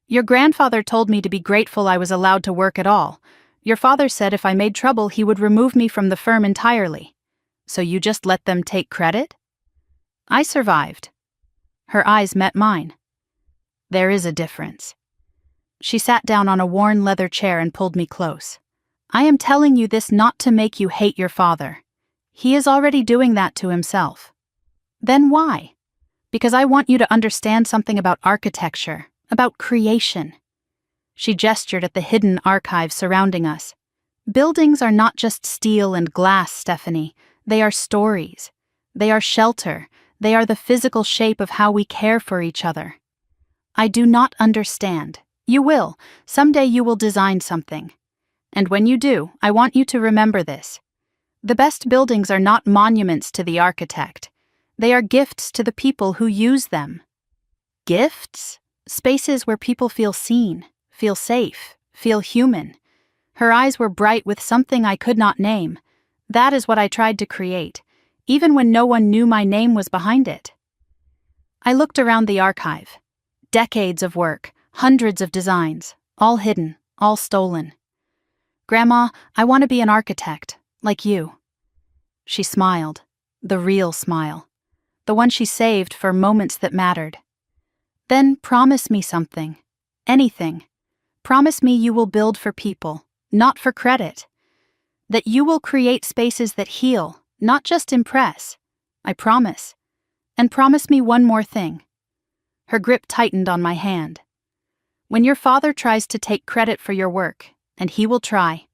Your grandfather told me to be grateful I was allowed to work at all. Your father said if I made trouble, he would remove me from the firm entirely. So you just let them take credit? I survived. Her eyes met mine. There is a difference. She sat down on a worn leather chair and pulled me close. I am telling you this not to make you hate your father. He is already doing that to himself. Then why? Because I want you to understand something about architecture, about creation. She gestured at the hidden archive surrounding us. Buildings are not just steel and glass, Stephanie. They are stories. They are shelter. They are the physical shape of how we care for each other. I do not understand. You will. Someday you will design something. And when you do, I want you to remember this. The best buildings are not monuments to the architect. They are gifts to the people who use them. Gifts? Spaces where people feel seen, feel safe, feel human. Her eyes were bright with something I could not name. That is what I tried to create, even when no one knew my name was behind it. I looked around the archive. Decades of work, hundreds of designs, all hidden, all stolen. Grandma, I want to be an architect, like you. She smiled, the real smile, the one she saved for moments that mattered. Then promise me something, anything. Promise me you will build for people, not for credit. That you will create spaces that heal, not just impress. I promise. And promise me one more thing. Her grip tightened on my hand. When your father tries to take credit for your work, and he will try,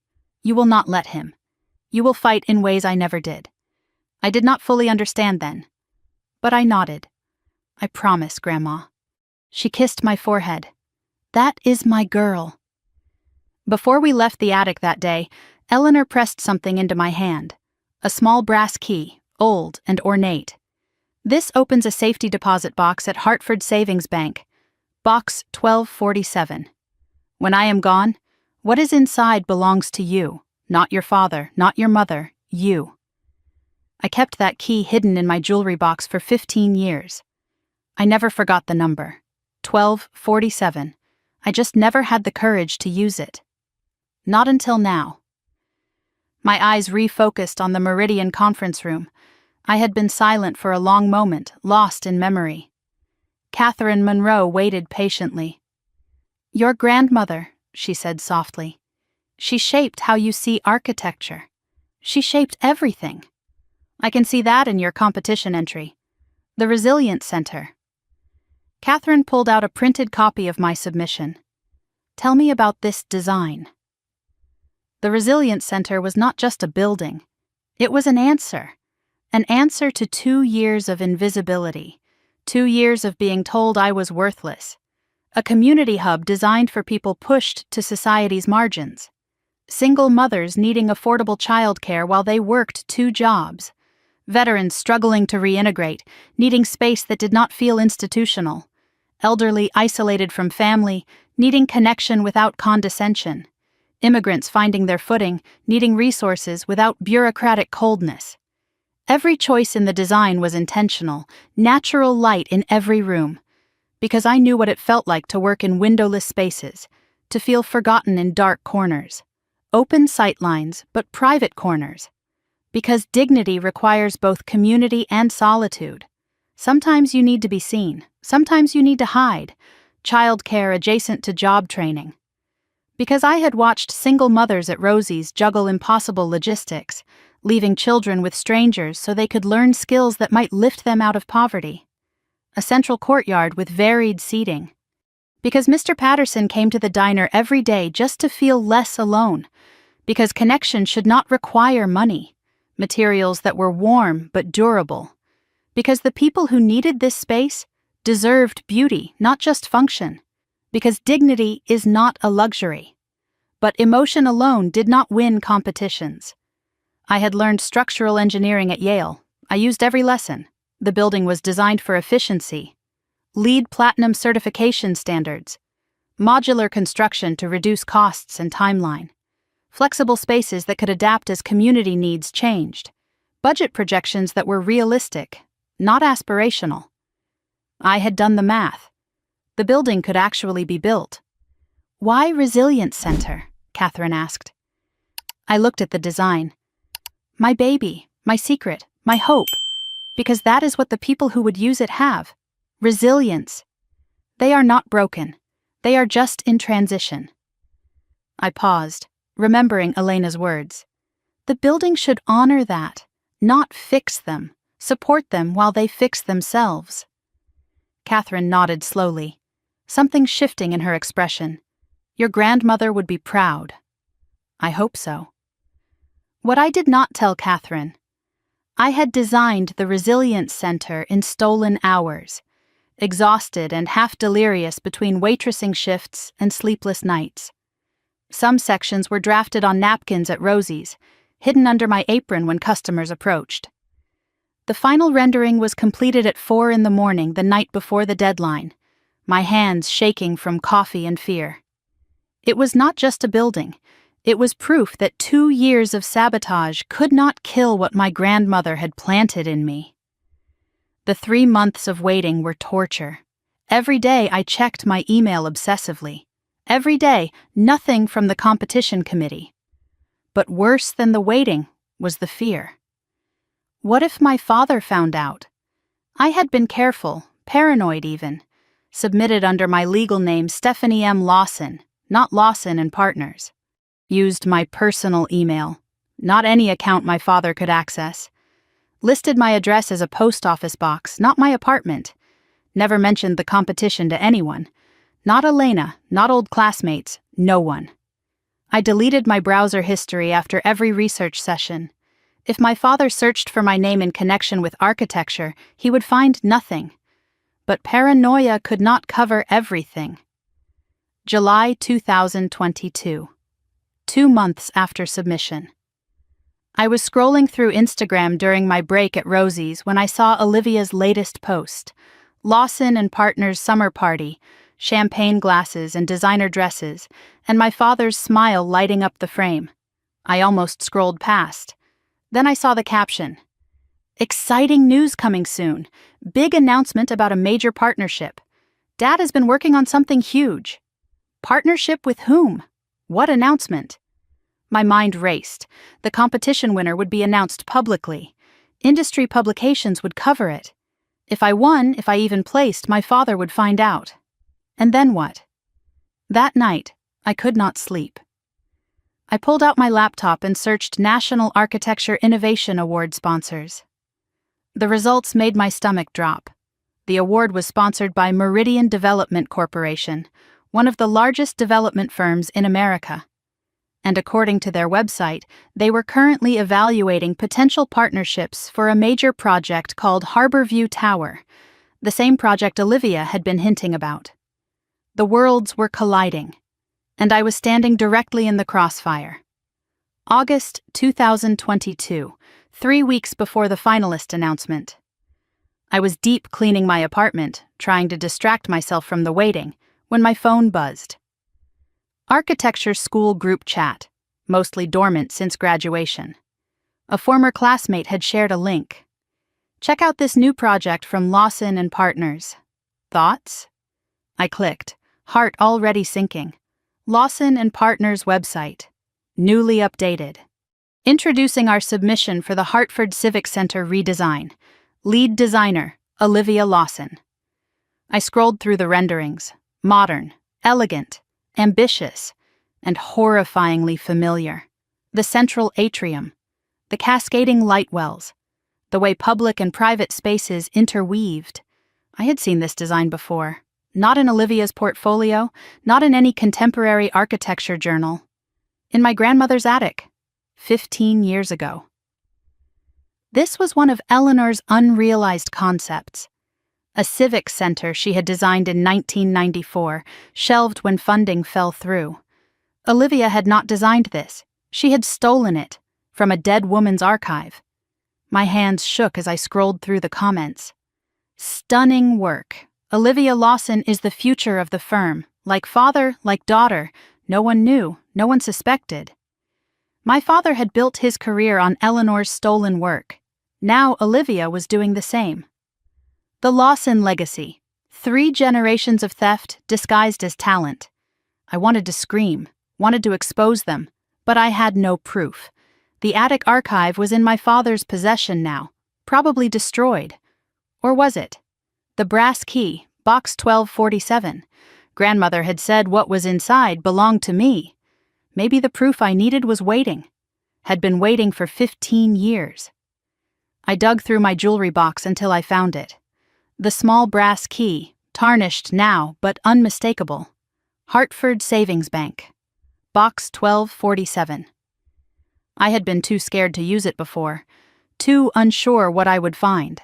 you will not let him. You will fight in ways I never did. I did not fully understand then, but I nodded. I promise, Grandma. She kissed my forehead. That is my girl. Before we left the attic that day, Eleanor pressed something into my hand. A small brass key, old and ornate. This opens a safety deposit box at Hartford Savings Bank. Box 1247. When I am gone, what is inside belongs to you, not your father, not your mother, you. I kept that key hidden in my jewelry box for 15 years. I never forgot the number. 1247. I just never had the courage to use it. Not until now. My eyes refocused on the Meridian conference room. I had been silent for a long moment, lost in memory. Catherine Monroe waited patiently. Your grandmother, she said softly. She shaped how you see architecture. She shaped everything. I can see that in your competition entry. The Resilience Center. Catherine pulled out a printed copy of my submission. Tell me about this design. The Resilience Center was not just a building. It was an answer to 2 years of invisibility, 2 years of being told I was worthless, a community hub designed for people pushed to society's margins, single mothers needing affordable childcare while they worked 2 jobs, veterans struggling to reintegrate, needing space that did not feel institutional, elderly isolated from family, needing connection without condescension, immigrants finding their footing, needing resources without bureaucratic coldness. Every choice in the design was intentional, natural light in every room, because I knew what it felt like to work in windowless spaces, to feel forgotten in dark corners, open sightlines but private corners, because dignity requires both community and solitude. Sometimes you need to be seen, sometimes you need to hide, childcare adjacent to job training. Because I had watched single mothers at Rosie's juggle impossible logistics, leaving children with strangers so they could learn skills that might lift them out of poverty. A central courtyard with varied seating. Because Mr. Patterson came to the diner every day just to feel less alone. Because connection should not require money, materials that were warm but durable. Because the people who needed this space deserved beauty, not just function. Because dignity is not a luxury. But emotion alone did not win competitions. I had learned structural engineering at Yale. I used every lesson. The building was designed for efficiency. LEED Platinum certification standards. Modular construction to reduce costs and timeline. Flexible spaces that could adapt as community needs changed. Budget projections that were realistic, not aspirational. I had done the math. The building could actually be built. Why Resilience Center? Catherine asked. I looked at the design. My baby, my secret, my hope. Because that is what the people who would use it have. Resilience. They are not broken. They are just in transition. I paused, remembering Elena's words. The building should honor that, not fix them, support them while they fix themselves. Catherine nodded slowly, something shifting in her expression. Your grandmother would be proud. I hope so. What I did not tell Catherine: I had designed the Resilience Center in stolen hours, exhausted and half delirious between waitressing shifts and sleepless nights. Some sections were drafted on napkins at Rosie's, hidden under my apron when customers approached. The final rendering was completed at 4 a.m. the night before the deadline, my hands shaking from coffee and fear. It was not just a building. It was proof that 2 years of sabotage could not kill what my grandmother had planted in me. The 3 months of waiting were torture. Every day I checked my email obsessively. Every day, nothing from the competition committee. But worse than the waiting was the fear. What if my father found out? I had been careful, paranoid even, submitted under my legal name Stephanie M. Lawson, not Lawson and Partners. Used my personal email, not any account my father could access. Listed my address as a post office box, not my apartment. Never mentioned the competition to anyone. Not Elena, not old classmates, no one. I deleted my browser history after every research session. If my father searched for my name in connection with architecture, he would find nothing. But paranoia could not cover everything. July 2022. 2 months after submission. I was scrolling through Instagram during my break at Rosie's when I saw Olivia's latest post. Lawson and Partners summer party, champagne glasses and designer dresses, and my father's smile lighting up the frame. I almost scrolled past. Then I saw the caption. Exciting news coming soon. Big announcement about a major partnership. Dad has been working on something huge. Partnership with whom? What announcement? My mind raced. The competition winner would be announced publicly. Industry publications would cover it. If I won, if I even placed, my father would find out. And then what? That night, I could not sleep. I pulled out my laptop and searched National Architecture Innovation Award sponsors. The results made my stomach drop. The award was sponsored by Meridian Development Corporation, one of the largest development firms in America. And according to their website, they were currently evaluating potential partnerships for a major project called Harborview Tower, the same project Olivia had been hinting about. The worlds were colliding, and I was standing directly in the crossfire. August 2022, 3 weeks before the finalist announcement. I was deep cleaning my apartment, trying to distract myself from the waiting, when my phone buzzed. Architecture school group chat, mostly dormant since graduation. A former classmate had shared a link. Check out this new project from Lawson and Partners. Thoughts? I clicked, heart already sinking. Lawson and Partners website. Newly updated. Introducing our submission for the Hartford Civic Center redesign. Lead designer, Olivia Lawson. I scrolled through the renderings. Modern, elegant, ambitious, and horrifyingly familiar. The central atrium, the cascading light wells, the way public and private spaces interweaved. I had seen this design before. Not in Olivia's portfolio, not in any contemporary architecture journal. In my grandmother's attic, 15 years ago. This was one of Eleanor's unrealized concepts. A civic center she had designed in 1994, shelved when funding fell through. Olivia had not designed this. She had stolen it from a dead woman's archive. My hands shook as I scrolled through the comments. Stunning work. Olivia Lawson is the future of the firm. Like father, like daughter. No one knew, no one suspected. My father had built his career on Eleanor's stolen work. Now Olivia was doing the same. The Lawson legacy. 3 generations of theft disguised as talent. I wanted to scream, wanted to expose them, but I had no proof. The attic archive was in my father's possession now, probably destroyed. Or was it? The brass key, box 1247. Grandmother had said what was inside belonged to me. Maybe the proof I needed was waiting. Had been waiting for 15 years. I dug through my jewelry box until I found it. The small brass key, tarnished now but unmistakable. Hartford Savings Bank. Box 1247. I had been too scared to use it before, too unsure what I would find.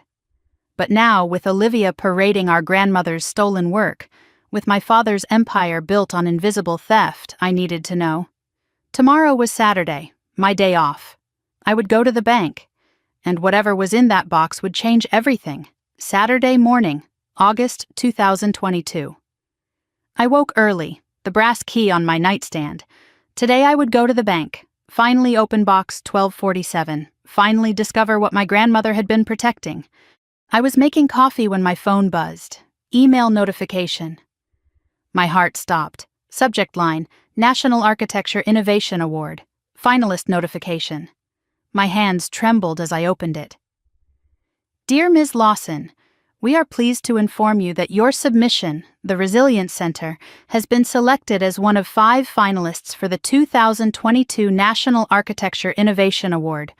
But now, with Olivia parading our grandmother's stolen work, with my father's empire built on invisible theft, I needed to know. Tomorrow was Saturday, my day off. I would go to the bank, and whatever was in that box would change everything. Saturday morning, August 2022. I woke early, the brass key on my nightstand. Today I would go to the bank, finally open box 1247, finally discover what my grandmother had been protecting. I was making coffee when my phone buzzed. Email notification. My heart stopped. Subject line, National Architecture Innovation Award. Finalist notification. My hands trembled as I opened it. Dear Ms. Lawson, we are pleased to inform you that your submission, the Resilience Center, has been selected as one of 5 finalists for the 2022 National Architecture Innovation Award.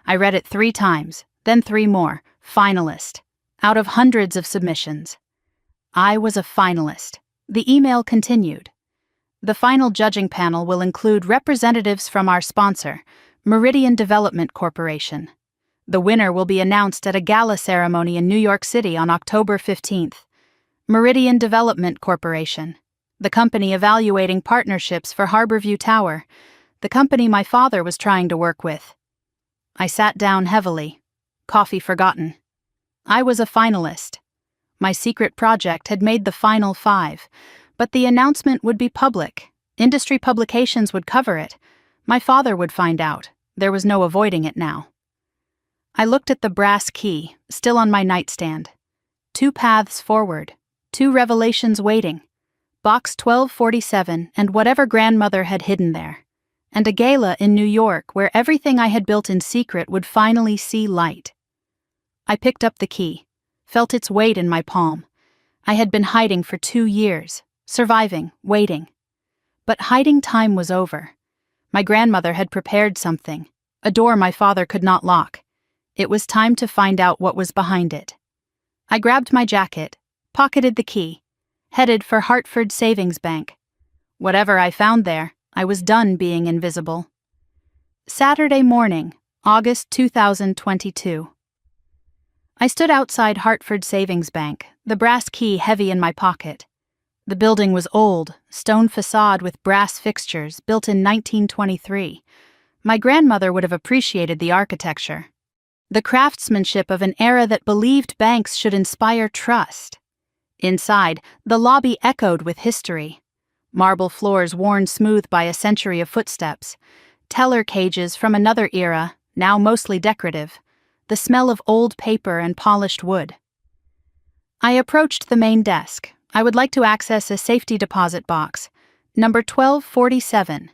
I read it 3 times, then 3 more. Finalist. Out of hundreds of submissions. I was a finalist. The email continued. The final judging panel will include representatives from our sponsor, Meridian Development Corporation. The winner will be announced at a gala ceremony in New York City on October 15th. Meridian Development Corporation, the company evaluating partnerships for Harborview Tower, the company my father was trying to work with. I sat down heavily, coffee forgotten. I was a finalist. My secret project had made the final 5, but the announcement would be public. Industry publications would cover it. My father would find out. There was no avoiding it now. I looked at the brass key, still on my nightstand. 2 paths forward, 2 revelations waiting. Box 1247 and whatever grandmother had hidden there. And a gala in New York where everything I had built in secret would finally see light. I picked up the key, felt its weight in my palm. I had been hiding for 2 years, surviving, waiting. But hiding time was over. My grandmother had prepared something, a door my father could not lock. It was time to find out what was behind it. I grabbed my jacket, pocketed the key, headed for Hartford Savings Bank. Whatever I found there, I was done being invisible. Saturday morning, August 2022. I stood outside Hartford Savings Bank, the brass key heavy in my pocket. The building was old, stone facade with brass fixtures, built in 1923. My grandmother would have appreciated the architecture. The craftsmanship of an era that believed banks should inspire trust. Inside, the lobby echoed with history. Marble floors worn smooth by a century of footsteps. Teller cages from another era, now mostly decorative. The smell of old paper and polished wood. I approached the main desk. I would like to access a safety deposit box, number 1247.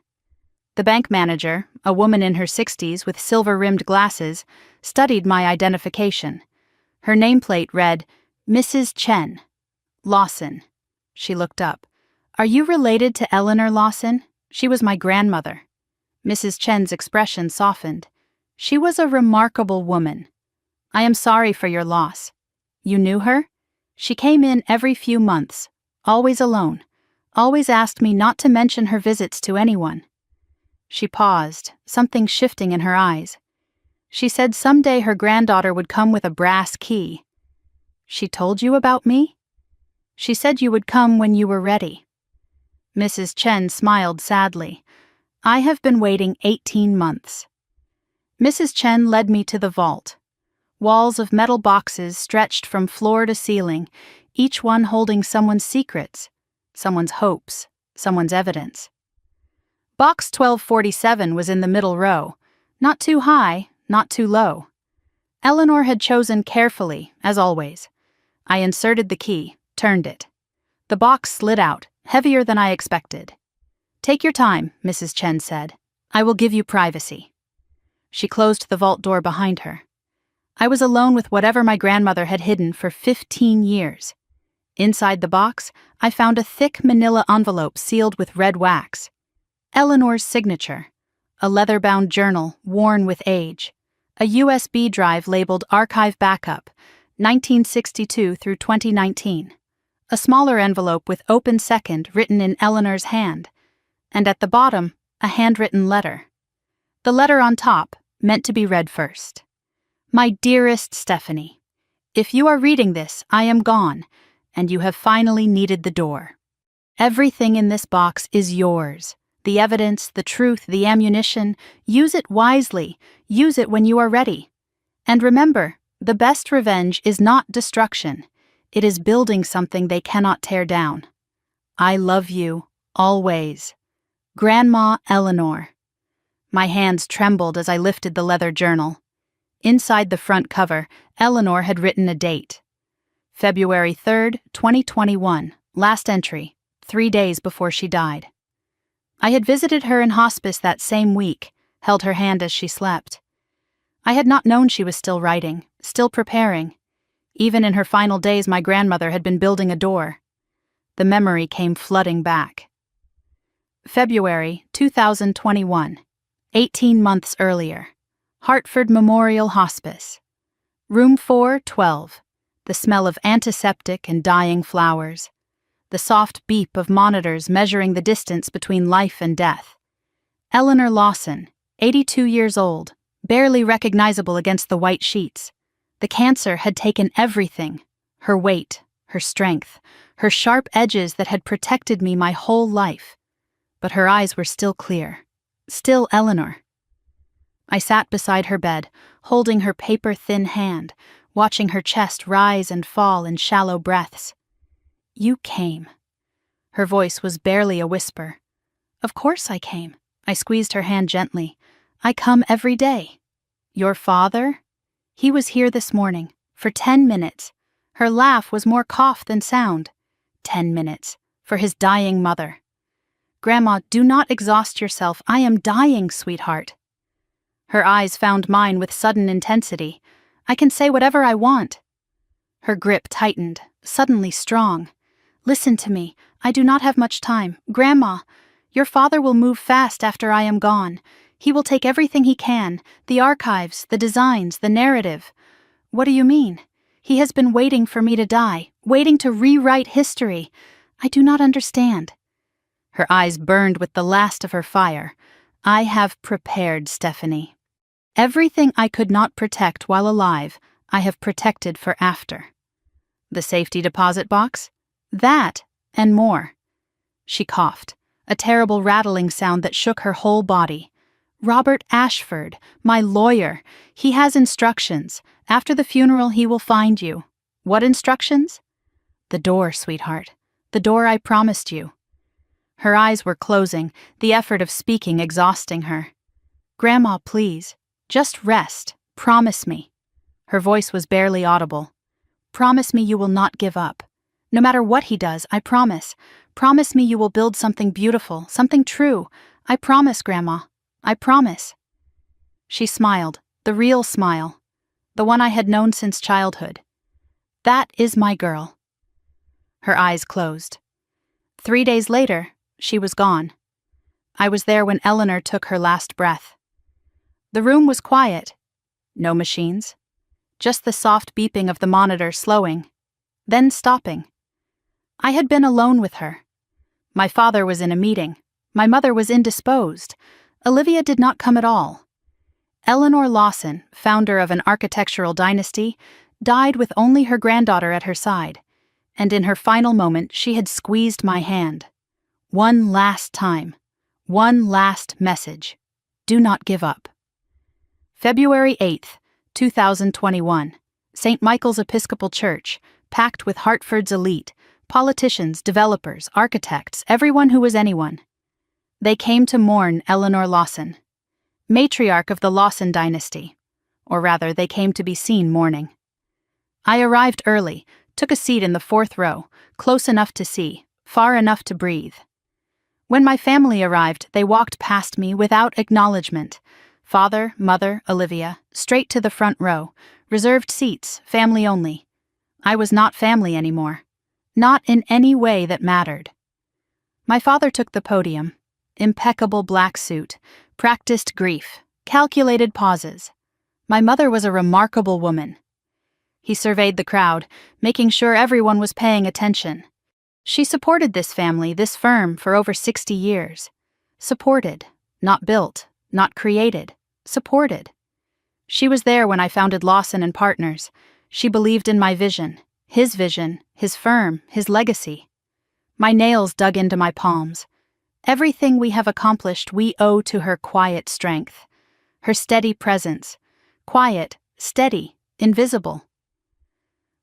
The bank manager, a woman in her 60s with silver-rimmed glasses, studied my identification. Her nameplate read, Mrs. Chen. Lawson. She looked up. Are you related to Eleanor Lawson? She was my grandmother. Mrs. Chen's expression softened. She was a remarkable woman. I am sorry for your loss. You knew her? She came in every few months, always alone, always asked me not to mention her visits to anyone. She paused, something shifting in her eyes. She said someday her granddaughter would come with a brass key. She told you about me? She said you would come when you were ready. Mrs. Chen smiled sadly. I have been waiting 18 months. Mrs. Chen led me to the vault. Walls of metal boxes stretched from floor to ceiling, each one holding someone's secrets, someone's hopes, someone's evidence. Box 1247 was in the middle row, not too high, not too low. Eleanor had chosen carefully, as always. I inserted the key, turned it. The box slid out, heavier than I expected. Take your time, Mrs. Chen said. I will give you privacy. She closed the vault door behind her. I was alone with whatever my grandmother had hidden for 15 years. Inside the box, I found a thick manila envelope sealed with red wax. Eleanor's signature, a leather-bound journal worn with age, a USB drive labeled Archive Backup, 1962 through 2019, a smaller envelope with Open Second written in Eleanor's hand, and at the bottom, a handwritten letter. The letter on top, meant to be read first. My dearest Stephanie, if you are reading this, I am gone, and you have finally needed the door. Everything in this box is yours. The evidence, the truth, the ammunition. Use it wisely. Use it when you are ready. And remember, the best revenge is not destruction. It is building something they cannot tear down. I love you, always. Grandma Eleanor. My hands trembled as I lifted the leather journal. Inside the front cover, Eleanor had written a date. February 3rd, 2021, last entry, 3 days before she died. I had visited her in hospice that same week, held her hand as she slept. I had not known she was still writing, still preparing. Even in her final days, my grandmother had been building a door. The memory came flooding back. February 2021, 18 months earlier. Hartford Memorial Hospice. Room 412. The smell of antiseptic and dying flowers. The soft beep of monitors measuring the distance between life and death. Eleanor Lawson, 82 years old, barely recognizable against the white sheets. The cancer had taken everything. Her weight, her strength, her sharp edges that had protected me my whole life. But her eyes were still clear. Still Eleanor. I sat beside her bed, holding her paper-thin hand, watching her chest rise and fall in shallow breaths. You came. Her voice was barely a whisper. Of course I came. I squeezed her hand gently. I come every day. Your father? He was here this morning, for 10 minutes. Her laugh was more cough than sound. 10 minutes, for his dying mother. Grandma, do not exhaust yourself. I am dying, sweetheart. Her eyes found mine with sudden intensity. I can say whatever I want. Her grip tightened, suddenly strong. Listen to me. I do not have much time. Grandma, your father will move fast after I am gone. He will take everything he can, the archives, the designs, the narrative. What do you mean? He has been waiting for me to die, waiting to rewrite history. I do not understand. Her eyes burned with the last of her fire. I have prepared, Stephanie. Everything I could not protect while alive, I have protected for after. The safety deposit box? That, and more. She coughed, a terrible rattling sound that shook her whole body. Robert Ashford, my lawyer. He has instructions. After the funeral, he will find you. What instructions? The door, sweetheart. The door I promised you. Her eyes were closing, the effort of speaking exhausting her. Grandma, please. Just rest. Promise me. Her voice was barely audible. Promise me you will not give up. No matter what he does, I promise. Promise me you will build something beautiful, something true. I promise, Grandma. I promise. She smiled, the real smile, the one I had known since childhood. That is my girl. Her eyes closed. 3 days later, she was gone. I was there when Eleanor took her last breath. The room was quiet. No machines. Just the soft beeping of the monitor slowing, then stopping. I had been alone with her. My father was in a meeting. My mother was indisposed. Olivia did not come at all. Eleanor Lawson, founder of an architectural dynasty, died with only her granddaughter at her side, and in her final moment she had squeezed my hand. One last time. One last message. Do not give up. February 8th, 2021. St. Michael's Episcopal Church, packed with Hartford's elite, politicians, developers, architects, everyone who was anyone. They came to mourn Eleanor Lawson, matriarch of the Lawson dynasty, or rather, they came to be seen mourning. I arrived early, took a seat in the 4th row, close enough to see, far enough to breathe. When my family arrived, they walked past me without acknowledgement. Father, mother, Olivia, straight to the front row, reserved seats, family only. I was not family anymore. Not in any way that mattered. My father took the podium. Impeccable black suit, practiced grief, calculated pauses. My mother was a remarkable woman. He surveyed the crowd, making sure everyone was paying attention. She supported this family, this firm, for over 60 years. Supported, not built, not created. Supported. She was there when I founded Lawson and Partners. She believed in my vision, his firm, his legacy. My nails dug into my palms. Everything we have accomplished we owe to her quiet strength, her steady presence. Quiet, steady, invisible.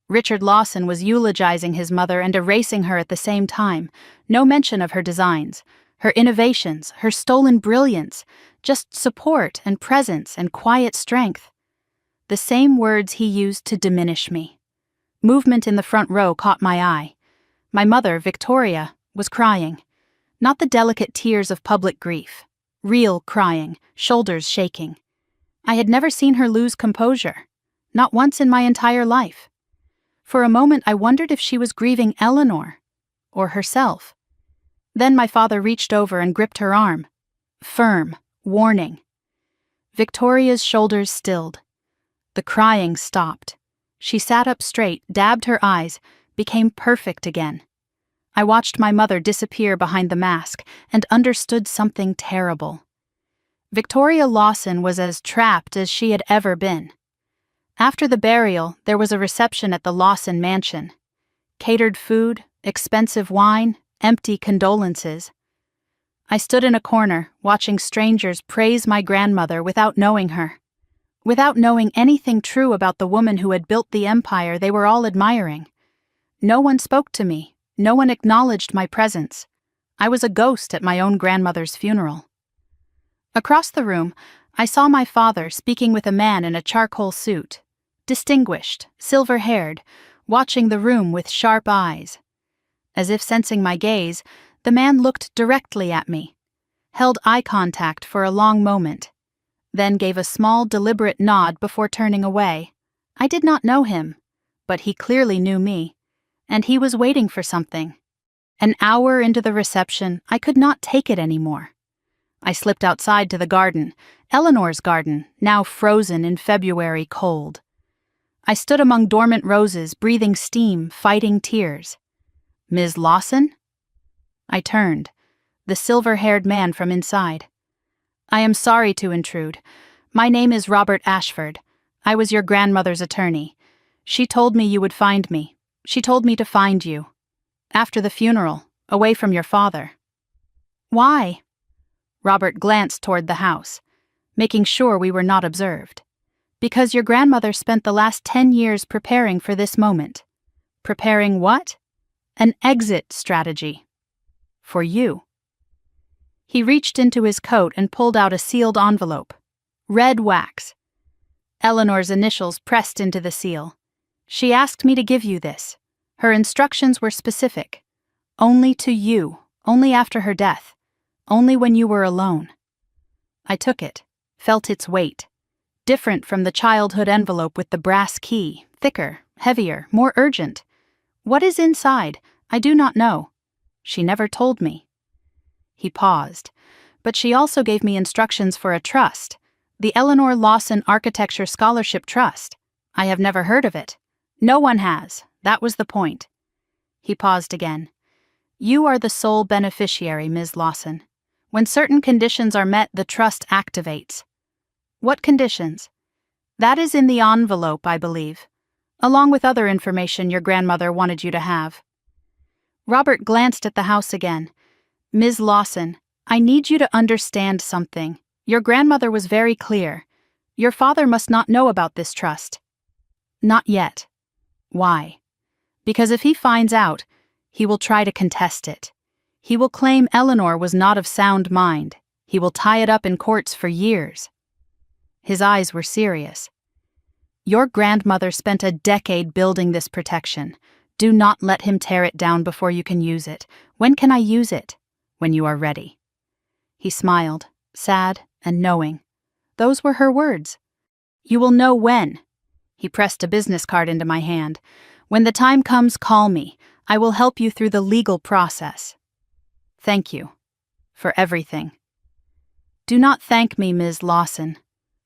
Richard Lawson was eulogizing his mother and erasing her at the same time. No mention of her designs, her innovations, her stolen brilliance, just support and presence and quiet strength. The same words he used to diminish me. Movement in the front row caught my eye. My mother, Victoria, was crying. Not the delicate tears of public grief. Real crying, shoulders shaking. I had never seen her lose composure. Not once in my entire life. For a moment I wondered if she was grieving Eleanor, or herself. Then my father reached over and gripped her arm. Firm, warning. Victoria's shoulders stilled. The crying stopped. She sat up straight, dabbed her eyes, became perfect again. I watched my mother disappear behind the mask and understood something terrible. Victoria Lawson was as trapped as she had ever been. After the burial, there was a reception at the Lawson mansion. Catered food, expensive wine, empty condolences. I stood in a corner, watching strangers praise my grandmother without knowing her. Without knowing anything true about the woman who had built the empire they were all admiring. No one spoke to me. No one acknowledged my presence. I was a ghost at my own grandmother's funeral. Across the room, I saw my father speaking with a man in a charcoal suit. Distinguished, silver-haired, watching the room with sharp eyes. As if sensing my gaze, the man looked directly at me, held eye contact for a long moment, then gave a small, deliberate nod before turning away. I did not know him, but he clearly knew me, and he was waiting for something. An hour into the reception, I could not take it anymore. I slipped outside to the garden, Eleanor's garden, now frozen in February cold. I stood among dormant roses, breathing steam, fighting tears. Ms. Lawson? I turned, the silver-haired man from inside. I am sorry to intrude. My name is Robert Ashford. I was your grandmother's attorney. She told me you would find me. She told me to find you. After the funeral, away from your father. Why? Robert glanced toward the house, making sure we were not observed. Because your grandmother spent the last 10 years preparing for this moment. Preparing what? An exit strategy. For you. He reached into his coat and pulled out a sealed envelope. Red wax. Eleanor's initials pressed into the seal. She asked me to give you this. Her instructions were specific. Only to you, only after her death, only when you were alone. I took it, felt its weight. Different from the childhood envelope with the brass key, thicker, heavier, more urgent. What is inside? I do not know. She never told me. He paused, but she also gave me instructions for a trust, the Eleanor Lawson Architecture Scholarship Trust. I have never heard of it. No one has. That was the point. He paused again. You are the sole beneficiary, Ms. Lawson. When certain conditions are met, the trust activates. What conditions? That is in the envelope, I believe, along with other information your grandmother wanted you to have. Robert glanced at the house again. Ms. Lawson, I need you to understand something. Your grandmother was very clear. Your father must not know about this trust. Not yet. Why? Because if he finds out, he will try to contest it. He will claim Eleanor was not of sound mind. He will tie it up in courts for years. His eyes were serious. Your grandmother spent a decade building this protection. Do not let him tear it down before you can use it. When can I use it? When you are ready. He smiled, sad and knowing. Those were her words. You will know when. He pressed a business card into my hand. When the time comes, call me. I will help you through the legal process. Thank you for everything. Do not thank me, Ms. Lawson.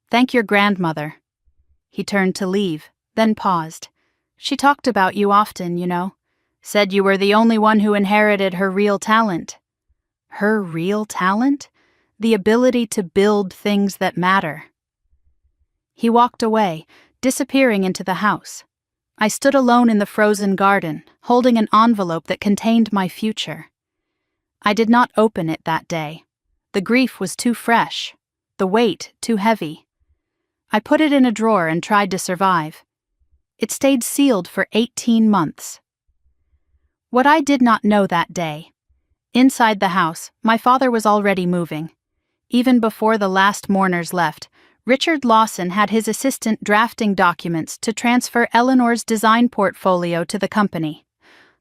Thank your grandmother. He turned to leave, then paused. She talked about you often, you know. Said you were the only one who inherited her real talent. Her real talent? The ability to build things that matter. He walked away, disappearing into the house. I stood alone in the frozen garden, holding an envelope that contained my future. I did not open it that day. The grief was too fresh, the weight too heavy. I put it in a drawer and tried to survive. It stayed sealed for 18 months. What I did not know that day. Inside the house, my father was already moving. Even before the last mourners left, Richard Lawson had his assistant drafting documents to transfer Eleanor's design portfolio to the company.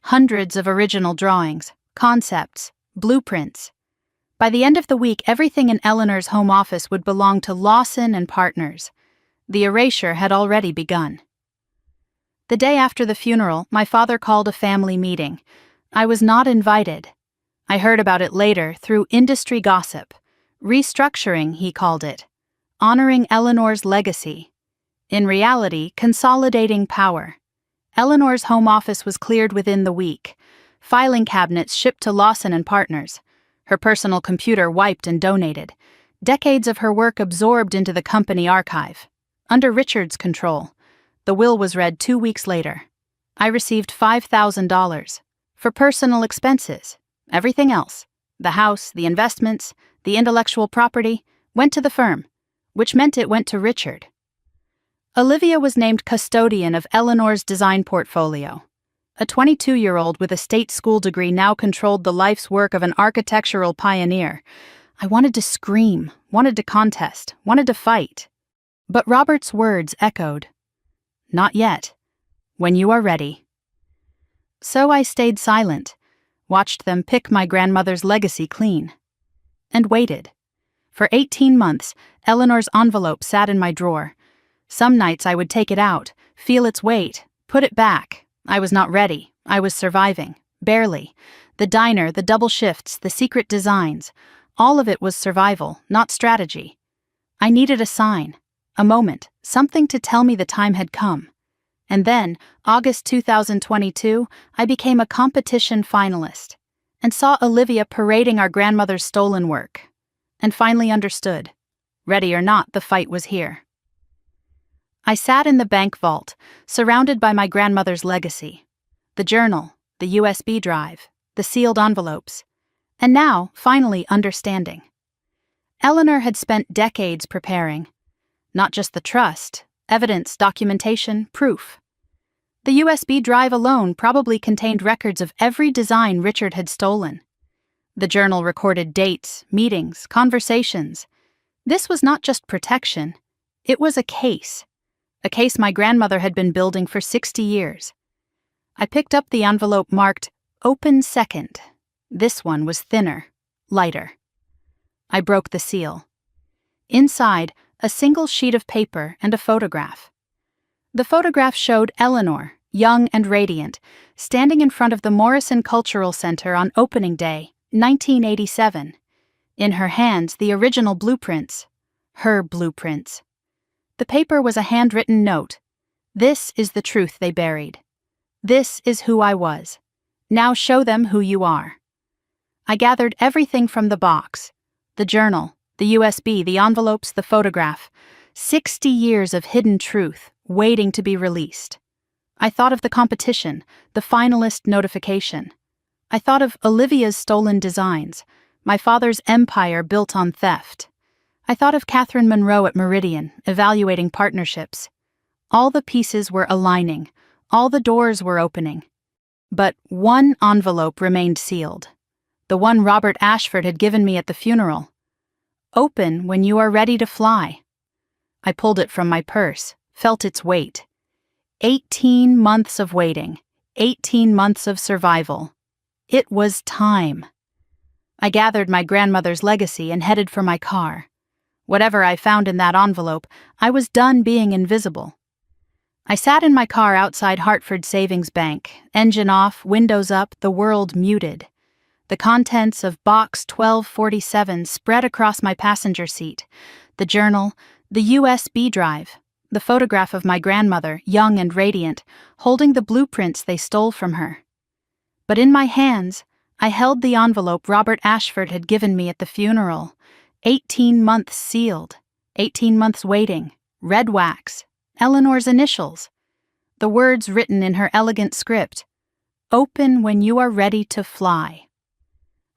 Hundreds of original drawings, concepts, blueprints. By the end of the week, everything in Eleanor's home office would belong to Lawson and Partners. The erasure had already begun. The day after the funeral, my father called a family meeting. I was not invited. I heard about it later through industry gossip. Restructuring, he called it. Honoring Eleanor's legacy. In reality, consolidating power. Eleanor's home office was cleared within the week. Filing cabinets shipped to Lawson and Partners. Her personal computer wiped and donated. Decades of her work absorbed into the company archive. Under Richard's control. The will was read 2 weeks later. I received $5,000 for personal expenses. Everything else, the house, the investments, the intellectual property, went to the firm, which meant it went to Richard. Olivia was named custodian of Eleanor's design portfolio. A 22-year-old with a state school degree now controlled the life's work of an architectural pioneer. I wanted to scream, wanted to contest, wanted to fight. But Robert's words echoed. Not yet. When you are ready. So I stayed silent, watched them pick my grandmother's legacy clean, and waited. For 18 months, Eleanor's envelope sat in my drawer. Some nights I would take it out, feel its weight, put it back. I was not ready. I was surviving. Barely. The diner, the double shifts, the secret designs. All of it was survival, not strategy. I needed a sign, a moment, something to tell me the time had come. And then, August 2022, I became a competition finalist and saw Olivia parading our grandmother's stolen work. And finally understood. Ready or not, the fight was here. I sat in the bank vault, surrounded by my grandmother's legacy. The journal, the USB drive, the sealed envelopes. And now, finally, understanding. Eleanor had spent decades preparing. Not just the trust, evidence, documentation, proof. The USB drive alone probably contained records of every design Richard had stolen. The journal recorded dates, meetings, conversations. This was not just protection. It was a case my grandmother had been building for 60 years. I picked up the envelope marked, "Open Second." This one was thinner, lighter. I broke the seal. Inside, a single sheet of paper and a photograph. The photograph showed Eleanor, young and radiant, standing in front of the Morrison Cultural Center on opening day, 1987. In her hands, the original blueprints. Her blueprints. The paper was a handwritten note. This is the truth they buried. This is who I was. Now show them who you are. I gathered everything from the box. The journal, the USB, the envelopes, the photograph. 60 years of hidden truth, waiting to be released. I thought of the competition, the finalist notification. I thought of Olivia's stolen designs, my father's empire built on theft. I thought of Catherine Monroe at Meridian, evaluating partnerships. All the pieces were aligning, all the doors were opening. But one envelope remained sealed. The one Robert Ashford had given me at the funeral. Open when you are ready to fly. I pulled it from my purse, felt its weight. 18 months of waiting, 18 months of survival. It was time. I gathered my grandmother's legacy and headed for my car. Whatever I found in that envelope, I was done being invisible. I sat in my car outside Hartford Savings Bank, engine off, windows up, the world muted. The contents of Box 1247 spread across my passenger seat. The journal, the USB drive, the photograph of my grandmother, young and radiant, holding the blueprints they stole from her. But in my hands, I held the envelope Robert Ashford had given me at the funeral. 18 months sealed, 18 months waiting, red wax, Eleanor's initials. The words written in her elegant script, "Open when you are ready to fly."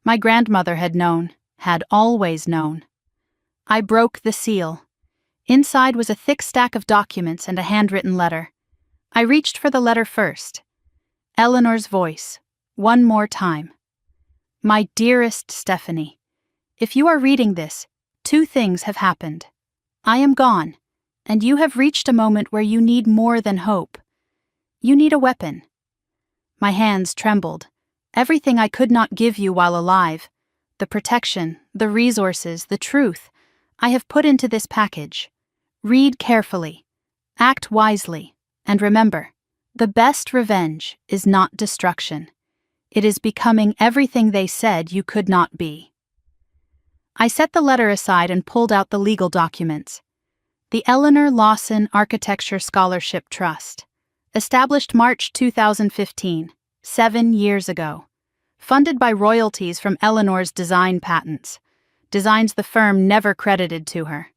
My grandmother had known, had always known. I broke the seal. Inside was a thick stack of documents and a handwritten letter. I reached for the letter first. Eleanor's voice, one more time. "My dearest Stephanie, if you are reading this, two things have happened. I am gone, and you have reached a moment where you need more than hope. You need a weapon." My hands trembled. Everything I could not give you while alive, the protection, the resources, the truth, I have put into this package. Read carefully, act wisely, and remember, the best revenge is not destruction. It is becoming everything they said you could not be. I set the letter aside and pulled out the legal documents. The Eleanor Lawson Architecture Scholarship Trust, established March 2015, 7 years ago. Funded by royalties from Eleanor's design patents. Designs the firm never credited to her.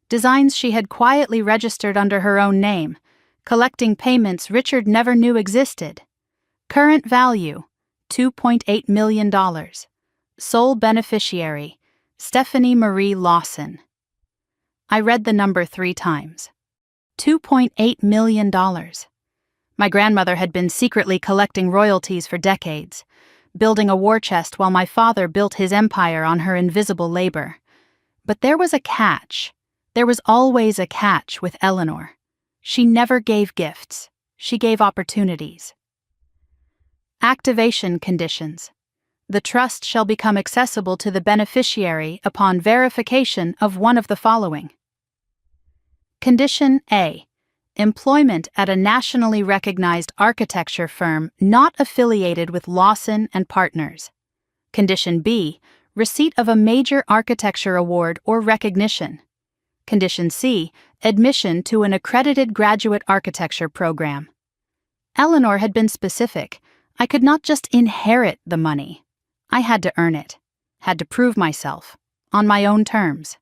Designs she had quietly registered under her own name, collecting payments Richard never knew existed. Current value, $2.8 million. Sole beneficiary, Stephanie Marie Lawson. I read the number 3 times. $2.8 million. My grandmother had been secretly collecting royalties for decades, building a war chest while my father built his empire on her invisible labor. But there was a catch. There was always a catch with Eleanor. She never gave gifts. She gave opportunities. Activation conditions. The trust shall become accessible to the beneficiary upon verification of one of the following. Condition A. Employment at a nationally recognized architecture firm not affiliated with Lawson and Partners. Condition B. Receipt of a major architecture award or recognition. Condition C. Admission to an accredited graduate architecture program. Eleanor had been specific. I could not just inherit the money. I had to earn it, had to prove myself, on my own terms.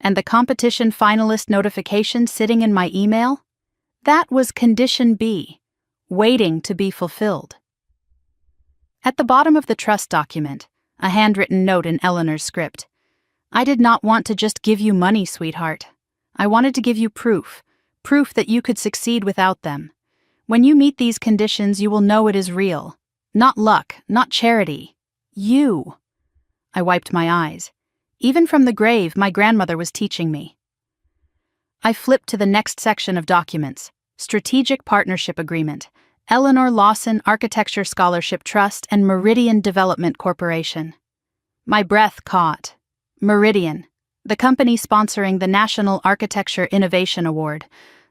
And the competition finalist notification sitting in my email? That was Condition B, waiting to be fulfilled. At the bottom of the trust document, a handwritten note in Eleanor's script. "I did not want to just give you money, sweetheart. I wanted to give you proof that you could succeed without them. When you meet these conditions, you will know it is real. Not luck, not charity. You." I wiped my eyes. Even from the grave, my grandmother was teaching me. I flipped to the next section of documents. Strategic Partnership Agreement, Eleanor Lawson Architecture Scholarship Trust and Meridian Development Corporation. My breath caught. Meridian, the company sponsoring the National Architecture Innovation Award,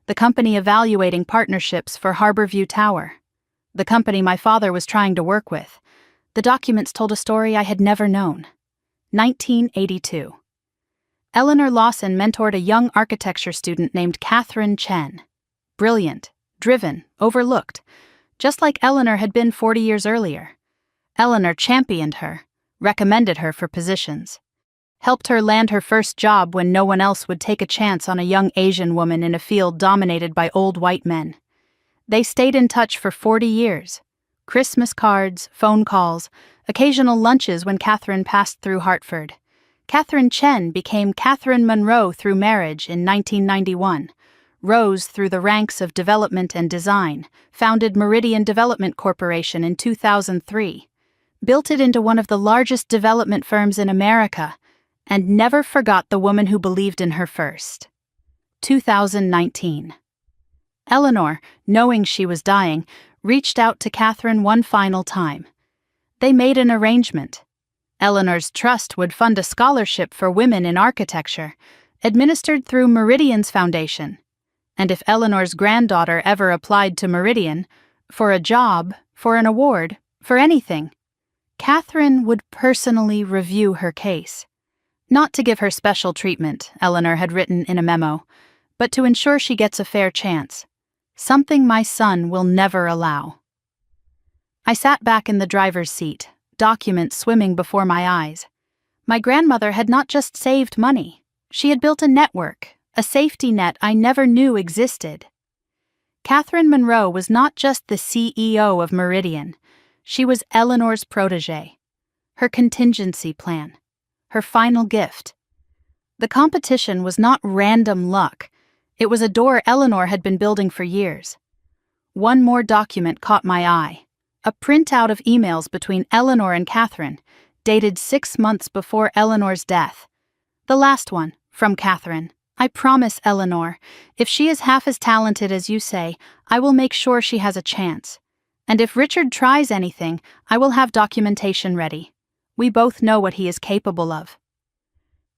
the company evaluating partnerships for Harborview Tower, the company my father was trying to work with. The documents told a story I had never known. 1982. Eleanor Lawson mentored a young architecture student named Catherine Chen. Brilliant, driven, overlooked, just like Eleanor had been 40 years earlier. Eleanor championed her, recommended her for positions, helped her land her first job when no one else would take a chance on a young Asian woman in a field dominated by old white men. They stayed in touch for 40 years. Christmas cards, phone calls, occasional lunches when Catherine passed through Hartford. Catherine Chen became Catherine Monroe through marriage in 1991, rose through the ranks of development and design, founded Meridian Development Corporation in 2003, built it into one of the largest development firms in America, and never forgot the woman who believed in her first. 2019. Eleanor, knowing she was dying, reached out to Catherine one final time. They made an arrangement. Eleanor's trust would fund a scholarship for women in architecture, administered through Meridian's foundation. And if Eleanor's granddaughter ever applied to Meridian, for a job, for an award, for anything, Catherine would personally review her case. Not to give her special treatment, Eleanor had written in a memo, but to ensure she gets a fair chance. Something my son will never allow. I sat back in the driver's seat, documents swimming before my eyes. My grandmother had not just saved money. She had built a network, a safety net I never knew existed. Catherine Monroe was not just the CEO of Meridian. She was Eleanor's protégé, her contingency plan, her final gift. The competition was not random luck. It was a door Eleanor had been building for years. One more document caught my eye, a printout of emails between Eleanor and Catherine, dated 6 months before Eleanor's death. The last one, from Catherine. I promise, Eleanor, if she is half as talented as you say, I will make sure she has a chance. And if Richard tries anything, I will have documentation ready. We both know what he is capable of.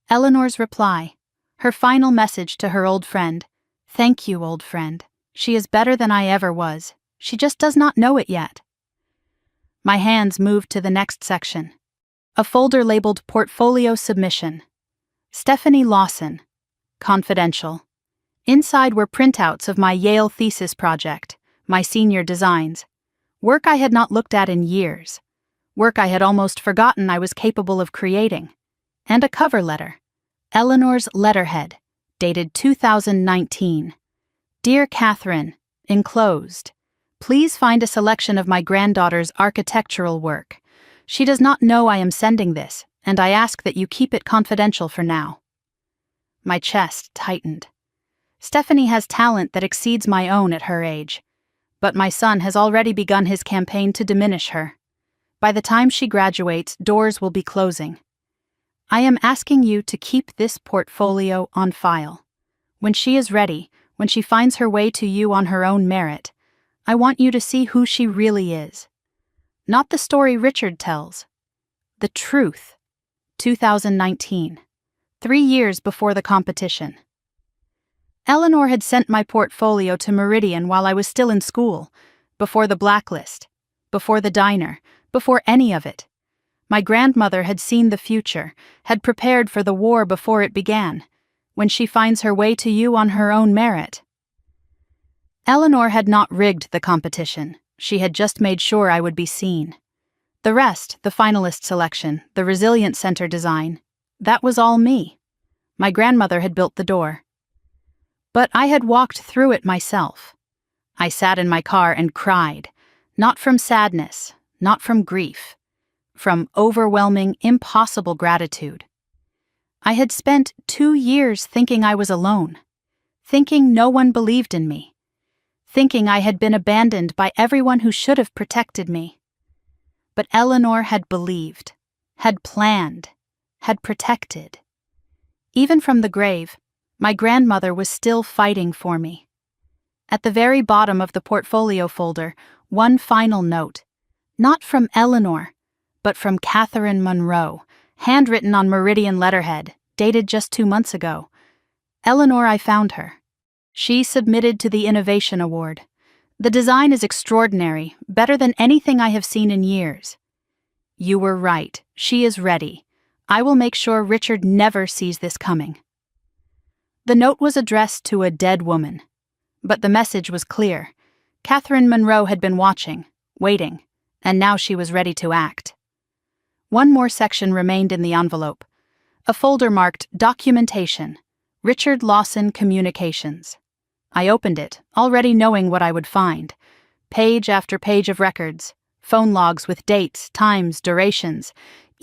Eleanor's reply, her final message to her old friend. Thank you, old friend. She is better than I ever was. She just does not know it yet. My hands moved to the next section. A folder labeled Portfolio Submission. Stephanie Lawson. Confidential. Inside were printouts of my Yale thesis project, my senior designs. Work I had not looked at in years. Work I had almost forgotten I was capable of creating. And a cover letter. Eleanor's letterhead, dated 2019. Dear Catherine, enclosed. Please find a selection of my granddaughter's architectural work. She does not know I am sending this, and I ask that you keep it confidential for now. My chest tightened. Stephanie has talent that exceeds my own at her age, but my son has already begun his campaign to diminish her. By the time she graduates, doors will be closing. I am asking you to keep this portfolio on file. When she is ready, when she finds her way to you on her own merit, I want you to see who she really is. Not the story Richard tells. The truth. 2019. 3 years before the competition. Eleanor had sent my portfolio to Meridian while I was still in school, before the blacklist, before the diner, before any of it. My grandmother had seen the future, had prepared for the war before it began, when she finds her way to you on her own merit. Eleanor had not rigged the competition. She had just made sure I would be seen. The rest, the finalist selection, the Resilient Center design, that was all me. My grandmother had built the door. But I had walked through it myself. I sat in my car and cried, not from sadness, not from grief, from overwhelming, impossible gratitude. I had spent 2 years thinking I was alone, thinking no one believed in me, thinking I had been abandoned by everyone who should have protected me. But Eleanor had believed, had planned, had protected. Even from the grave, my grandmother was still fighting for me. At the very bottom of the portfolio folder, one final note, not from Eleanor, but from Catherine Monroe, handwritten on Meridian letterhead, dated just 2 months ago. Eleanor, I found her. She submitted to the Innovation Award. The design is extraordinary, better than anything I have seen in years. You were right. She is ready. I will make sure Richard never sees this coming. The note was addressed to a dead woman. But the message was clear. Catherine Monroe had been watching, waiting, and now she was ready to act. One more section remained in the envelope. A folder marked Documentation, Richard Lawson Communications. I opened it, already knowing what I would find. Page after page of records, phone logs with dates, times, durations,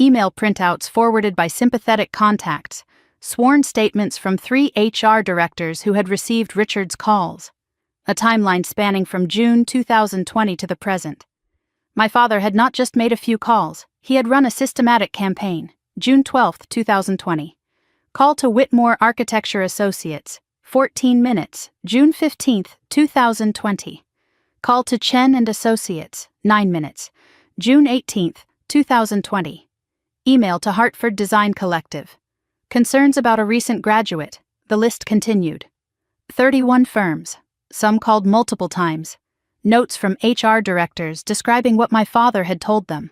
email printouts forwarded by sympathetic contacts, sworn statements from 3 HR directors who had received Richard's calls. A timeline spanning from June 2020 to the present. My father had not just made a few calls, he had run a systematic campaign. June 12, 2020. Call to Whitmore Architecture Associates, 14 minutes, June 15, 2020. Call to Chen and Associates, 9 minutes, June 18, 2020. Email to Hartford Design Collective. Concerns about a recent graduate. The list continued. 31 firms, some called multiple times. Notes from HR directors describing what my father had told them.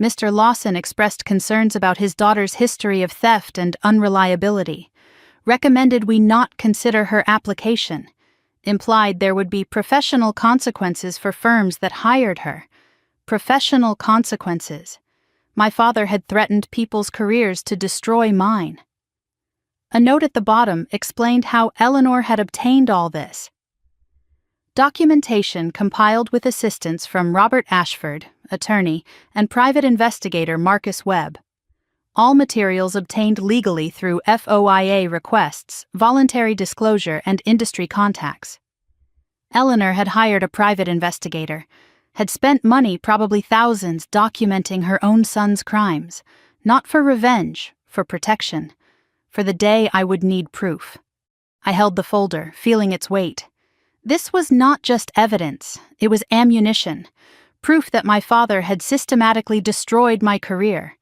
Mr. Lawson expressed concerns about his daughter's history of theft and unreliability, recommended we not consider her application, implied there would be professional consequences for firms that hired her. Professional consequences. My father had threatened people's careers to destroy mine. A note at the bottom explained how Eleanor had obtained all this. Documentation compiled with assistance from Robert Ashford, attorney, and private investigator Marcus Webb. All materials obtained legally through FOIA requests, voluntary disclosure, and industry contacts. Eleanor had hired a private investigator, had spent money, probably thousands, documenting her own son's crimes, not for revenge, for protection, for the day I would need proof. I held the folder, feeling its weight. This was not just evidence, it was ammunition, proof that my father had systematically destroyed my career,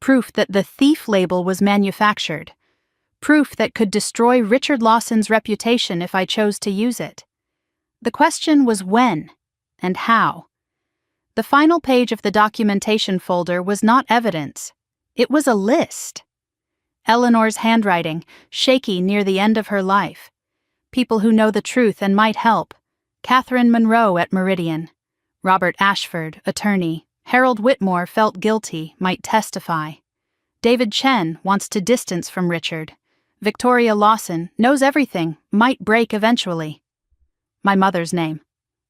proof that the thief label was manufactured, proof that could destroy Richard Lawson's reputation if I chose to use it. The question was when and how. The final page of the documentation folder was not evidence, it was a list. Eleanor's handwriting, shaky near the end of her life. People who know the truth and might help. Catherine Monroe at Meridian. Robert Ashford, attorney. Harold Whitmore felt guilty, might testify. David Chen wants to distance from Richard. Victoria Lawson knows everything, might break eventually. My mother's name.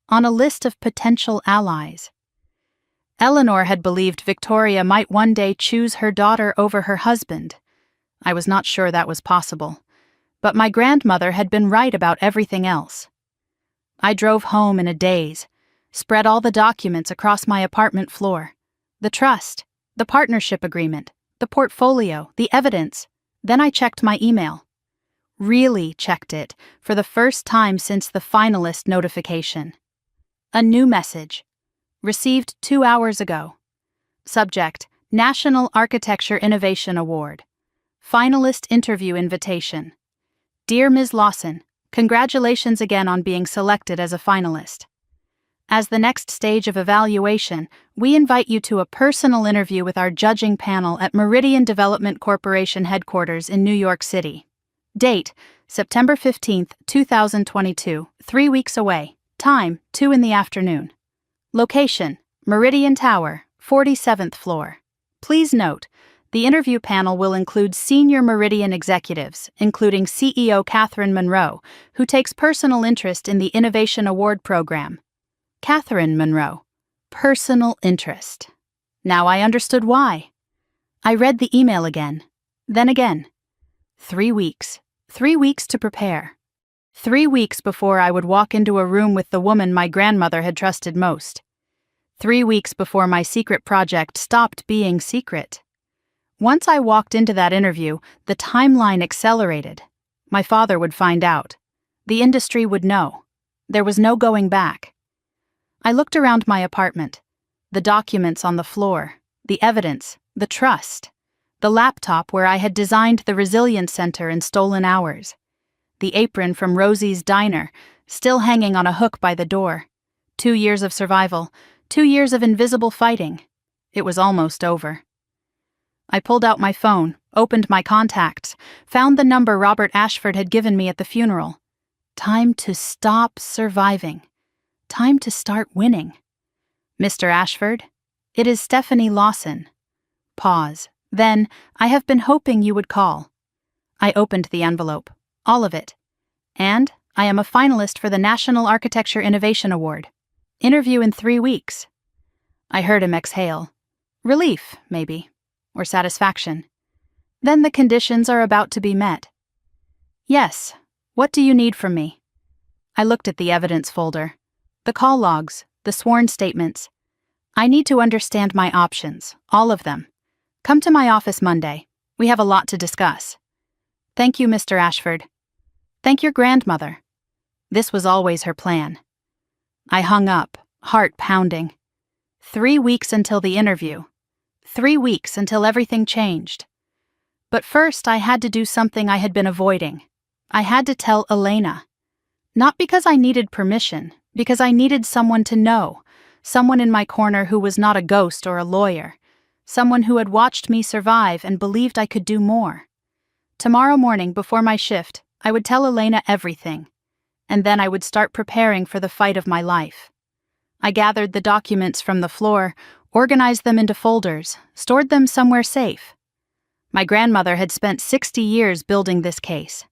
On a list of potential allies. Eleanor had believed Victoria might one day choose her daughter over her husband. I was not sure that was possible. But my grandmother had been right about everything else. I drove home in a daze, spread all the documents across my apartment floor. The trust, the partnership agreement, the portfolio, the evidence. Then I checked my email. Really checked it, for the first time since the finalist notification. A new message. Received 2 hours ago. Subject, National Architecture Innovation Award. Finalist interview invitation. Dear Ms. Lawson, congratulations again on being selected as a finalist. As the next stage of evaluation, we invite you to a personal interview with our judging panel at Meridian Development Corporation headquarters in New York City. Date, September 15, 2022, 3 weeks away. Time, 2 in the afternoon. Location, Meridian Tower, 47th floor. Please note, the interview panel will include senior Meridian executives, including CEO Catherine Monroe, who takes personal interest in the Innovation Award program. Catherine Monroe. Personal interest. Now I understood why. I read the email again. Then again. 3 weeks. 3 weeks to prepare. 3 weeks before I would walk into a room with the woman my grandmother had trusted most. 3 weeks before my secret project stopped being secret. Once I walked into that interview, the timeline accelerated. My father would find out. The industry would know. There was no going back. I looked around my apartment. The documents on the floor, the evidence, the trust, the laptop where I had designed the Resilience Center in stolen hours, the apron from Rosie's Diner, still hanging on a hook by the door. 2 years of survival, 2 years of invisible fighting. It was almost over. I pulled out my phone, opened my contacts, found the number Robert Ashford had given me at the funeral. Time to stop surviving. Time to start winning. Mr. Ashford, it is Stephanie Lawson. Pause. Then, I have been hoping you would call. I opened the envelope. All of it. And I am a finalist for the National Architecture Innovation Award. Interview in 3 weeks. I heard him exhale. Relief, maybe. Or satisfaction. Then the conditions are about to be met. Yes. What do you need from me? I looked at the evidence folder. The call logs, the sworn statements. I need to understand my options, all of them. Come to my office Monday. We have a lot to discuss. Thank you, Mr. Ashford. Thank your grandmother. This was always her plan. I hung up, heart pounding. 3 weeks until the interview. 3 weeks until everything changed. But first I had to do something I had been avoiding. I had to tell Elena. Not because I needed permission, because I needed someone to know, someone in my corner who was not a ghost or a lawyer, someone who had watched me survive and believed I could do more. Tomorrow morning, before my shift, I would tell Elena everything, and then I would start preparing for the fight of my life. I gathered the documents from the floor, organized them into folders, stored them somewhere safe. My grandmother had spent 60 years building this case,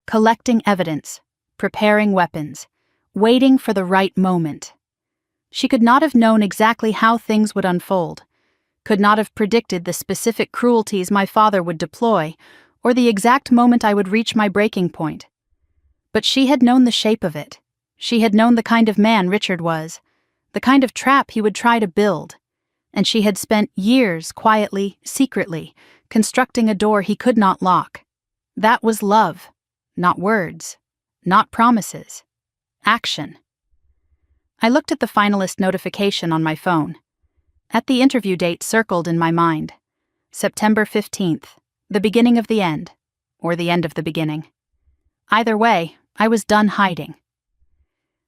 collecting evidence, preparing weapons, waiting for the right moment. She could not have known exactly how things would unfold, could not have predicted the specific cruelties my father would deploy, or the exact moment I would reach my breaking point. But she had known the shape of it. She had known the kind of man Richard was, the kind of trap he would try to build, and she had spent years quietly, secretly, constructing a door he could not lock. That was love, not words, not promises, action. I looked at the finalist notification on my phone. At the interview date circled in my mind, September 15th, the beginning of the end, or the end of the beginning. Either way, I was done hiding.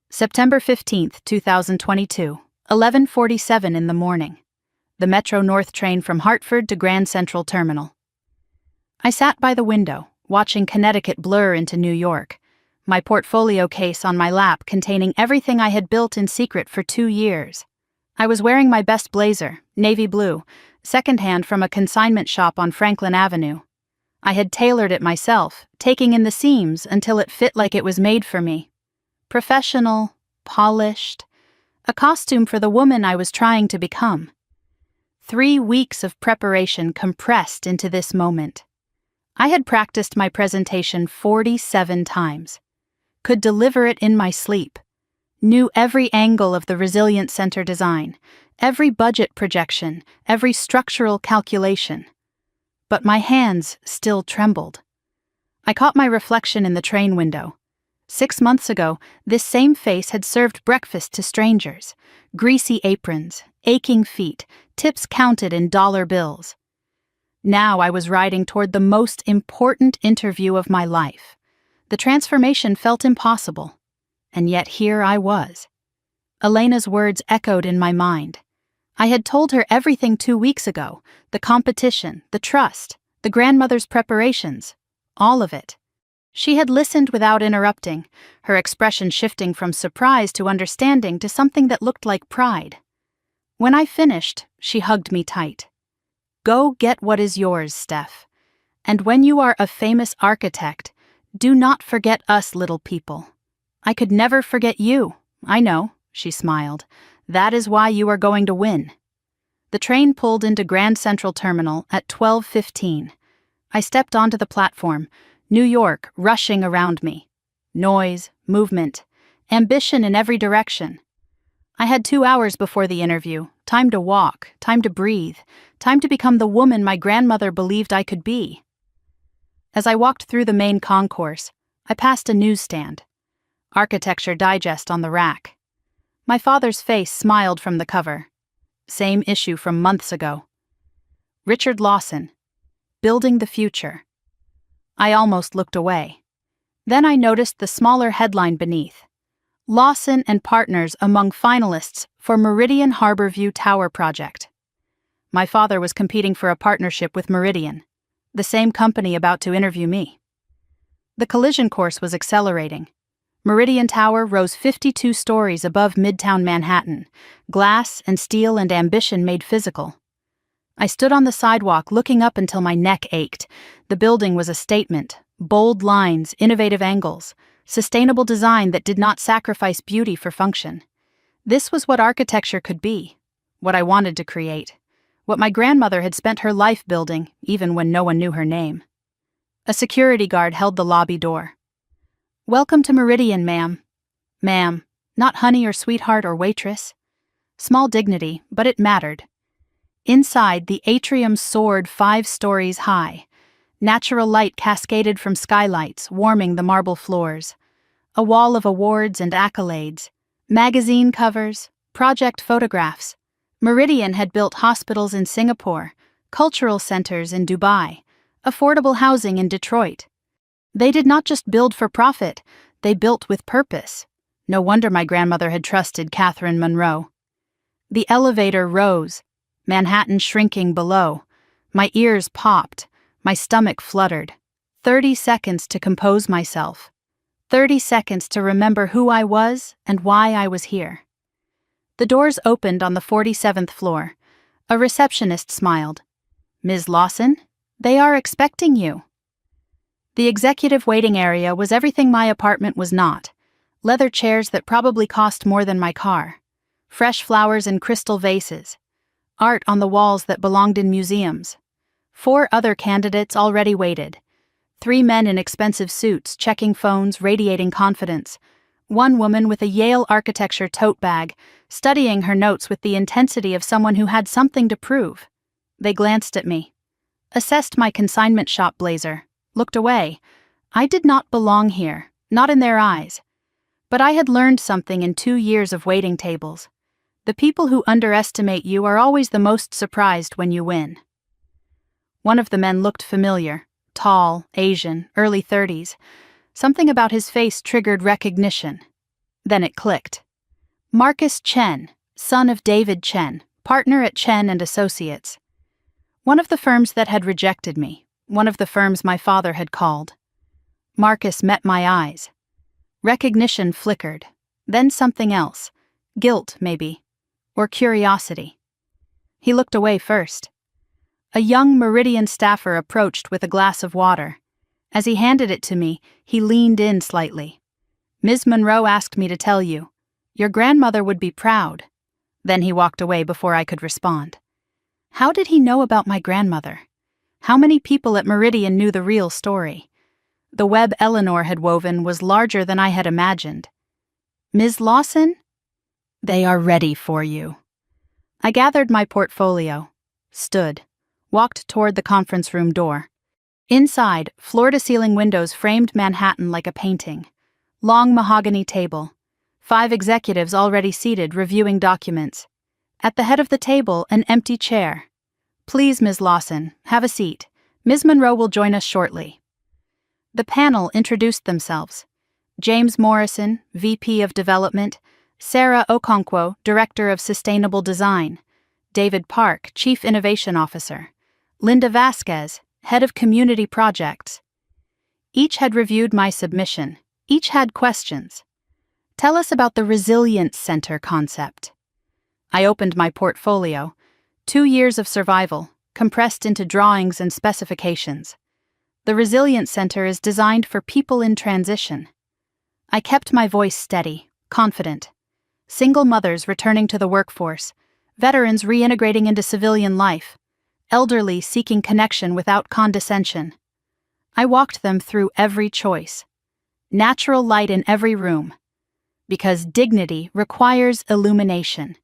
September 15th, 2022, 11:47 in the morning. The Metro North train from Hartford to Grand Central Terminal. I sat by the window, watching Connecticut blur into New York, my portfolio case on my lap containing everything I had built in secret for 2 years. I was wearing my best blazer, navy blue, secondhand from a consignment shop on Franklin Avenue. I had tailored it myself, taking in the seams until it fit like it was made for me. Professional, polished, a costume for the woman I was trying to become. 3 weeks of preparation compressed into this moment. I had practiced my presentation 47 times, could deliver it in my sleep, knew every angle of the Resilient Center design, every budget projection, every structural calculation. But my hands still trembled. I caught my reflection in the train window. 6 months ago, this same face had served breakfast to strangers, greasy aprons, aching feet, tips counted in dollar bills. Now I was riding toward the most important interview of my life. The transformation felt impossible, and yet here I was. Elena's words echoed in my mind. I had told her everything 2 weeks ago, the competition, the trust, the grandmother's preparations, all of it. She had listened without interrupting, her expression shifting from surprise to understanding to something that looked like pride. When I finished, she hugged me tight. Go get what is yours, Steph. And when you are a famous architect, do not forget us little people. I could never forget you. I know, she smiled. That is why you are going to win. The train pulled into Grand Central Terminal at 12:15. I stepped onto the platform, New York rushing around me. Noise, movement, ambition in every direction. I had 2 hours before the interview, time to walk, time to breathe, time to become the woman my grandmother believed I could be. As I walked through the main concourse, I passed a newsstand. Architecture Digest on the rack. My father's face smiled from the cover. Same issue from months ago. Richard Lawson, Building the Future. I almost looked away. Then I noticed the smaller headline beneath. Lawson and partners among finalists for Meridian Harborview Tower project. My father was competing for a partnership with Meridian, the same company about to interview me. The collision course was accelerating. Meridian Tower rose 52 stories above Midtown Manhattan, glass and steel and ambition made physical. I stood on the sidewalk looking up until my neck ached. The building was a statement, bold lines, innovative angles, sustainable design that did not sacrifice beauty for function. This was what architecture could be, what I wanted to create, what my grandmother had spent her life building, even when no one knew her name. A security guard held the lobby door. Welcome to Meridian, ma'am. Ma'am, not honey or sweetheart or waitress. Small dignity, but it mattered. Inside, the atrium soared 5 stories high. Natural light cascaded from skylights, warming the marble floors. A wall of awards and accolades. Magazine covers, project photographs. Meridian had built hospitals in Singapore, cultural centers in Dubai, affordable housing in Detroit. They did not just build for profit, they built with purpose. No wonder my grandmother had trusted Catherine Monroe. The elevator rose, Manhattan shrinking below. My ears popped, my stomach fluttered. 30 seconds to compose myself. 30 seconds to remember who I was and why I was here. The doors opened on the 47th floor. A receptionist smiled. "Ms. Lawson, they are expecting you." The executive waiting area was everything my apartment was not. Leather chairs that probably cost more than my car. Fresh flowers in crystal vases. Art on the walls that belonged in museums. 4 other candidates already waited. 3 men in expensive suits, checking phones, radiating confidence. 1 woman with a Yale architecture tote bag, studying her notes with the intensity of someone who had something to prove. They glanced at me, assessed my consignment shop blazer, looked away. I did not belong here, not in their eyes. But I had learned something in 2 years of waiting tables. The people who underestimate you are always the most surprised when you win. One of the men looked familiar, tall, Asian, early 30s. Something about his face triggered recognition. Then it clicked. Marcus Chen, son of David Chen, partner at Chen and Associates. One of the firms that had rejected me, one of the firms my father had called. Marcus met my eyes. Recognition flickered, then something else. Guilt, maybe, or curiosity. He looked away first. A young Meridian staffer approached with a glass of water. As he handed it to me, he leaned in slightly. "Ms. Monroe asked me to tell you. Your grandmother would be proud." Then he walked away before I could respond. How did he know about my grandmother? How many people at Meridian knew the real story? The web Eleanor had woven was larger than I had imagined. "Ms. Lawson? They are ready for you." I gathered my portfolio, stood, walked toward the conference room door. Inside, floor-to-ceiling windows framed Manhattan like a painting. Long mahogany table. 5 executives already seated reviewing documents. At the head of the table, an empty chair. "Please, Ms. Lawson, have a seat. Ms. Monroe will join us shortly." The panel introduced themselves. James Morrison, VP of Development, Sarah Okonkwo, Director of Sustainable Design, David Park, Chief Innovation Officer, Linda Vasquez, Head of Community Projects. Each had reviewed my submission. Each had questions. "Tell us about the Resilience Center concept." I opened my portfolio. 2 years of survival, compressed into drawings and specifications. The Resilience Center is designed for people in transition. I kept my voice steady, confident. Single mothers returning to the workforce, veterans reintegrating into civilian life, elderly seeking connection without condescension. I walked them through every choice. Natural light in every room. Because dignity requires illumination.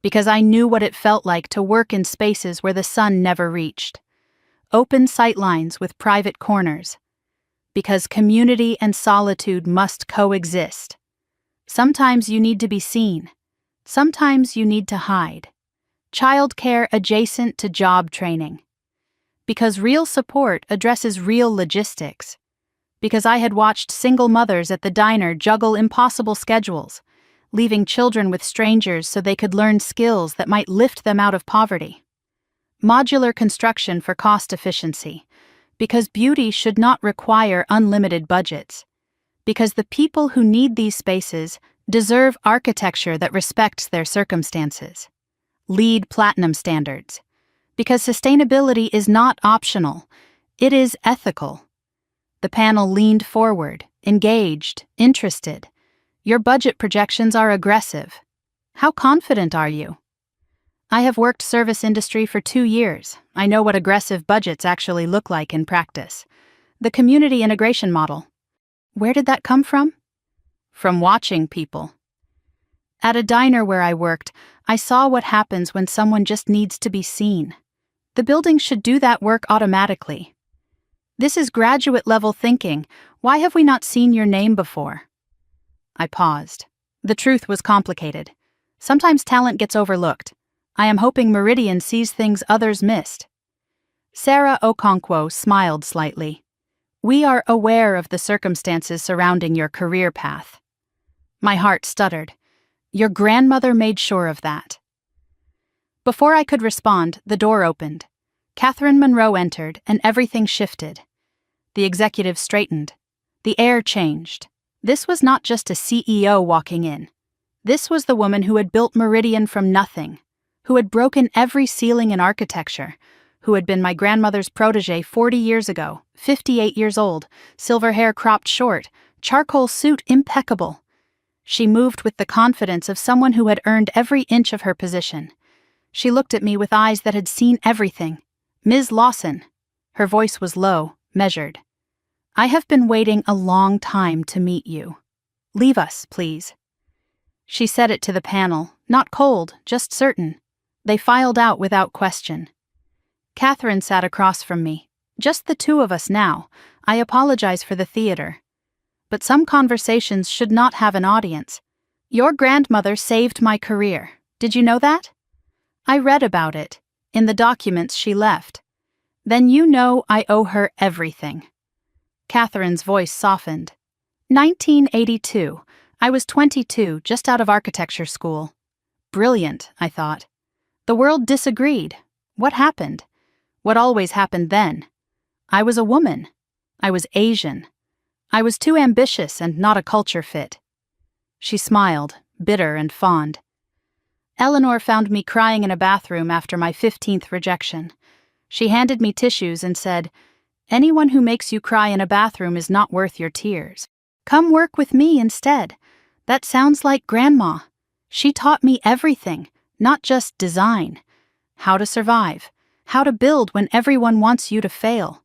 Because I knew what it felt like to work in spaces where the sun never reached. Open sightlines with private corners. Because community and solitude must coexist. Sometimes you need to be seen. Sometimes you need to hide. Childcare adjacent to job training. Because real support addresses real logistics. Because I had watched single mothers at the diner juggle impossible schedules, leaving children with strangers so they could learn skills that might lift them out of poverty. Modular construction for cost efficiency. Because beauty should not require unlimited budgets. Because the people who need these spaces deserve architecture that respects their circumstances. LEED Platinum standards. Because sustainability is not optional, it is ethical. The panel leaned forward, engaged, interested. Your budget projections are aggressive. How confident are you? I have worked service industry for 2 years. I know what aggressive budgets actually look like in practice. The community integration model. Where did that come from? From watching people. At a diner where I worked, I saw what happens when someone just needs to be seen. The building should do that work automatically. This is graduate-level thinking. Why have we not seen your name before? I paused. The truth was complicated. Sometimes talent gets overlooked. I am hoping Meridian sees things others missed. Sarah Okonkwo smiled slightly. We are aware of the circumstances surrounding your career path. My heart stuttered. Your grandmother made sure of that. Before I could respond, the door opened. Catherine Monroe entered, and everything shifted. The executive straightened. The air changed. This was not just a CEO walking in. This was the woman who had built Meridian from nothing, who had broken every ceiling in architecture, who had been my grandmother's protege 40 years ago, 58 years old, silver hair cropped short, charcoal suit impeccable. She moved with the confidence of someone who had earned every inch of her position. She looked at me with eyes that had seen everything. Ms. Lawson. Her voice was low, measured. I have been waiting a long time to meet you. Leave us, please. She said it to the panel, not cold, just certain. They filed out without question. Catherine sat across from me. Just the two of us now. I apologize for the theater. But some conversations should not have an audience. Your grandmother saved my career. Did you know that? I read about it, in the documents she left. Then you know I owe her everything. Catherine's voice softened. 1982. I was 22, just out of architecture school. Brilliant, I thought. The world disagreed. What happened? What always happened then? I was a woman. I was Asian. I was too ambitious and not a culture fit. She smiled, bitter and fond. Eleanor found me crying in a bathroom after my 15th rejection. She handed me tissues and said, "Anyone who makes you cry in a bathroom is not worth your tears. Come work with me instead. That sounds like Grandma. She taught me everything, not just design. How to survive. How to build when everyone wants you to fail."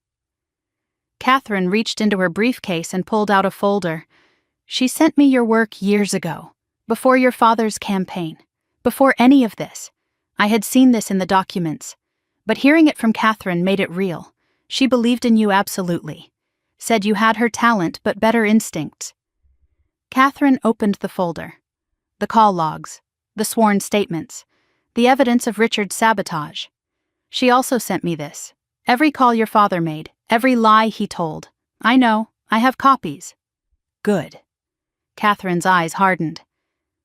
Catherine reached into her briefcase and pulled out a folder. "She sent me your work years ago, before your father's campaign, before any of this. I had seen this in the documents, but hearing it from Catherine made it real. She believed in you absolutely. Said you had her talent but better instincts." Catherine opened the folder. The call logs, the sworn statements, the evidence of Richard's sabotage. She also sent me this. Every call your father made, every lie he told. I know, I have copies. Good. Catherine's eyes hardened.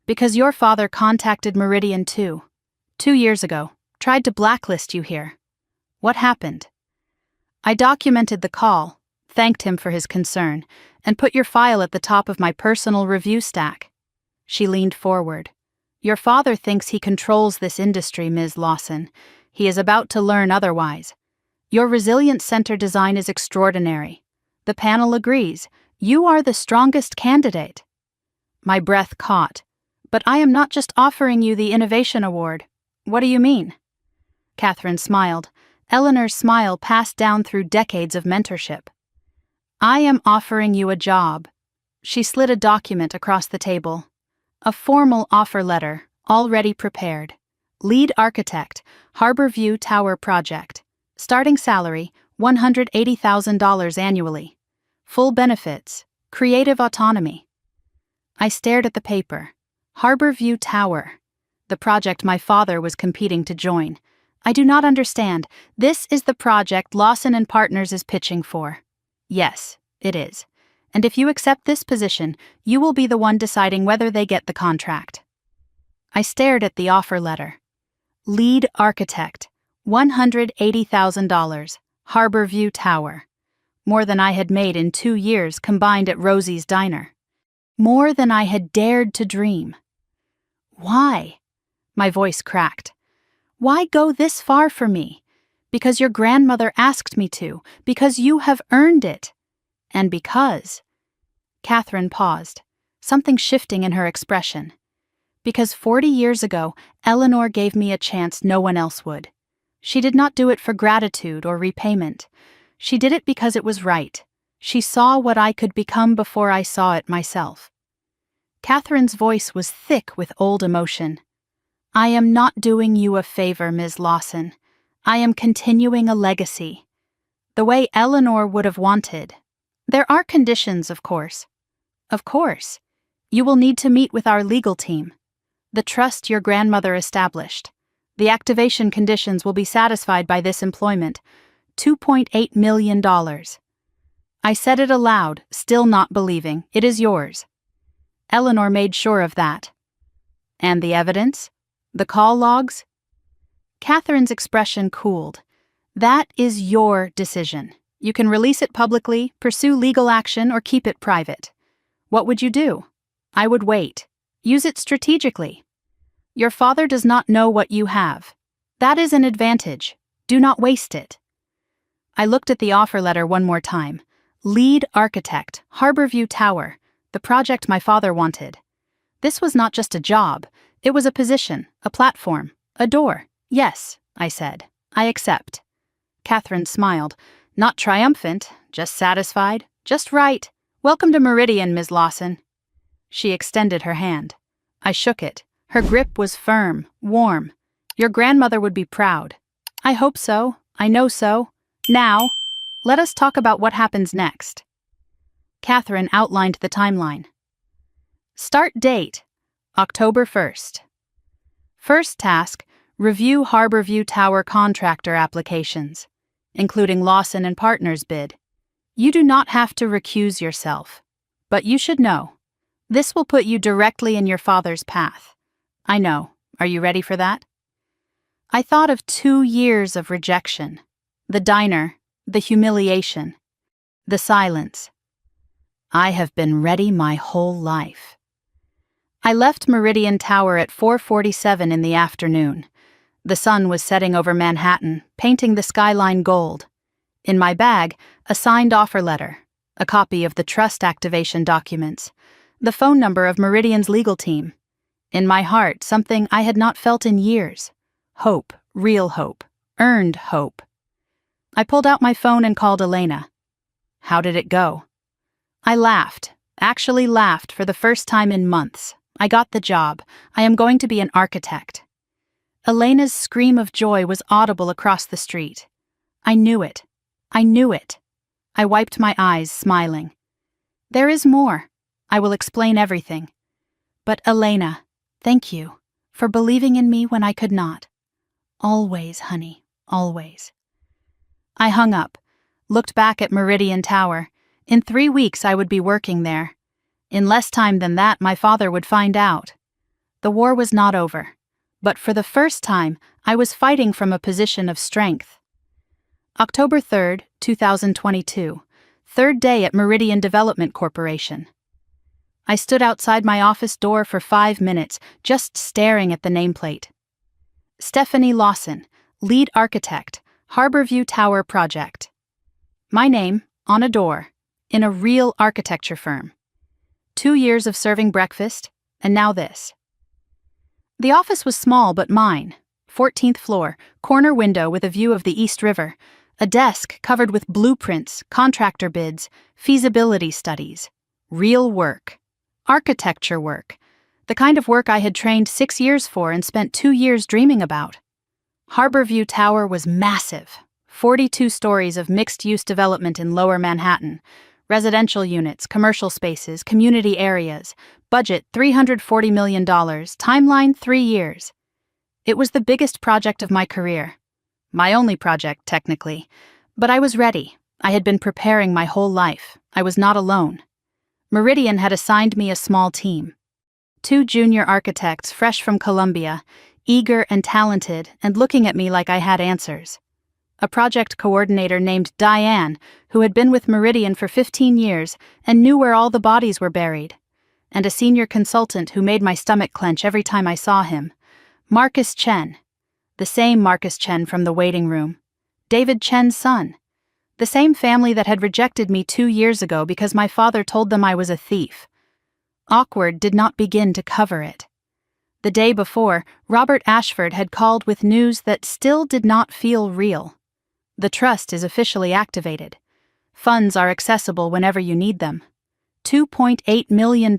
Because your father contacted Meridian too. 2 years ago, tried to blacklist you here. What happened? I documented the call, thanked him for his concern, and put your file at the top of my personal review stack. She leaned forward. Your father thinks he controls this industry, Ms. Lawson. He is about to learn otherwise. Your resilient center design is extraordinary. The panel agrees. You are the strongest candidate. My breath caught. But I am not just offering you the Innovation Award. What do you mean? Catherine smiled. Eleanor's smile passed down through decades of mentorship. I am offering you a job. She slid a document across the table. A formal offer letter, already prepared. Lead architect, Harborview Tower Project. Starting salary, $180,000 annually. Full benefits, creative autonomy. I stared at the paper. Harborview Tower. The project my father was competing to join. I do not understand. This is the project Lawson and Partners is pitching for. Yes, it is. And if you accept this position, you will be the one deciding whether they get the contract. I stared at the offer letter. Lead architect, $180,000, Harborview Tower. More than I had made in 2 years combined at Rosie's Diner. More than I had dared to dream. Why? My voice cracked. Why go this far for me? Because your grandmother asked me to, because you have earned it. And because... Catherine paused, something shifting in her expression. Because 40 years ago, Eleanor gave me a chance no one else would. She did not do it for gratitude or repayment. She did it because it was right. She saw what I could become before I saw it myself. Catherine's voice was thick with old emotion. I am not doing you a favor, Ms. Lawson. I am continuing a legacy. The way Eleanor would have wanted. There are conditions, of course. Of course. You will need to meet with our legal team. The trust your grandmother established. The activation conditions will be satisfied by this employment. $2.8 million. I said it aloud, still not believing. It is yours. Eleanor made sure of that. And the evidence? The call logs? Catherine's expression cooled. That is your decision. You can release it publicly, pursue legal action, or keep it private. What would you do? I would wait. Use it strategically. Your father does not know what you have. That is an advantage. Do not waste it. I looked at the offer letter one more time. Lead architect, Harborview Tower, the project my father wanted. This was not just a job. It was a position, a platform, a door. Yes, I said. I accept. Catherine smiled. Not triumphant, just satisfied, just right. Welcome to Meridian, Ms. Lawson. She extended her hand. I shook it. Her grip was firm, warm. Your grandmother would be proud. I hope so. I know so. Now, let us talk about what happens next. Catherine outlined the timeline. Start date, October 1st. First task, review Harborview Tower contractor applications, including Lawson and Partners bid. You do not have to recuse yourself, but you should know. This will put you directly in your father's path. I know. Are you ready for that? I thought of 2 years of rejection. The diner, the humiliation, the silence. I have been ready my whole life. I left Meridian Tower at 4:47 in the afternoon. The sun was setting over Manhattan, painting the skyline gold. In my bag, a signed offer letter, a copy of the trust activation documents, the phone number of Meridian's legal team. In my heart, something I had not felt in years. Hope, real hope, earned hope. I pulled out my phone and called Elena. How did it go? I laughed, actually laughed for the first time in months. I got the job. I am going to be an architect. Elena's scream of joy was audible across the street. I knew it. I knew it. I wiped my eyes, smiling. There is more. I will explain everything. But Elena, thank you for believing in me when I could not. Always, honey, always. I hung up, looked back at Meridian Tower. In 3 weeks I would be working there. In less time than that, my father would find out. The war was not over, but for the first time, I was fighting from a position of strength. October 3rd, 2022, third day at Meridian Development Corporation. I stood outside my office door for 5 minutes, just staring at the nameplate. Stephanie Lawson, lead architect, Harborview Tower project. My name, on a door, in a real architecture firm. 2 years of serving breakfast, and now this. The office was small but mine. 14th floor, corner window with a view of the East River, a desk covered with blueprints, contractor bids, feasibility studies. Real work. Architecture work. The kind of work I had trained 6 years for and spent 2 years dreaming about. Harborview Tower was massive. 42 stories of mixed-use development in Lower Manhattan. Residential units, commercial spaces, community areas. Budget $340 million. Timeline 3 years. It was the biggest project of my career. My only project, technically. But I was ready. I had been preparing my whole life. I was not alone. Meridian had assigned me a small team. 2 junior architects fresh from Columbia, eager and talented, and looking at me like I had answers. A project coordinator named Diane, who had been with Meridian for 15 years and knew where all the bodies were buried. And a senior consultant who made my stomach clench every time I saw him. Marcus Chen. The same Marcus Chen from the waiting room. David Chen's son. The same family that had rejected me 2 years ago because my father told them I was a thief. Awkward did not begin to cover it. The day before, Robert Ashford had called with news that still did not feel real. The trust is officially activated. Funds are accessible whenever you need them. $2.8 million.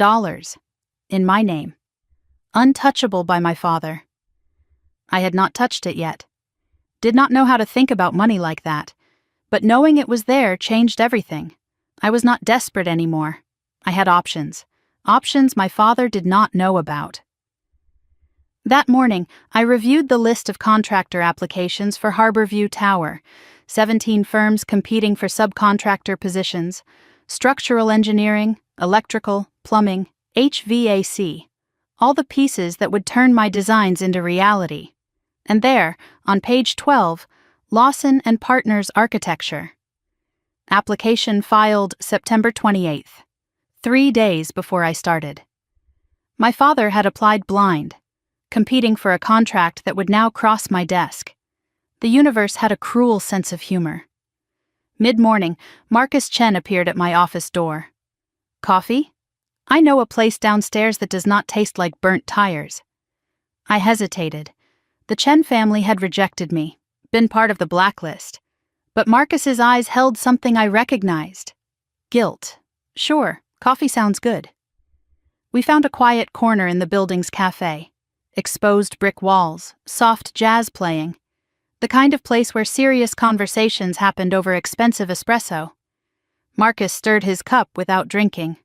In my name. Untouchable by my father. I had not touched it yet. Did not know how to think about money like that. But knowing it was there changed everything. I was not desperate anymore. I had options. Options my father did not know about. That morning, I reviewed the list of contractor applications for Harborview Tower. 17 firms competing for subcontractor positions, structural engineering, electrical, plumbing, HVAC, all the pieces that would turn my designs into reality. And there, on page 12, Lawson and Partners Architecture. Application filed September 28th, 3 days before I started. My father had applied blind, competing for a contract that would now cross my desk. The universe had a cruel sense of humor. Mid-morning, Marcus Chen appeared at my office door. Coffee? I know a place downstairs that does not taste like burnt tires. I hesitated. The Chen family had rejected me, been part of the blacklist. But Marcus's eyes held something I recognized. Guilt. Sure, coffee sounds good. We found a quiet corner in the building's cafe. Exposed brick walls, soft jazz playing. The kind of place where serious conversations happened over expensive espresso. Marcus stirred his cup without drinking,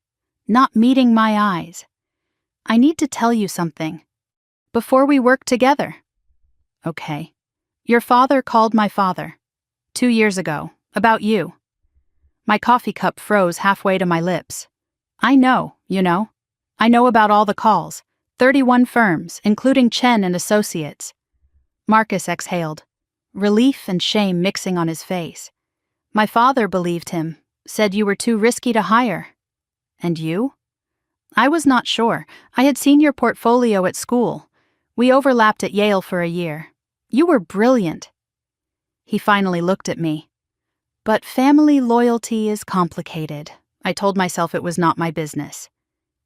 not meeting my eyes. I need to tell you something. Before we work together. Okay. Your father called my father. 2 years ago, about you. My coffee cup froze halfway to my lips. I know, you know. I know about all the calls. 31 firms, including Chen and Associates. Marcus exhaled, relief and shame mixing on his face. My father believed him, said you were too risky to hire. And you? I was not sure. I had seen your portfolio at school. We overlapped at Yale for a year. You were brilliant. He finally looked at me. But family loyalty is complicated. I told myself it was not my business.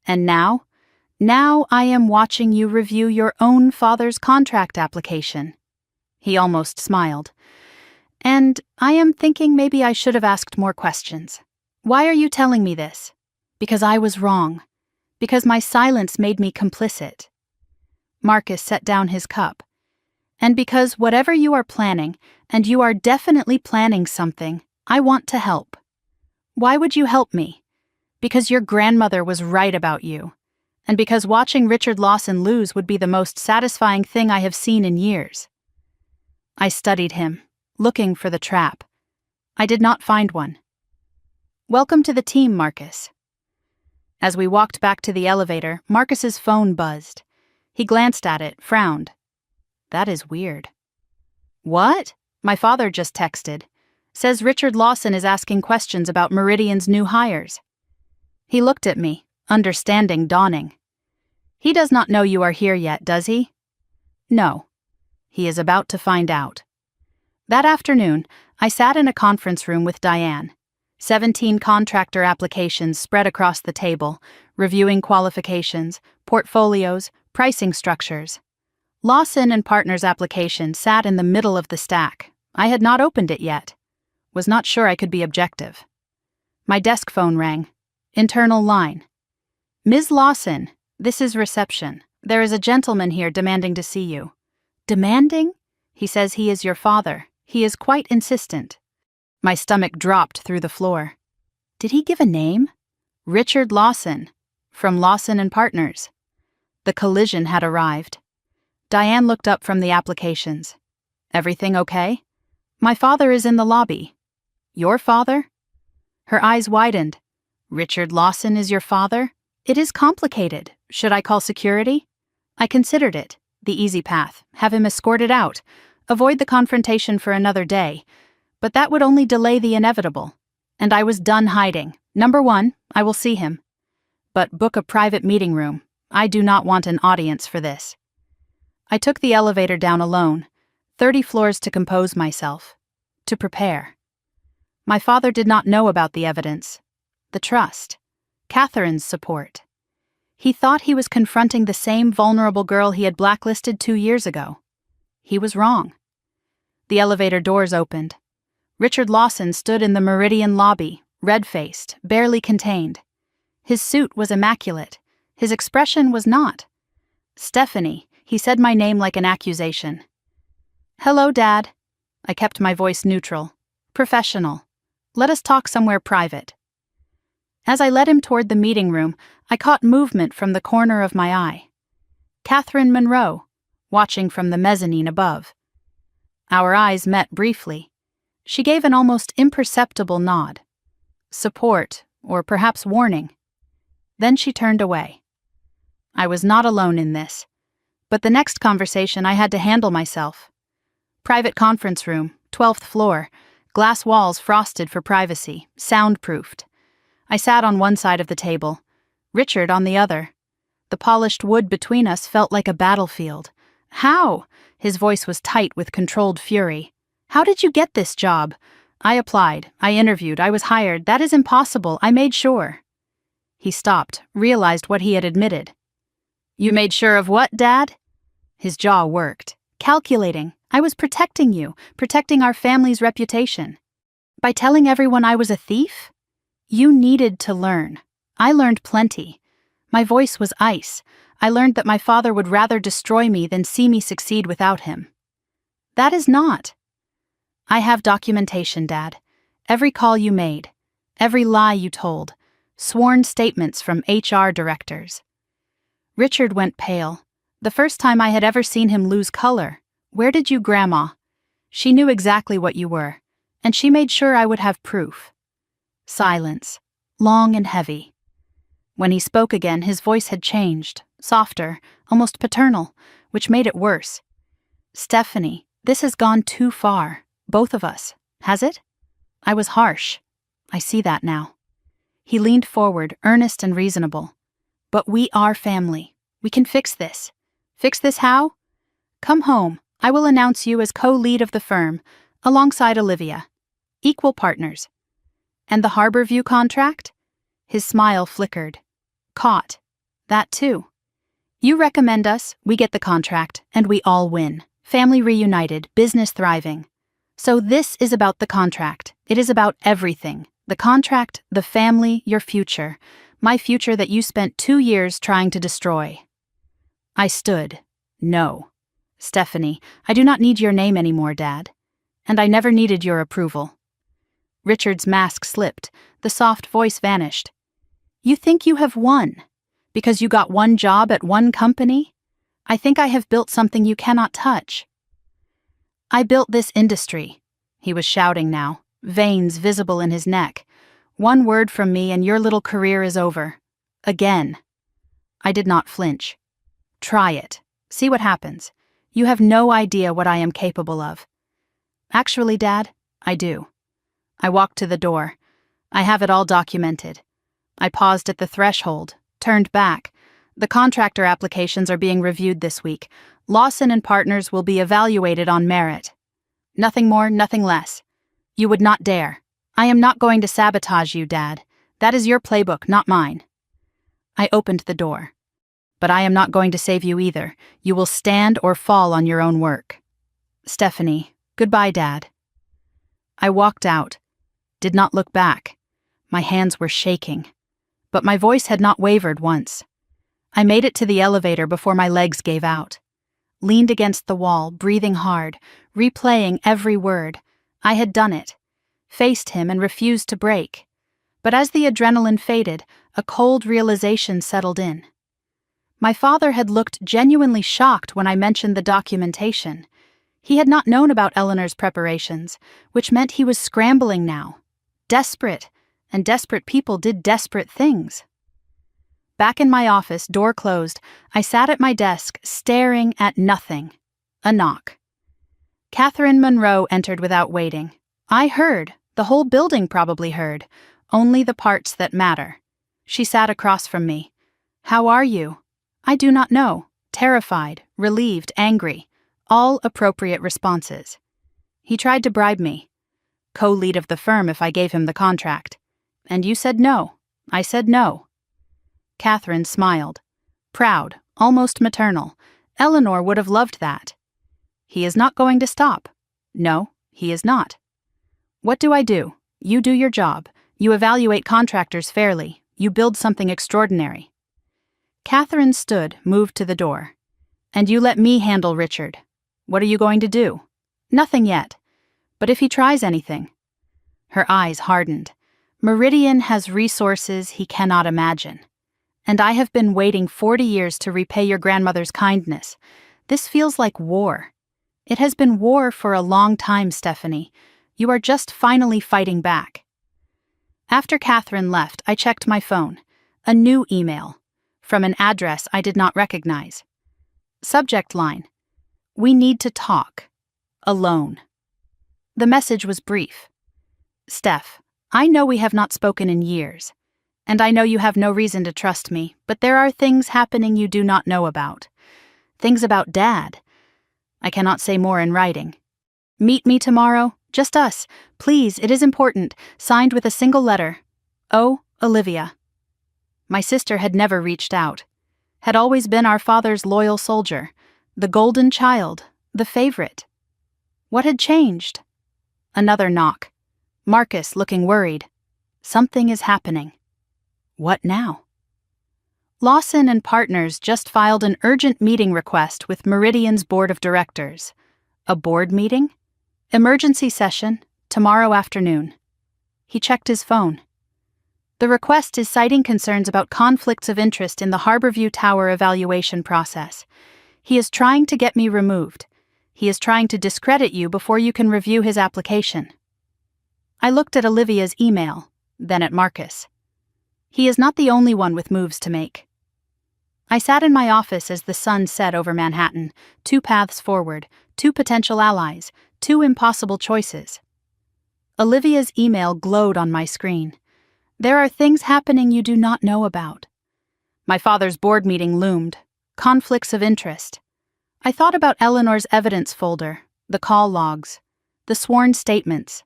And now I am watching you review your own father's contract application. He almost smiled. And I am thinking maybe I should have asked more questions. Why are you telling me this? Because I was wrong. Because my silence made me complicit. Marcus set down his cup. And because whatever you are planning, and you are definitely planning something, I want to help. Why would you help me? Because your grandmother was right about you. And because watching Richard Lawson lose would be the most satisfying thing I have seen in years. I studied him, looking for the trap. I did not find one. Welcome to the team, Marcus. As we walked back to the elevator, Marcus's phone buzzed. He glanced at it, frowned. That is weird. What? My father just texted. Says Richard Lawson is asking questions about Meridian's new hires. He looked at me, understanding dawning. He does not know you are here yet, does he? No. He is about to find out. That afternoon, I sat in a conference room with Diane. 17 contractor applications spread across the table, reviewing qualifications, portfolios, pricing structures. Lawson and Partners' application sat in the middle of the stack. I had not opened it yet. Was not sure I could be objective. My desk phone rang. Internal line. Ms. Lawson, this is reception. There is a gentleman here demanding to see you. Demanding? He says he is your father. He is quite insistent. My stomach dropped through the floor. Did he give a name? Richard Lawson, from Lawson and Partners. The collision had arrived. Diane looked up from the applications. Everything okay? My father is in the lobby. Your father? Her eyes widened. Richard Lawson is your father? It is complicated. Should I call security? I considered it. The easy path. Have him escorted out. Avoid the confrontation for another day. But that would only delay the inevitable. And I was done hiding. Number 1, I will see him. But book a private meeting room. I do not want an audience for this. I took the elevator down alone, 30 floors to compose myself, to prepare. My father did not know about the evidence, the trust, Catherine's support. He thought he was confronting the same vulnerable girl he had blacklisted 2 years ago. He was wrong. The elevator doors opened. Richard Lawson stood in the Meridian lobby, red-faced, barely contained. His suit was immaculate. His expression was not. Stephanie, he said my name like an accusation. Hello, Dad. I kept my voice neutral, professional. Let us talk somewhere private. As I led him toward the meeting room, I caught movement from the corner of my eye. Catherine Monroe, watching from the mezzanine above. Our eyes met briefly. She gave an almost imperceptible nod. Support, or perhaps warning. Then she turned away. I was not alone in this. But the next conversation I had to handle myself. Private conference room, 12th floor, glass walls frosted for privacy, soundproofed. I sat on one side of the table, Richard on the other. The polished wood between us felt like a battlefield. How? His voice was tight with controlled fury. How did you get this job? I applied, I interviewed, I was hired. That is impossible, I made sure. He stopped, realized what he had admitted. You made sure of what, Dad? His jaw worked. Calculating. I was protecting you, protecting our family's reputation. By telling everyone I was a thief? You needed to learn. I learned plenty. My voice was ice. I learned that my father would rather destroy me than see me succeed without him. That is not. I have documentation, Dad. Every call you made, every lie you told, sworn statements from HR directors. Richard went pale. The first time I had ever seen him lose color. Where did you, Grandma? She knew exactly what you were, and she made sure I would have proof. Silence, long and heavy. When he spoke again, his voice had changed, softer, almost paternal, which made it worse. Stephanie, this has gone too far, both of us, has it? I was harsh. I see that now. He leaned forward, earnest and reasonable. But we are family. We can fix this. Fix this how? Come home. I will announce you as co-lead of the firm, alongside Olivia. Equal partners. And the Harborview contract? His smile flickered. Caught. That too. You recommend us, we get the contract, and we all win. Family reunited, business thriving. So this is about the contract. It is about everything. The contract, the family, your future. My future that you spent 2 years trying to destroy. I stood. No. Stephanie, I do not need your name anymore, Dad. And I never needed your approval. Richard's mask slipped. The soft voice vanished. You think you have won? Because you got one job at one company? I think I have built something you cannot touch. I built this industry. He was shouting now, veins visible in his neck. One word from me and your little career is over. Again. I did not flinch. Try it. See what happens. You have no idea what I am capable of. Actually, Dad, I do. I walked to the door. I have it all documented. I paused at the threshold, turned back. The contractor applications are being reviewed this week. Lawson and Partners will be evaluated on merit. Nothing more, nothing less. You would not dare. I am not going to sabotage you, Dad. That is your playbook, not mine. I opened the door. But I am not going to save you either. You will stand or fall on your own work. Stephanie, goodbye, Dad. I walked out, did not look back. My hands were shaking, but my voice had not wavered once. I made it to the elevator before my legs gave out. Leaned against the wall, breathing hard, replaying every word. I had done it. Faced him and refused to break. But as the adrenaline faded, a cold realization settled in. My father had looked genuinely shocked when I mentioned the documentation. He had not known about Eleanor's preparations, which meant he was scrambling now. Desperate, and desperate people did desperate things. Back in my office, door closed, I sat at my desk, staring at nothing. A knock. Catherine Monroe entered without waiting. I heard. The whole building probably heard. Only the parts that matter. She sat across from me. How are you? I do not know. Terrified, relieved, angry. All appropriate responses. He tried to bribe me. Co-lead of the firm if I gave him the contract. And you said no. I said no. Catherine smiled. Proud, almost maternal. Eleanor would have loved that. He is not going to stop. No, he is not. What do I do? You do your job. You evaluate contractors fairly. You build something extraordinary. Catherine stood, moved to the door. And you let me handle Richard. What are you going to do? Nothing yet. But if he tries anything. Her eyes hardened. Meridian has resources he cannot imagine. And I have been waiting 40 years to repay your grandmother's kindness. This feels like war. It has been war for a long time, Stephanie. You are just finally fighting back." After Catherine left, I checked my phone. A new email. From an address I did not recognize. Subject line: "We need to talk. Alone." The message was brief. "Steph, I know we have not spoken in years. And I know you have no reason to trust me, but there are things happening you do not know about. Things about Dad. I cannot say more in writing. Meet me tomorrow, just us. Please, it is important. Signed with a single letter. O. Olivia." My sister had never reached out. Had always been our father's loyal soldier. The golden child. The favorite. What had changed? Another knock. Marcus looking worried. Something is happening. What now? Lawson and Partners just filed an urgent meeting request with Meridian's board of directors. A board meeting? Emergency session, tomorrow afternoon. He checked his phone. The request is citing concerns about conflicts of interest in the Harborview Tower evaluation process. He is trying to get me removed. He is trying to discredit you before you can review his application. I looked at Olivia's email, then at Marcus. He is not the only one with moves to make. I sat in my office as the sun set over Manhattan, 2 paths forward, 2 potential allies, 2 impossible choices. Olivia's email glowed on my screen. There are things happening you do not know about. My father's board meeting loomed. Conflicts of interest. I thought about Eleanor's evidence folder, the call logs, the sworn statements.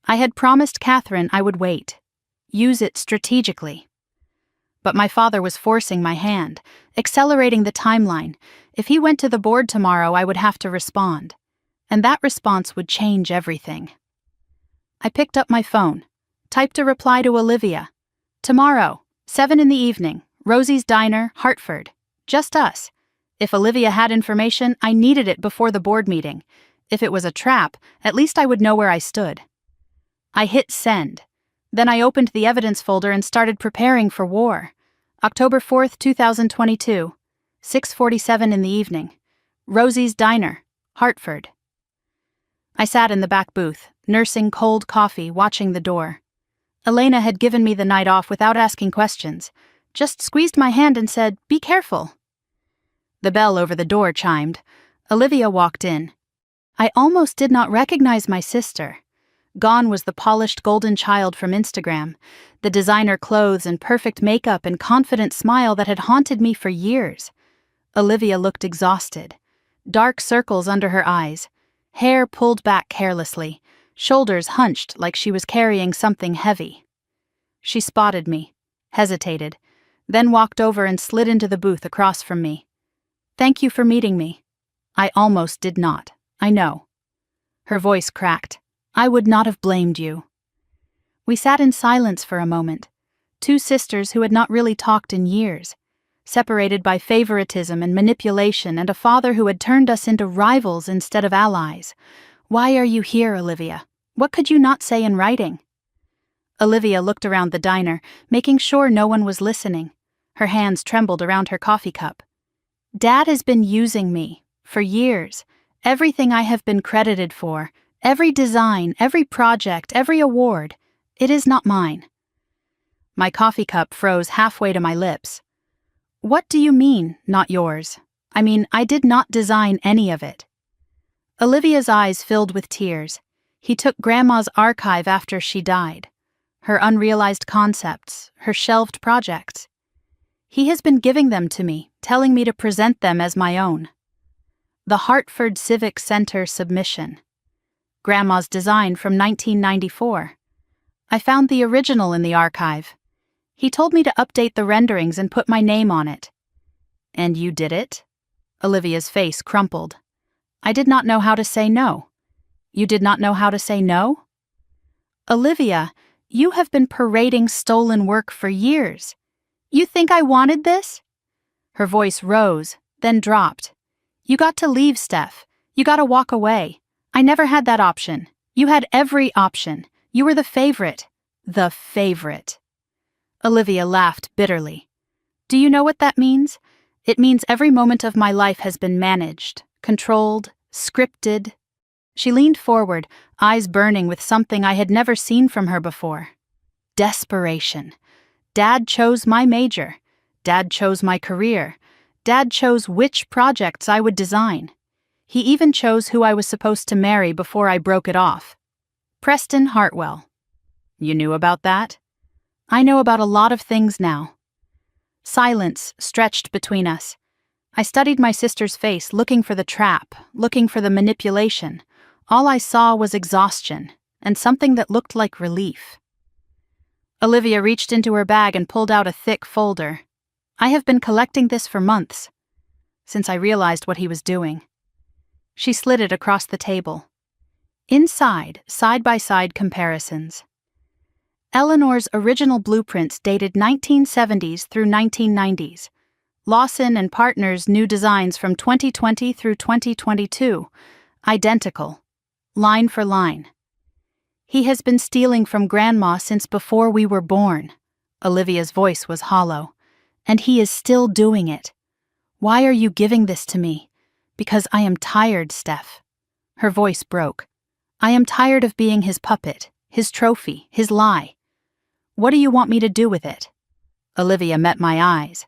I had promised Catherine I would wait. Use it strategically. But my father was forcing my hand, accelerating the timeline. If he went to the board tomorrow, I would have to respond. And that response would change everything. I picked up my phone, typed a reply to Olivia. "Tomorrow, 7 in the evening, Rosie's Diner, Hartford. Just us. If Olivia had information, I needed it before the board meeting. If it was a trap, at least I would know where I stood." I hit send. Then I opened the evidence folder and started preparing for war. October 4th, 2022, 6:47 in the evening. Rosie's Diner, Hartford. I sat in the back booth, nursing cold coffee, watching the door. Elena had given me the night off without asking questions, just squeezed my hand and said, "Be careful." The bell over the door chimed. Olivia walked in. I almost did not recognize my sister. Gone was the polished golden child from Instagram, the designer clothes and perfect makeup and confident smile that had haunted me for years. Olivia looked exhausted. Dark circles under her eyes, hair pulled back carelessly, shoulders hunched like she was carrying something heavy. She spotted me, hesitated, then walked over and slid into the booth across from me. "Thank you for meeting me." I almost did not, I know. Her voice cracked. "I would not have blamed you." We sat in silence for a moment, 2 sisters who had not really talked in years, separated by favoritism and manipulation and a father who had turned us into rivals instead of allies. "Why are you here, Olivia? What could you not say in writing?" Olivia looked around the diner, making sure no one was listening. Her hands trembled around her coffee cup. "Dad has been using me, for years. Everything I have been credited for, every design, every project, every award, it is not mine." My coffee cup froze halfway to my lips. "What do you mean, not yours? I mean, I did not design any of it." Olivia's eyes filled with tears. He took Grandma's archive after she died. Her unrealized concepts, her shelved projects. He has been giving them to me, telling me to present them as my own. The Hartford Civic Center submission. Grandma's design from 1994. I found the original in the archive. He told me to update the renderings and put my name on it. "And you did it?" Olivia's face crumpled. I did not know how to say no. "You did not know how to say no?" "Olivia, you have been parading stolen work for years. You think I wanted this?" Her voice rose, then dropped. "You got to leave, Steph. You got to walk away. I never had that option. You had every option. You were the favorite. The favorite." Olivia laughed bitterly. "Do you know what that means? It means every moment of my life has been managed, controlled, scripted." She leaned forward, eyes burning with something I had never seen from her before. Desperation. Dad chose my major. Dad chose my career. Dad chose which projects I would design. He even chose who I was supposed to marry before I broke it off. Preston Hartwell. You knew about that? I know about a lot of things now. Silence stretched between us. I studied my sister's face, looking for the trap, looking for the manipulation. All I saw was exhaustion, and something that looked like relief. Olivia reached into her bag and pulled out a thick folder. I have been collecting this for months, since I realized what he was doing. She slid it across the table. Inside, side-by-side comparisons. Eleanor's original blueprints dated 1970s through 1990s. Lawson and Partners' new designs from 2020 through 2022. Identical. Line for line. He has been stealing from Grandma since before we were born. Olivia's voice was hollow. And he is still doing it. Why are you giving this to me? Because I am tired, Steph. Her voice broke. I am tired of being his puppet, his trophy, his lie. What do you want me to do with it? Olivia met my eyes.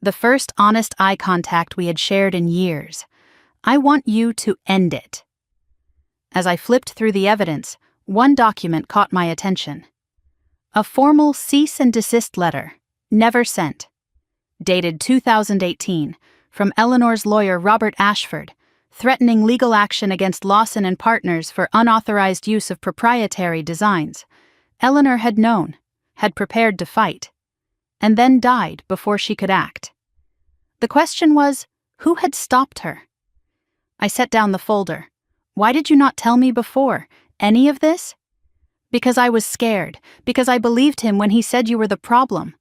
The first honest eye contact we had shared in years. I want you to end it. As I flipped through the evidence, one document caught my attention. A formal cease and desist letter, never sent. Dated 2018, from Eleanor's lawyer Robert Ashford, threatening legal action against Lawson and Partners for unauthorized use of proprietary designs. Eleanor had known, had prepared to fight, and then died before she could act. The question was, who had stopped her? I set down the folder. Why did you not tell me before? Any of this? Because I was scared, because I believed him when he said you were the problem.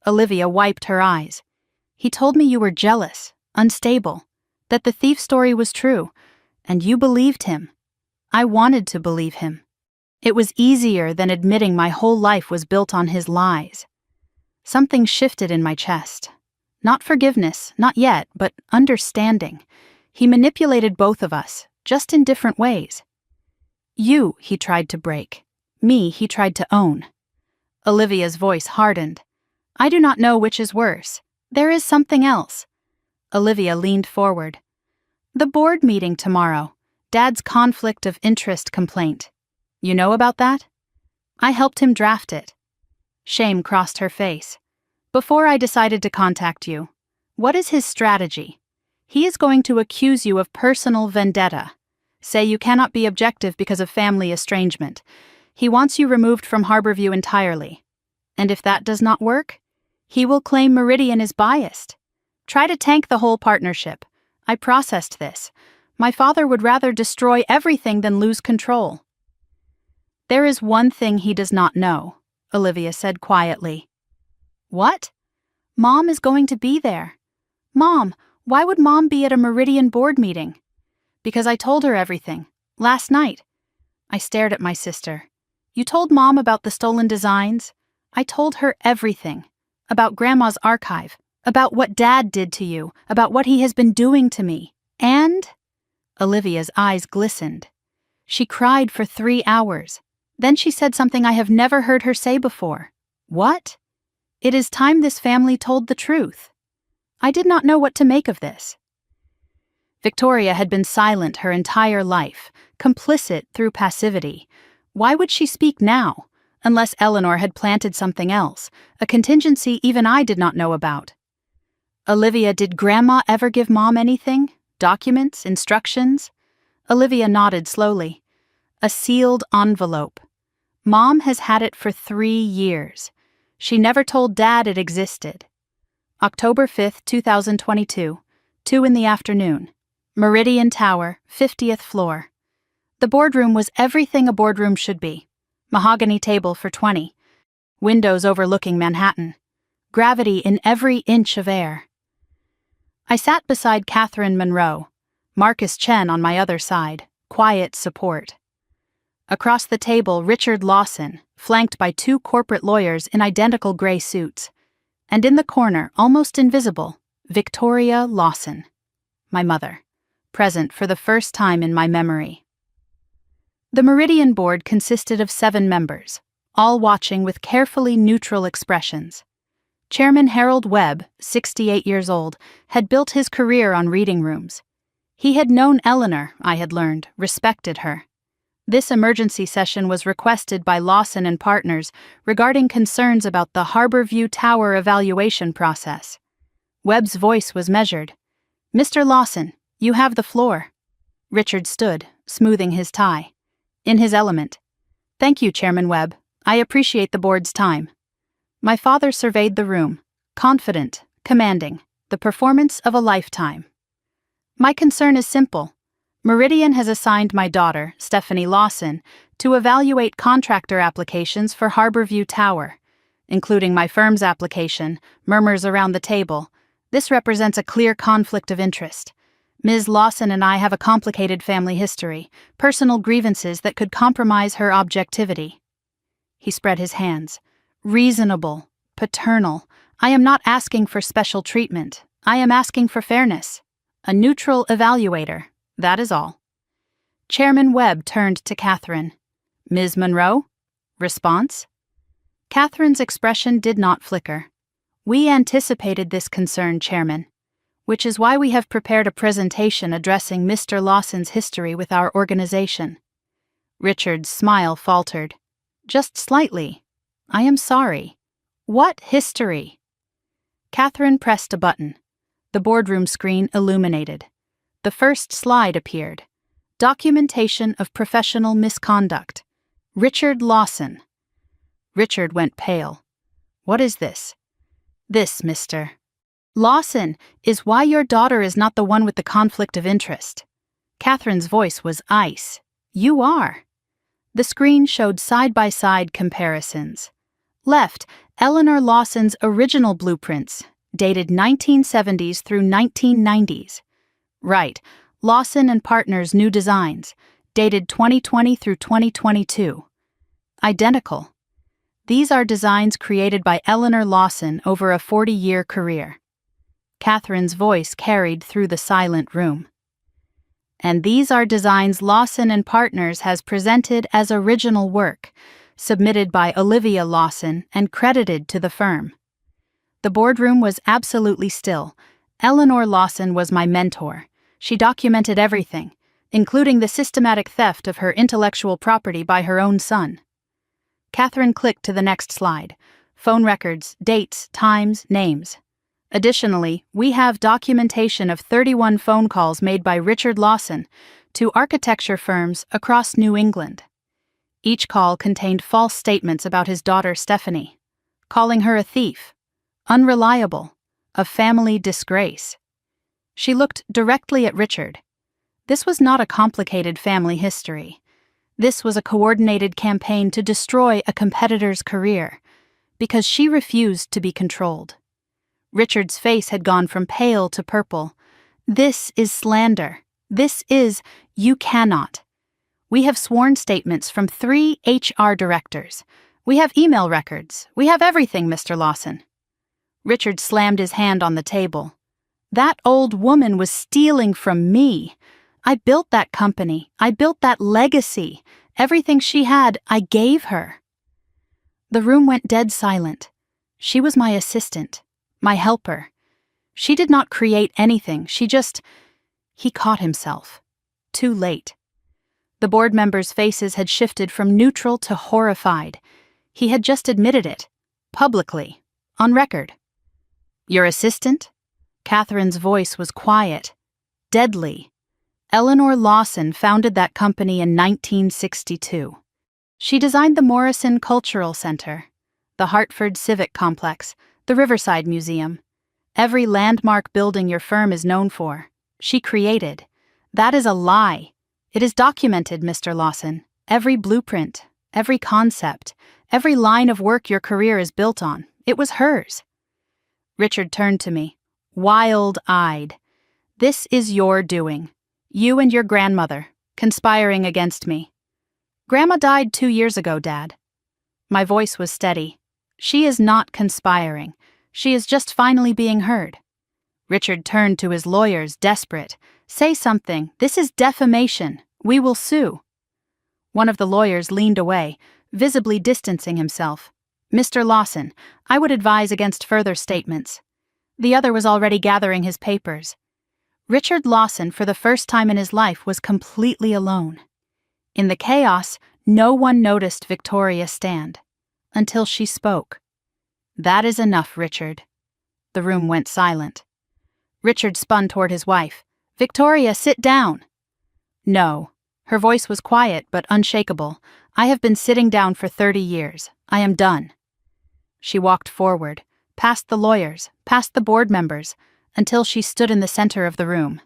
Olivia wiped her eyes. He told me you were jealous, unstable, that the thief story was true, and you believed him. I wanted to believe him. It was easier than admitting my whole life was built on his lies. Something shifted in my chest. Not forgiveness, not yet, but understanding. He manipulated both of us, just in different ways. You, he tried to break. Me, he tried to own. Olivia's voice hardened. I do not know which is worse. There is something else. Olivia leaned forward. The board meeting tomorrow. Dad's conflict of interest complaint. You know about that? I helped him draft it. Shame crossed her face. Before I decided to contact you, what is his strategy? He is going to accuse you of personal vendetta. Say you cannot be objective because of family estrangement. He wants you removed from Harborview entirely. And if that does not work, he will claim Meridian is biased. Try to tank the whole partnership. I processed this. My father would rather destroy everything than lose control. There is one thing he does not know, Olivia said quietly. What? Mom is going to be there. Mom, why would Mom be at a Meridian board meeting? Because I told her everything. Last night. I stared at my sister. You told Mom about the stolen designs? I told her everything. About Grandma's archive. About what Dad did to you. About what he has been doing to me. And? Olivia's eyes glistened. She cried for 3 hours. Then she said something I have never heard her say before. What? It is time this family told the truth. I did not know what to make of this. Victoria had been silent her entire life, complicit through passivity. Why would she speak now, unless Eleanor had planted something else, a contingency even I did not know about? Olivia, did Grandma ever give Mom anything? Documents? Instructions? Olivia nodded slowly. A sealed envelope. Mom has had it for 3 years. She never told Dad it existed. October 5th, 2022, 2 in the afternoon. Meridian Tower, 50th floor. The boardroom was everything a boardroom should be. Mahogany table for 20. Windows overlooking Manhattan. Gravity in every inch of air. I sat beside Catherine Monroe, Marcus Chen on my other side, quiet support. Across the table, Richard Lawson, flanked by 2 corporate lawyers in identical gray suits. And in the corner, almost invisible, Victoria Lawson, my mother, present for the first time in my memory. The Meridian Board consisted of 7 members, all watching with carefully neutral expressions. Chairman Harold Webb, 68 years old, had built his career on reading rooms. He had known Eleanor, I had learned, respected her. This emergency session was requested by Lawson and Partners regarding concerns about the Harborview Tower evaluation process. Webb's voice was measured. "Mr. Lawson, you have the floor." Richard stood, smoothing his tie. In his element. "Thank you, Chairman Webb. I appreciate the board's time." My father surveyed the room, confident, commanding, the performance of a lifetime. "My concern is simple. Meridian has assigned my daughter, Stephanie Lawson, to evaluate contractor applications for Harborview Tower, including my firm's application, murmurs around the table. This represents a clear conflict of interest. Ms. Lawson and I have a complicated family history, personal grievances that could compromise her objectivity." He spread his hands. "Reasonable, paternal. I am not asking for special treatment. I am asking for fairness. A neutral evaluator. That is all." Chairman Webb turned to Catherine. "Ms. Monroe?" Response? Catherine's expression did not flicker. "We anticipated this concern, Chairman, which is why we have prepared a presentation addressing Mr. Lawson's history with our organization." Richard's smile faltered. "Just slightly. I am sorry. What history?" Catherine pressed a button. The boardroom screen illuminated. The first slide appeared. Documentation of professional misconduct. Richard Lawson. Richard went pale. "What is this?" "This, Mr. Lawson, is why your daughter is not the one with the conflict of interest." Catherine's voice was ice. "You are." The screen showed side-by-side comparisons. Left, Eleanor Lawson's original blueprints, dated 1970s through 1990s. Right, Lawson and Partners' new designs, dated 2020 through 2022. Identical. These are designs created by Eleanor Lawson over a 40-year career. Catherine's voice carried through the silent room. "And these are designs Lawson and Partners has presented as original work, submitted by Olivia Lawson and credited to the firm." The boardroom was absolutely still. Eleanor Lawson was my mentor. She documented everything, including the systematic theft of her intellectual property by her own son. Catherine clicked to the next slide. Phone records, dates, times, names. Additionally, we have documentation of 31 phone calls made by Richard Lawson to architecture firms across New England. Each call contained false statements about his daughter Stephanie, calling her a thief, unreliable, a family disgrace. She looked directly at Richard. This was not a complicated family history. This was a coordinated campaign to destroy a competitor's career, because she refused to be controlled. Richard's face had gone from pale to purple. "This is slander. This is, you cannot. We have sworn statements from 3 HR directors. We have email records. We have everything, Mr. Lawson." Richard slammed his hand on the table. "That old woman was stealing from me. I built that company. I built that legacy. Everything she had, I gave her." The room went dead silent. She was my assistant, my helper. She did not create anything. He caught himself. Too late. The board members' faces had shifted from neutral to horrified. He had just admitted it. Publicly. On record. "Your assistant?" Catherine's voice was quiet. Deadly. Eleanor Lawson founded that company in 1962. She designed the Morrison Cultural Center, the Hartford Civic Complex, the Riverside Museum. Every landmark building your firm is known for. She created. That is a lie. It is documented, Mr. Lawson. Every blueprint, every concept, every line of work your career is built on. It was hers. Richard turned to me, wild-eyed. "This is your doing. You and your grandmother, conspiring against me." "Grandma died 2 years ago, Dad." My voice was steady. "She is not conspiring. She is just finally being heard." Richard turned to his lawyers, desperate. "Say something. This is defamation. We will sue." One of the lawyers leaned away, visibly distancing himself. "Mr. Lawson, I would advise against further statements." The other was already gathering his papers. Richard Lawson, for the first time in his life, was completely alone. In the chaos, no one noticed Victoria stand. Until she spoke. "That is enough, Richard." The room went silent. Richard spun toward his wife. "Victoria, sit down." "No." Her voice was quiet but unshakable. "I have been sitting down for 30 years. I am done." She walked forward, past the lawyers, past the board members, until she stood in the center of the room.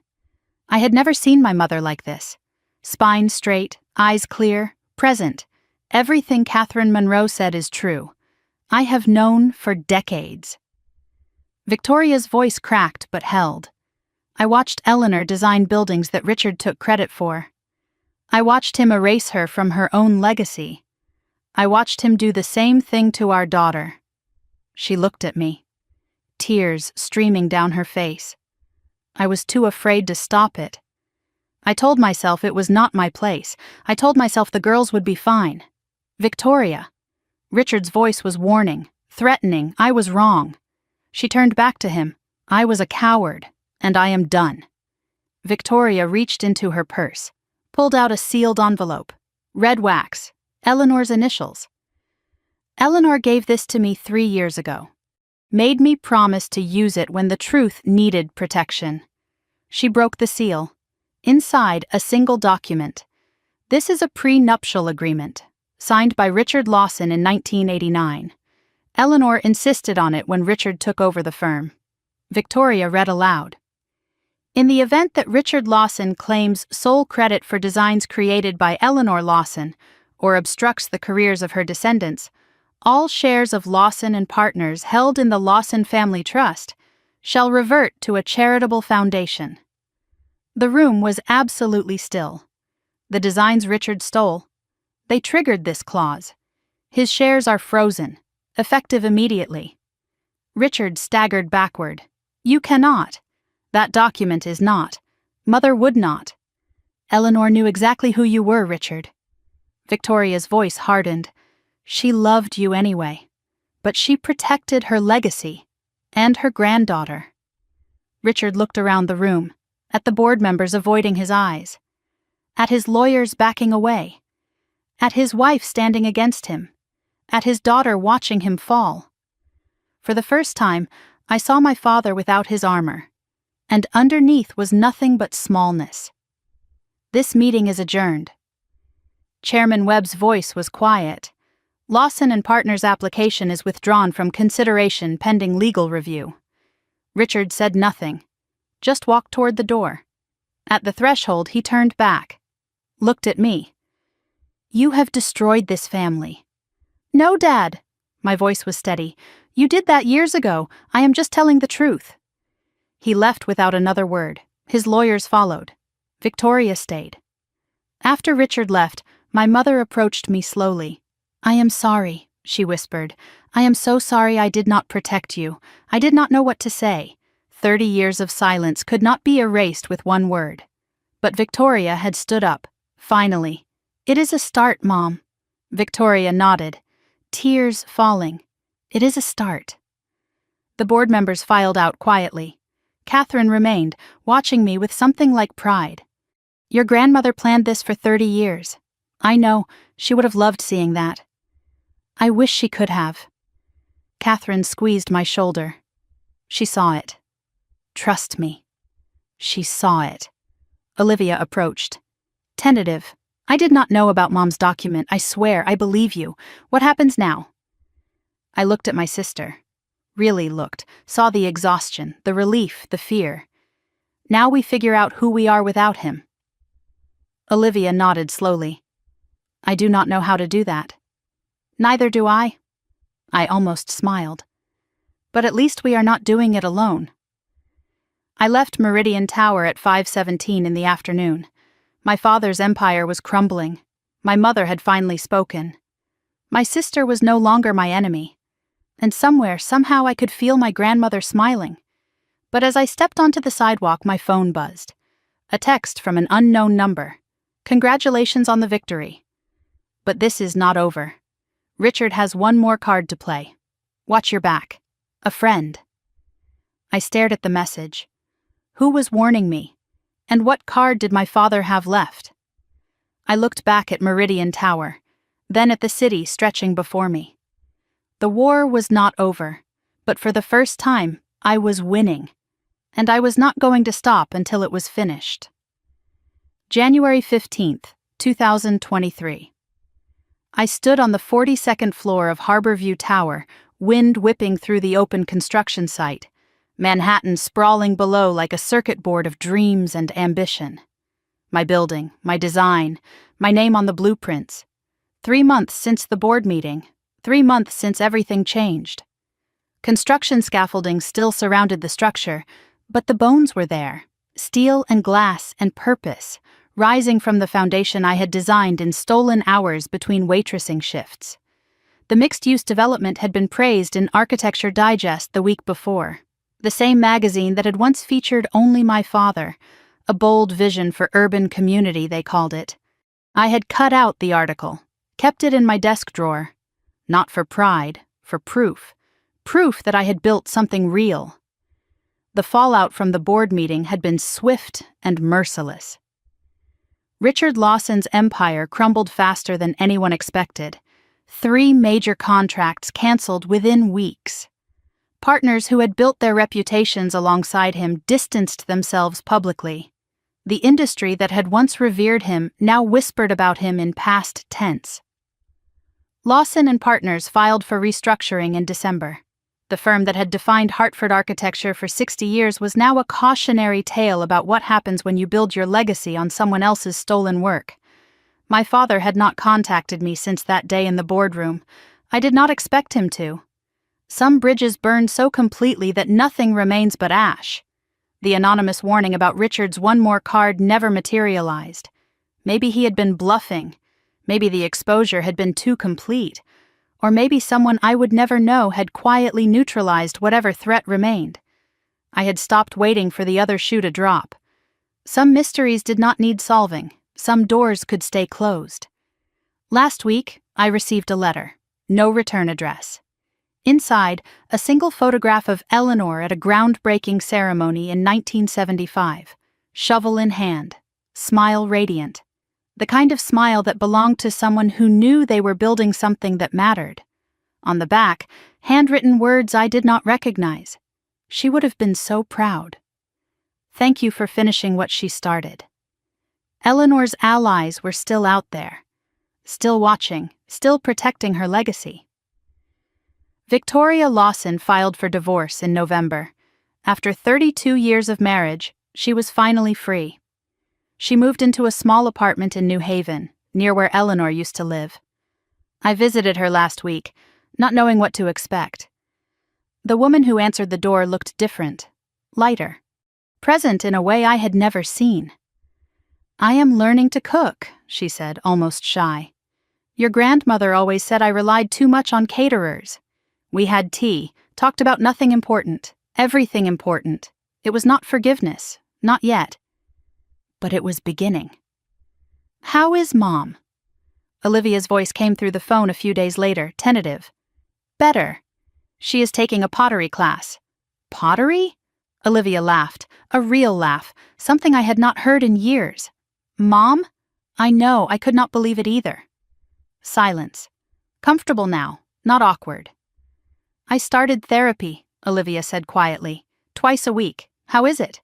I had never seen my mother like this. Spine straight, eyes clear, present. Everything Catherine Monroe said is true. I have known for decades. Victoria's voice cracked but held. I watched Eleanor design buildings that Richard took credit for. I watched him erase her from her own legacy. I watched him do the same thing to our daughter. She looked at me, tears streaming down her face. I was too afraid to stop it. I told myself it was not my place. I told myself the girls would be fine. "Victoria." Richard's voice was warning, threatening. I was wrong. She turned back to him. "I was a coward, and I am done." Victoria reached into her purse, pulled out a sealed envelope. Red wax, Eleanor's initials. "Eleanor gave this to me 3 years ago. Made me promise to use it when the truth needed protection." She broke the seal. Inside, a single document. "This is a prenuptial agreement, signed by Richard Lawson in 1989. Eleanor insisted on it when Richard took over the firm." Victoria read aloud. "In the event that Richard Lawson claims sole credit for designs created by Eleanor Lawson, or obstructs the careers of her descendants, all shares of Lawson and Partners held in the Lawson Family Trust shall revert to a charitable foundation." The room was absolutely still. The designs Richard stole, they triggered this clause. His shares are frozen, effective immediately. Richard staggered backward. "You cannot. That document is not. Mother would not. Eleanor knew exactly who you were, Richard." Victoria's voice hardened. "She loved you anyway. But she protected her legacy, and her granddaughter." Richard looked around the room, at the board members avoiding his eyes, at his lawyers backing away, at his wife standing against him, at his daughter watching him fall. For the first time, I saw my father without his armor, and underneath was nothing but smallness. "This meeting is adjourned." Chairman Webb's voice was quiet. "Lawson and Partners' application is withdrawn from consideration pending legal review." Richard said nothing, just walked toward the door. At the threshold, he turned back, looked at me. "You have destroyed this family." "No, Dad." My voice was steady. "You did that years ago. I am just telling the truth." He left without another word. His lawyers followed. Victoria stayed. After Richard left, my mother approached me slowly. "I am sorry," she whispered. "I am so sorry I did not protect you. I did not know what to say." 30 years of silence could not be erased with one word. But Victoria had stood up, finally. "It is a start, Mom." Victoria nodded, tears falling. "It is a start." The board members filed out quietly. Catherine remained, watching me with something like pride. "Your grandmother planned this for 30 years. I know, she would have loved seeing that." "I wish she could have." Catherine squeezed my shoulder. She saw it. "Trust me." She saw it. Olivia approached. Tentative. "I did not know about Mom's document. I swear, I believe you. What happens now?" I looked at my sister. Really looked. Saw the exhaustion, the relief, the fear. "Now we figure out who we are without him." Olivia nodded slowly. "I do not know how to do that." "Neither do I." I almost smiled. "But at least we are not doing it alone." I left Meridian Tower at 5:17 in the afternoon. My father's empire was crumbling. My mother had finally spoken. My sister was no longer my enemy. And somehow I could feel my grandmother smiling. But as I stepped onto the sidewalk, my phone buzzed. A text from an unknown number. "Congratulations on the victory." But this is not over. Richard has one more card to play. Watch your back. A friend. I stared at the message. Who was warning me? And what card did my father have left? I looked back at Meridian Tower, then at the city stretching before me. The war was not over, but for the first time, I was winning, and I was not going to stop until it was finished. January 15th, 2023. I stood on the 42nd floor of Harborview Tower, wind whipping through the open construction site, Manhattan sprawling below like a circuit board of dreams and ambition. My building, my design, my name on the blueprints. 3 months since the board meeting, 3 months since everything changed. Construction scaffolding still surrounded the structure, but the bones were there, steel and glass and purpose, rising from the foundation I had designed in stolen hours between waitressing shifts. The mixed-use development had been praised in Architecture Digest the week before, the same magazine that had once featured only my father, a bold vision for urban community, they called it. I had cut out the article, kept it in my desk drawer, not for pride, for proof that I had built something real. The fallout from the board meeting had been swift and merciless. Richard Lawson's empire crumbled faster than anyone expected. 3 major contracts canceled within weeks. Partners who had built their reputations alongside him distanced themselves publicly. The industry that had once revered him now whispered about him in past tense. Lawson and Partners filed for restructuring in December. The firm that had defined Hartford architecture for 60 years was now a cautionary tale about what happens when you build your legacy on someone else's stolen work. My father had not contacted me since that day in the boardroom. I did not expect him to. Some bridges burned so completely that nothing remains but ash. The anonymous warning about Richard's one more card never materialized. Maybe he had been bluffing. Maybe the exposure had been too complete. Or maybe someone I would never know had quietly neutralized whatever threat remained. I had stopped waiting for the other shoe to drop. Some mysteries did not need solving. Some doors could stay closed. Last week, I received a letter. No return address. Inside, a single photograph of Eleanor at a groundbreaking ceremony in 1975, shovel in hand, smile radiant. The kind of smile that belonged to someone who knew they were building something that mattered. On the back, handwritten words I did not recognize. She would have been so proud. Thank you for finishing what she started. Eleanor's allies were still out there, still watching, still protecting her legacy. Victoria Lawson filed for divorce in November. After 32 years of marriage, she was finally free. She moved into a small apartment in New Haven, near where Eleanor used to live. I visited her last week, not knowing what to expect. The woman who answered the door looked different, lighter, present in a way I had never seen. I am learning to cook, she said, almost shy. Your grandmother always said I relied too much on caterers. We had tea, talked about nothing important, everything important. It was not forgiveness, not yet. But it was beginning. How is Mom? Olivia's voice came through the phone a few days later, tentative. Better. She is taking a pottery class. Pottery? Olivia laughed, a real laugh, something I had not heard in years. Mom? I know, I could not believe it either. Silence. Comfortable now, not awkward. I started therapy, Olivia said quietly. Twice a week. How is it?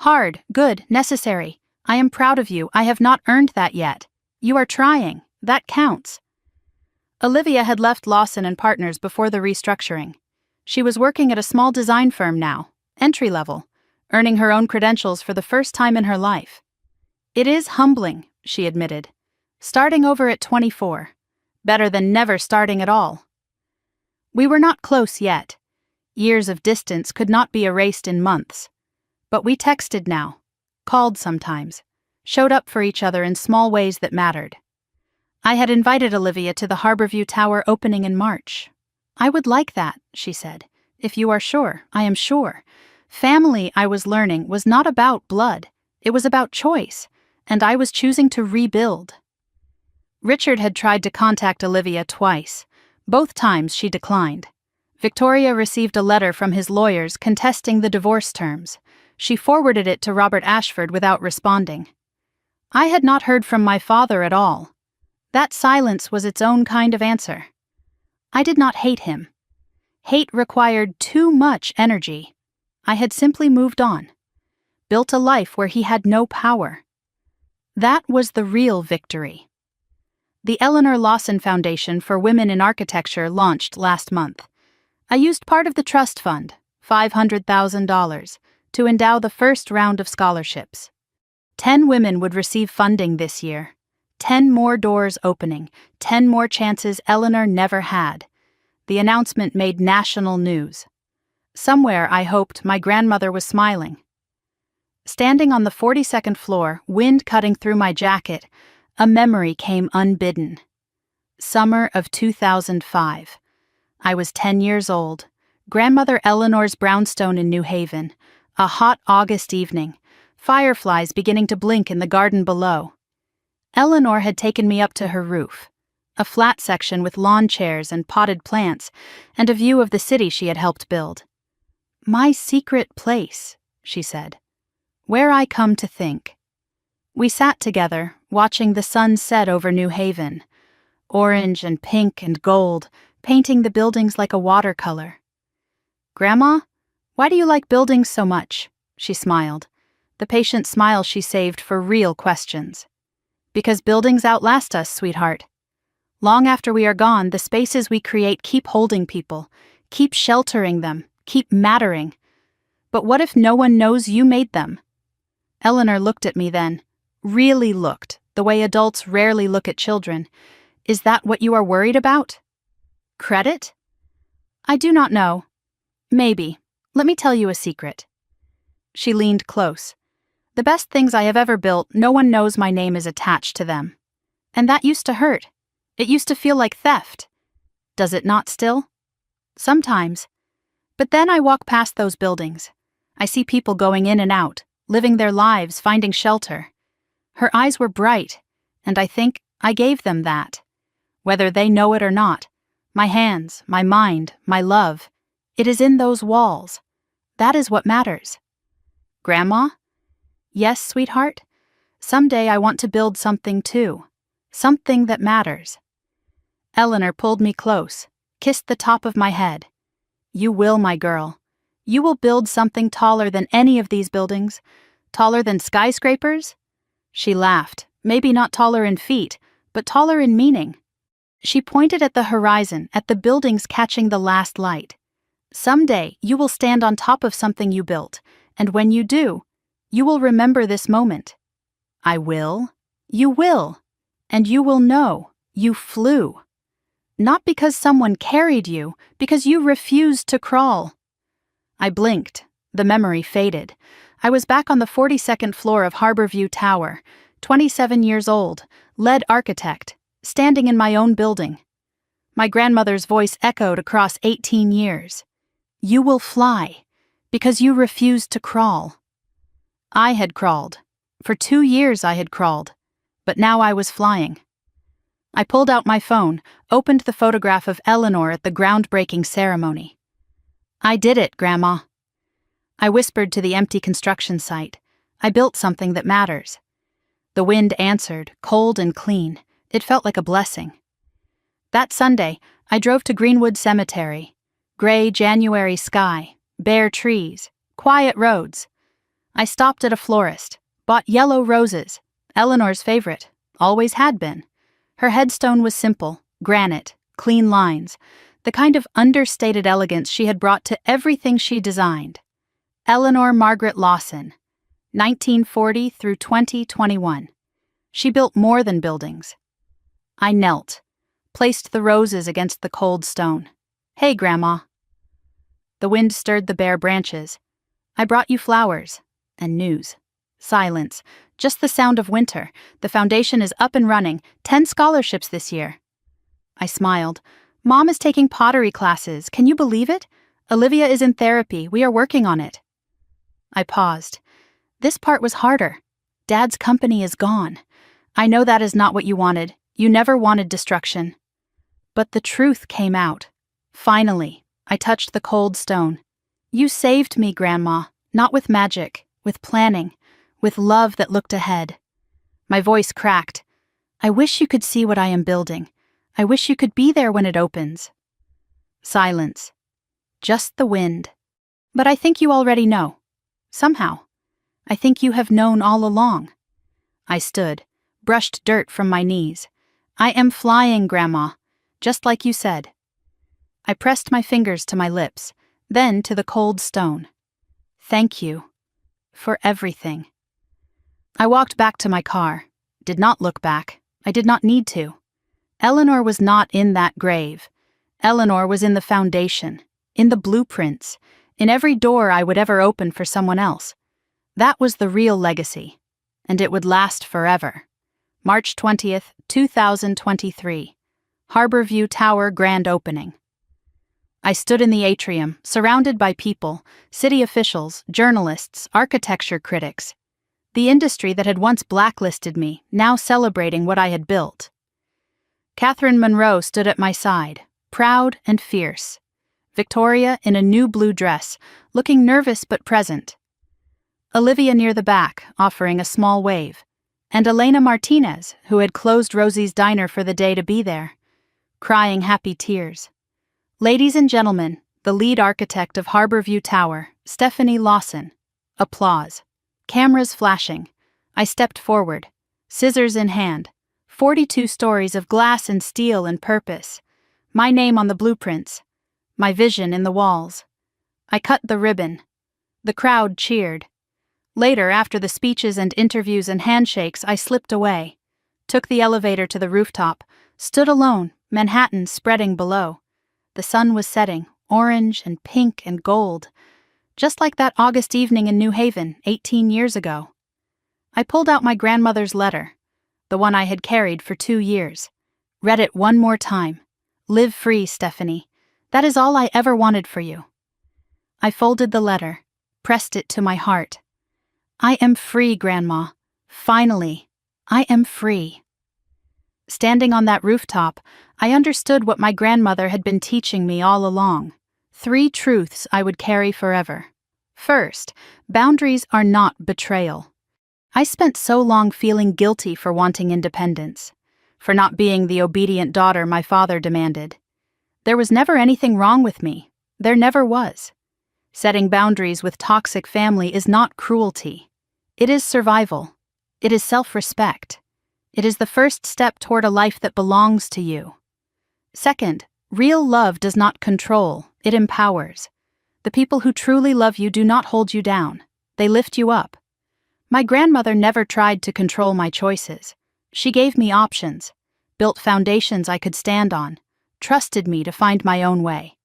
Hard, good, necessary. I am proud of you. I have not earned that yet. You are trying. That counts. Olivia had left Lawson and Partners before the restructuring. She was working at a small design firm now, entry level, earning her own credentials for the first time in her life. It is humbling, she admitted. Starting over at 24. Better than never starting at all. We were not close yet. Years of distance could not be erased in months. But we texted now. Called sometimes, showed up for each other in small ways that mattered. I had invited Olivia to the Harborview Tower opening in March. I would like that, she said. If you are sure, I am sure. Family, I was learning, was not about blood. It was about choice, and I was choosing to rebuild. Richard had tried to contact Olivia twice. Both times she declined. Victoria received a letter from his lawyers contesting the divorce terms. She forwarded it to Robert Ashford without responding. I had not heard from my father at all. That silence was its own kind of answer. I did not hate him. Hate required too much energy. I had simply moved on, built a life where he had no power. That was the real victory. The Eleanor Lawson Foundation for Women in Architecture launched last month. I used part of the trust fund, $500,000, to endow the first round of scholarships. 10 women would receive funding this year. 10 more doors opening, 10 more chances Eleanor never had. The announcement made national news. Somewhere, I hoped, my grandmother was smiling. Standing on the 42nd floor, wind cutting through my jacket, a memory came unbidden. Summer of 2005. I was 10 years old. Grandmother Eleanor's brownstone in New Haven. A hot August evening. Fireflies beginning to blink in the garden below. Eleanor had taken me up to her roof. A flat section with lawn chairs and potted plants, and a view of the city she had helped build. "My secret place," she said. "Where I come to think." We sat together, watching the sun set over New Haven. Orange and pink and gold, painting the buildings like a watercolor. "Grandma, why do you like buildings so much?" she smiled, the patient smile she saved for real questions. "Because buildings outlast us, sweetheart. Long after we are gone, the spaces we create keep holding people, keep sheltering them, keep mattering. But what if no one knows you made them?" Eleanor looked at me then, really looked, the way adults rarely look at children. "Is that what you are worried about? Credit?" "I do not know. Maybe. Let me tell you a secret." She leaned close. "The best things I have ever built, no one knows my name is attached to them. And that used to hurt. It used to feel like theft. Does it not still? Sometimes. But then I walk past those buildings. I see people going in and out, living their lives, finding shelter. Her eyes were bright, and I think I gave them that. Whether they know it or not, my hands, my mind, my love, it is in those walls. That is what matters." "Grandma?" "Yes, sweetheart. Someday I want to build something too. Something that matters." Eleanor pulled me close, kissed the top of my head. "You will, my girl. You will build something taller than any of these buildings. Taller than skyscrapers?" She laughed, maybe not taller in feet, but taller in meaning. She pointed at the horizon, at the buildings catching the last light. "Someday you will stand on top of something you built, and when you do, you will remember this moment." "I will. You will. And you will know you flew. Not because someone carried you, because you refused to crawl." I blinked. The memory faded. I was back on the 42nd floor of Harborview Tower, 27 years old, lead architect, standing in my own building. My grandmother's voice echoed across 18 years. "You will fly, because you refused to crawl." I had crawled. For 2 years I had crawled, but now I was flying. I pulled out my phone, opened the photograph of Eleanor at the groundbreaking ceremony. "I did it, Grandma." I whispered to the empty construction site. I built something that matters. The wind answered, cold and clean. It felt like a blessing. That Sunday, I drove to Greenwood Cemetery. Gray January sky, bare trees, quiet roads. I stopped at a florist, bought yellow roses, Eleanor's favorite, always had been. Her headstone was simple, granite, clean lines, the kind of understated elegance she had brought to everything she designed. Eleanor Margaret Lawson, 1940 through 2021. She built more than buildings. I knelt, placed the roses against the cold stone. "Hey, Grandma." The wind stirred the bare branches. "I brought you flowers." And news. Silence. Just the sound of winter. "The foundation is up and running. 10 scholarships this year." I smiled. "Mom is taking pottery classes. Can you believe it? Olivia is in therapy. We are working on it." I paused. This part was harder. Dad's company is gone. I know that is not what you wanted. You never wanted destruction. But the truth came out. Finally, I touched the cold stone. You saved me, Grandma, not with magic, with planning, with love that looked ahead. My voice cracked. I wish you could see what I am building. I wish you could be there when it opens. Silence. Just the wind. But I think you already know. Somehow. I think you have known all along. I stood, brushed dirt from my knees. I am flying, Grandma, just like you said. I pressed my fingers to my lips, then to the cold stone. Thank you. For everything. I walked back to my car. Did not look back. I did not need to. Eleanor was not in that grave. Eleanor was in the foundation, in the blueprints, in every door I would ever open for someone else. That was the real legacy, and it would last forever. March 20th, 2023. Harborview Tower grand opening. I stood in the atrium, surrounded by people, city officials, journalists, architecture critics. The industry that had once blacklisted me, now celebrating what I had built. Catherine Monroe stood at my side, proud and fierce. Victoria in a new blue dress, looking nervous but present. Olivia near the back, offering a small wave. And Elena Martinez, who had closed Rosie's diner for the day to be there, crying happy tears. Ladies and gentlemen, the lead architect of Harborview Tower, Stephanie Lawson. Applause. Cameras flashing. I stepped forward, scissors in hand. 42 stories of glass and steel and purpose. My name on the blueprints. My vision in the walls. I cut the ribbon. The crowd cheered. Later, after the speeches and interviews and handshakes, I slipped away, took the elevator to the rooftop, stood alone, Manhattan spreading below. The sun was setting, orange and pink and gold, just like that August evening in New Haven 18 years ago. I pulled out my grandmother's letter, the one I had carried for 2 years. Read it one more time. Live free, Stephanie. That is all I ever wanted for you. I folded the letter, pressed it to my heart. I am free, Grandma. Finally, I am free. Standing on that rooftop, I understood what my grandmother had been teaching me all along. 3 truths I would carry forever. First, boundaries are not betrayal. I spent so long feeling guilty for wanting independence, for not being the obedient daughter my father demanded. There was never anything wrong with me. There never was. Setting boundaries with toxic family is not cruelty. It is survival. It is self-respect. It is the first step toward a life that belongs to you. Second, real love does not control, it empowers. The people who truly love you do not hold you down. They lift you up. My grandmother never tried to control my choices. She gave me options, built foundations I could stand on, trusted me to find my own way.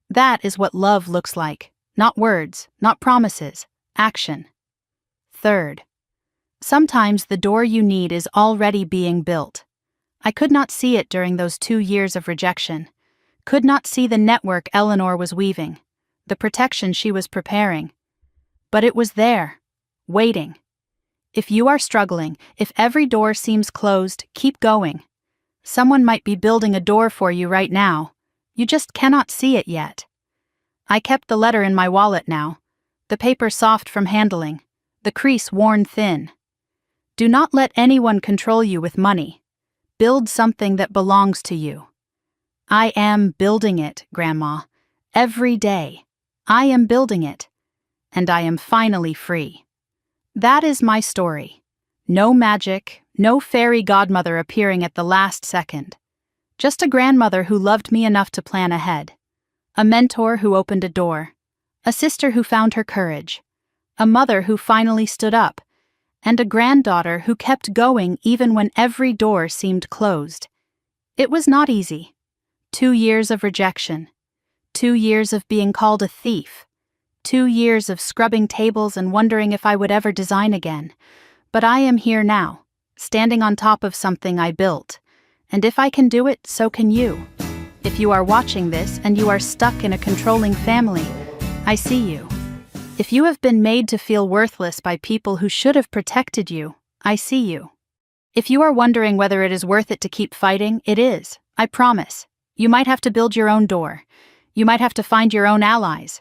That is what love looks like. Not words, not promises, action. Third, sometimes the door you need is already being built. I could not see it during those 2 years of rejection, could not see the network Eleanor was weaving, the protection she was preparing. But it was there, waiting. If you are struggling, if every door seems closed, keep going. Someone might be building a door for you right now. You just cannot see it yet. I kept the letter in my wallet now, the paper soft from handling, the crease worn thin. Do not let anyone control you with money. Build something that belongs to you. I am building it, Grandma. Every day. I am building it. And I am finally free. That is my story. No magic, no fairy godmother appearing at the last second. Just a grandmother who loved me enough to plan ahead. A mentor who opened a door. A sister who found her courage. A mother who finally stood up. And a granddaughter who kept going even when every door seemed closed. It was not easy. 2 years of rejection. 2 years of being called a thief. 2 years of scrubbing tables and wondering if I would ever design again. But I am here now, standing on top of something I built. And if I can do it, so can you. If you are watching this and you are stuck in a controlling family, I see you. If you have been made to feel worthless by people who should have protected you, I see you. If you are wondering whether it is worth it to keep fighting, it is, I promise. You might have to build your own door. You might have to find your own allies.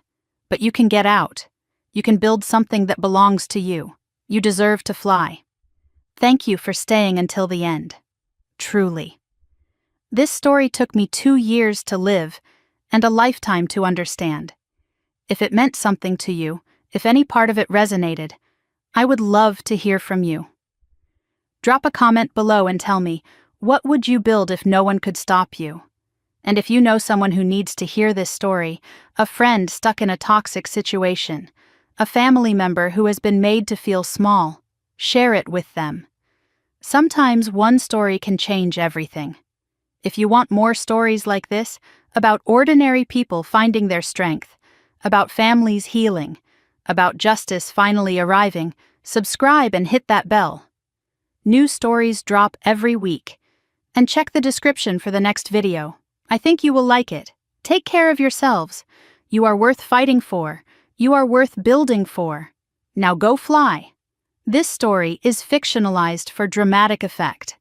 But you can get out. You can build something that belongs to you. You deserve to fly. Thank you for staying until the end. Truly. This story took me 2 years to live and a lifetime to understand. If it meant something to you, if any part of it resonated, I would love to hear from you. Drop a comment below and tell me, what would you build if no one could stop you? And if you know someone who needs to hear this story, a friend stuck in a toxic situation, a family member who has been made to feel small, share it with them. Sometimes one story can change everything. If you want more stories like this, about ordinary people finding their strength, about families healing, about justice finally arriving, subscribe and hit that bell. New stories drop every week. And check the description for the next video. I think you will like it. Take care of yourselves. You are worth fighting for. You are worth building for. Now go fly. This story is fictionalized for dramatic effect.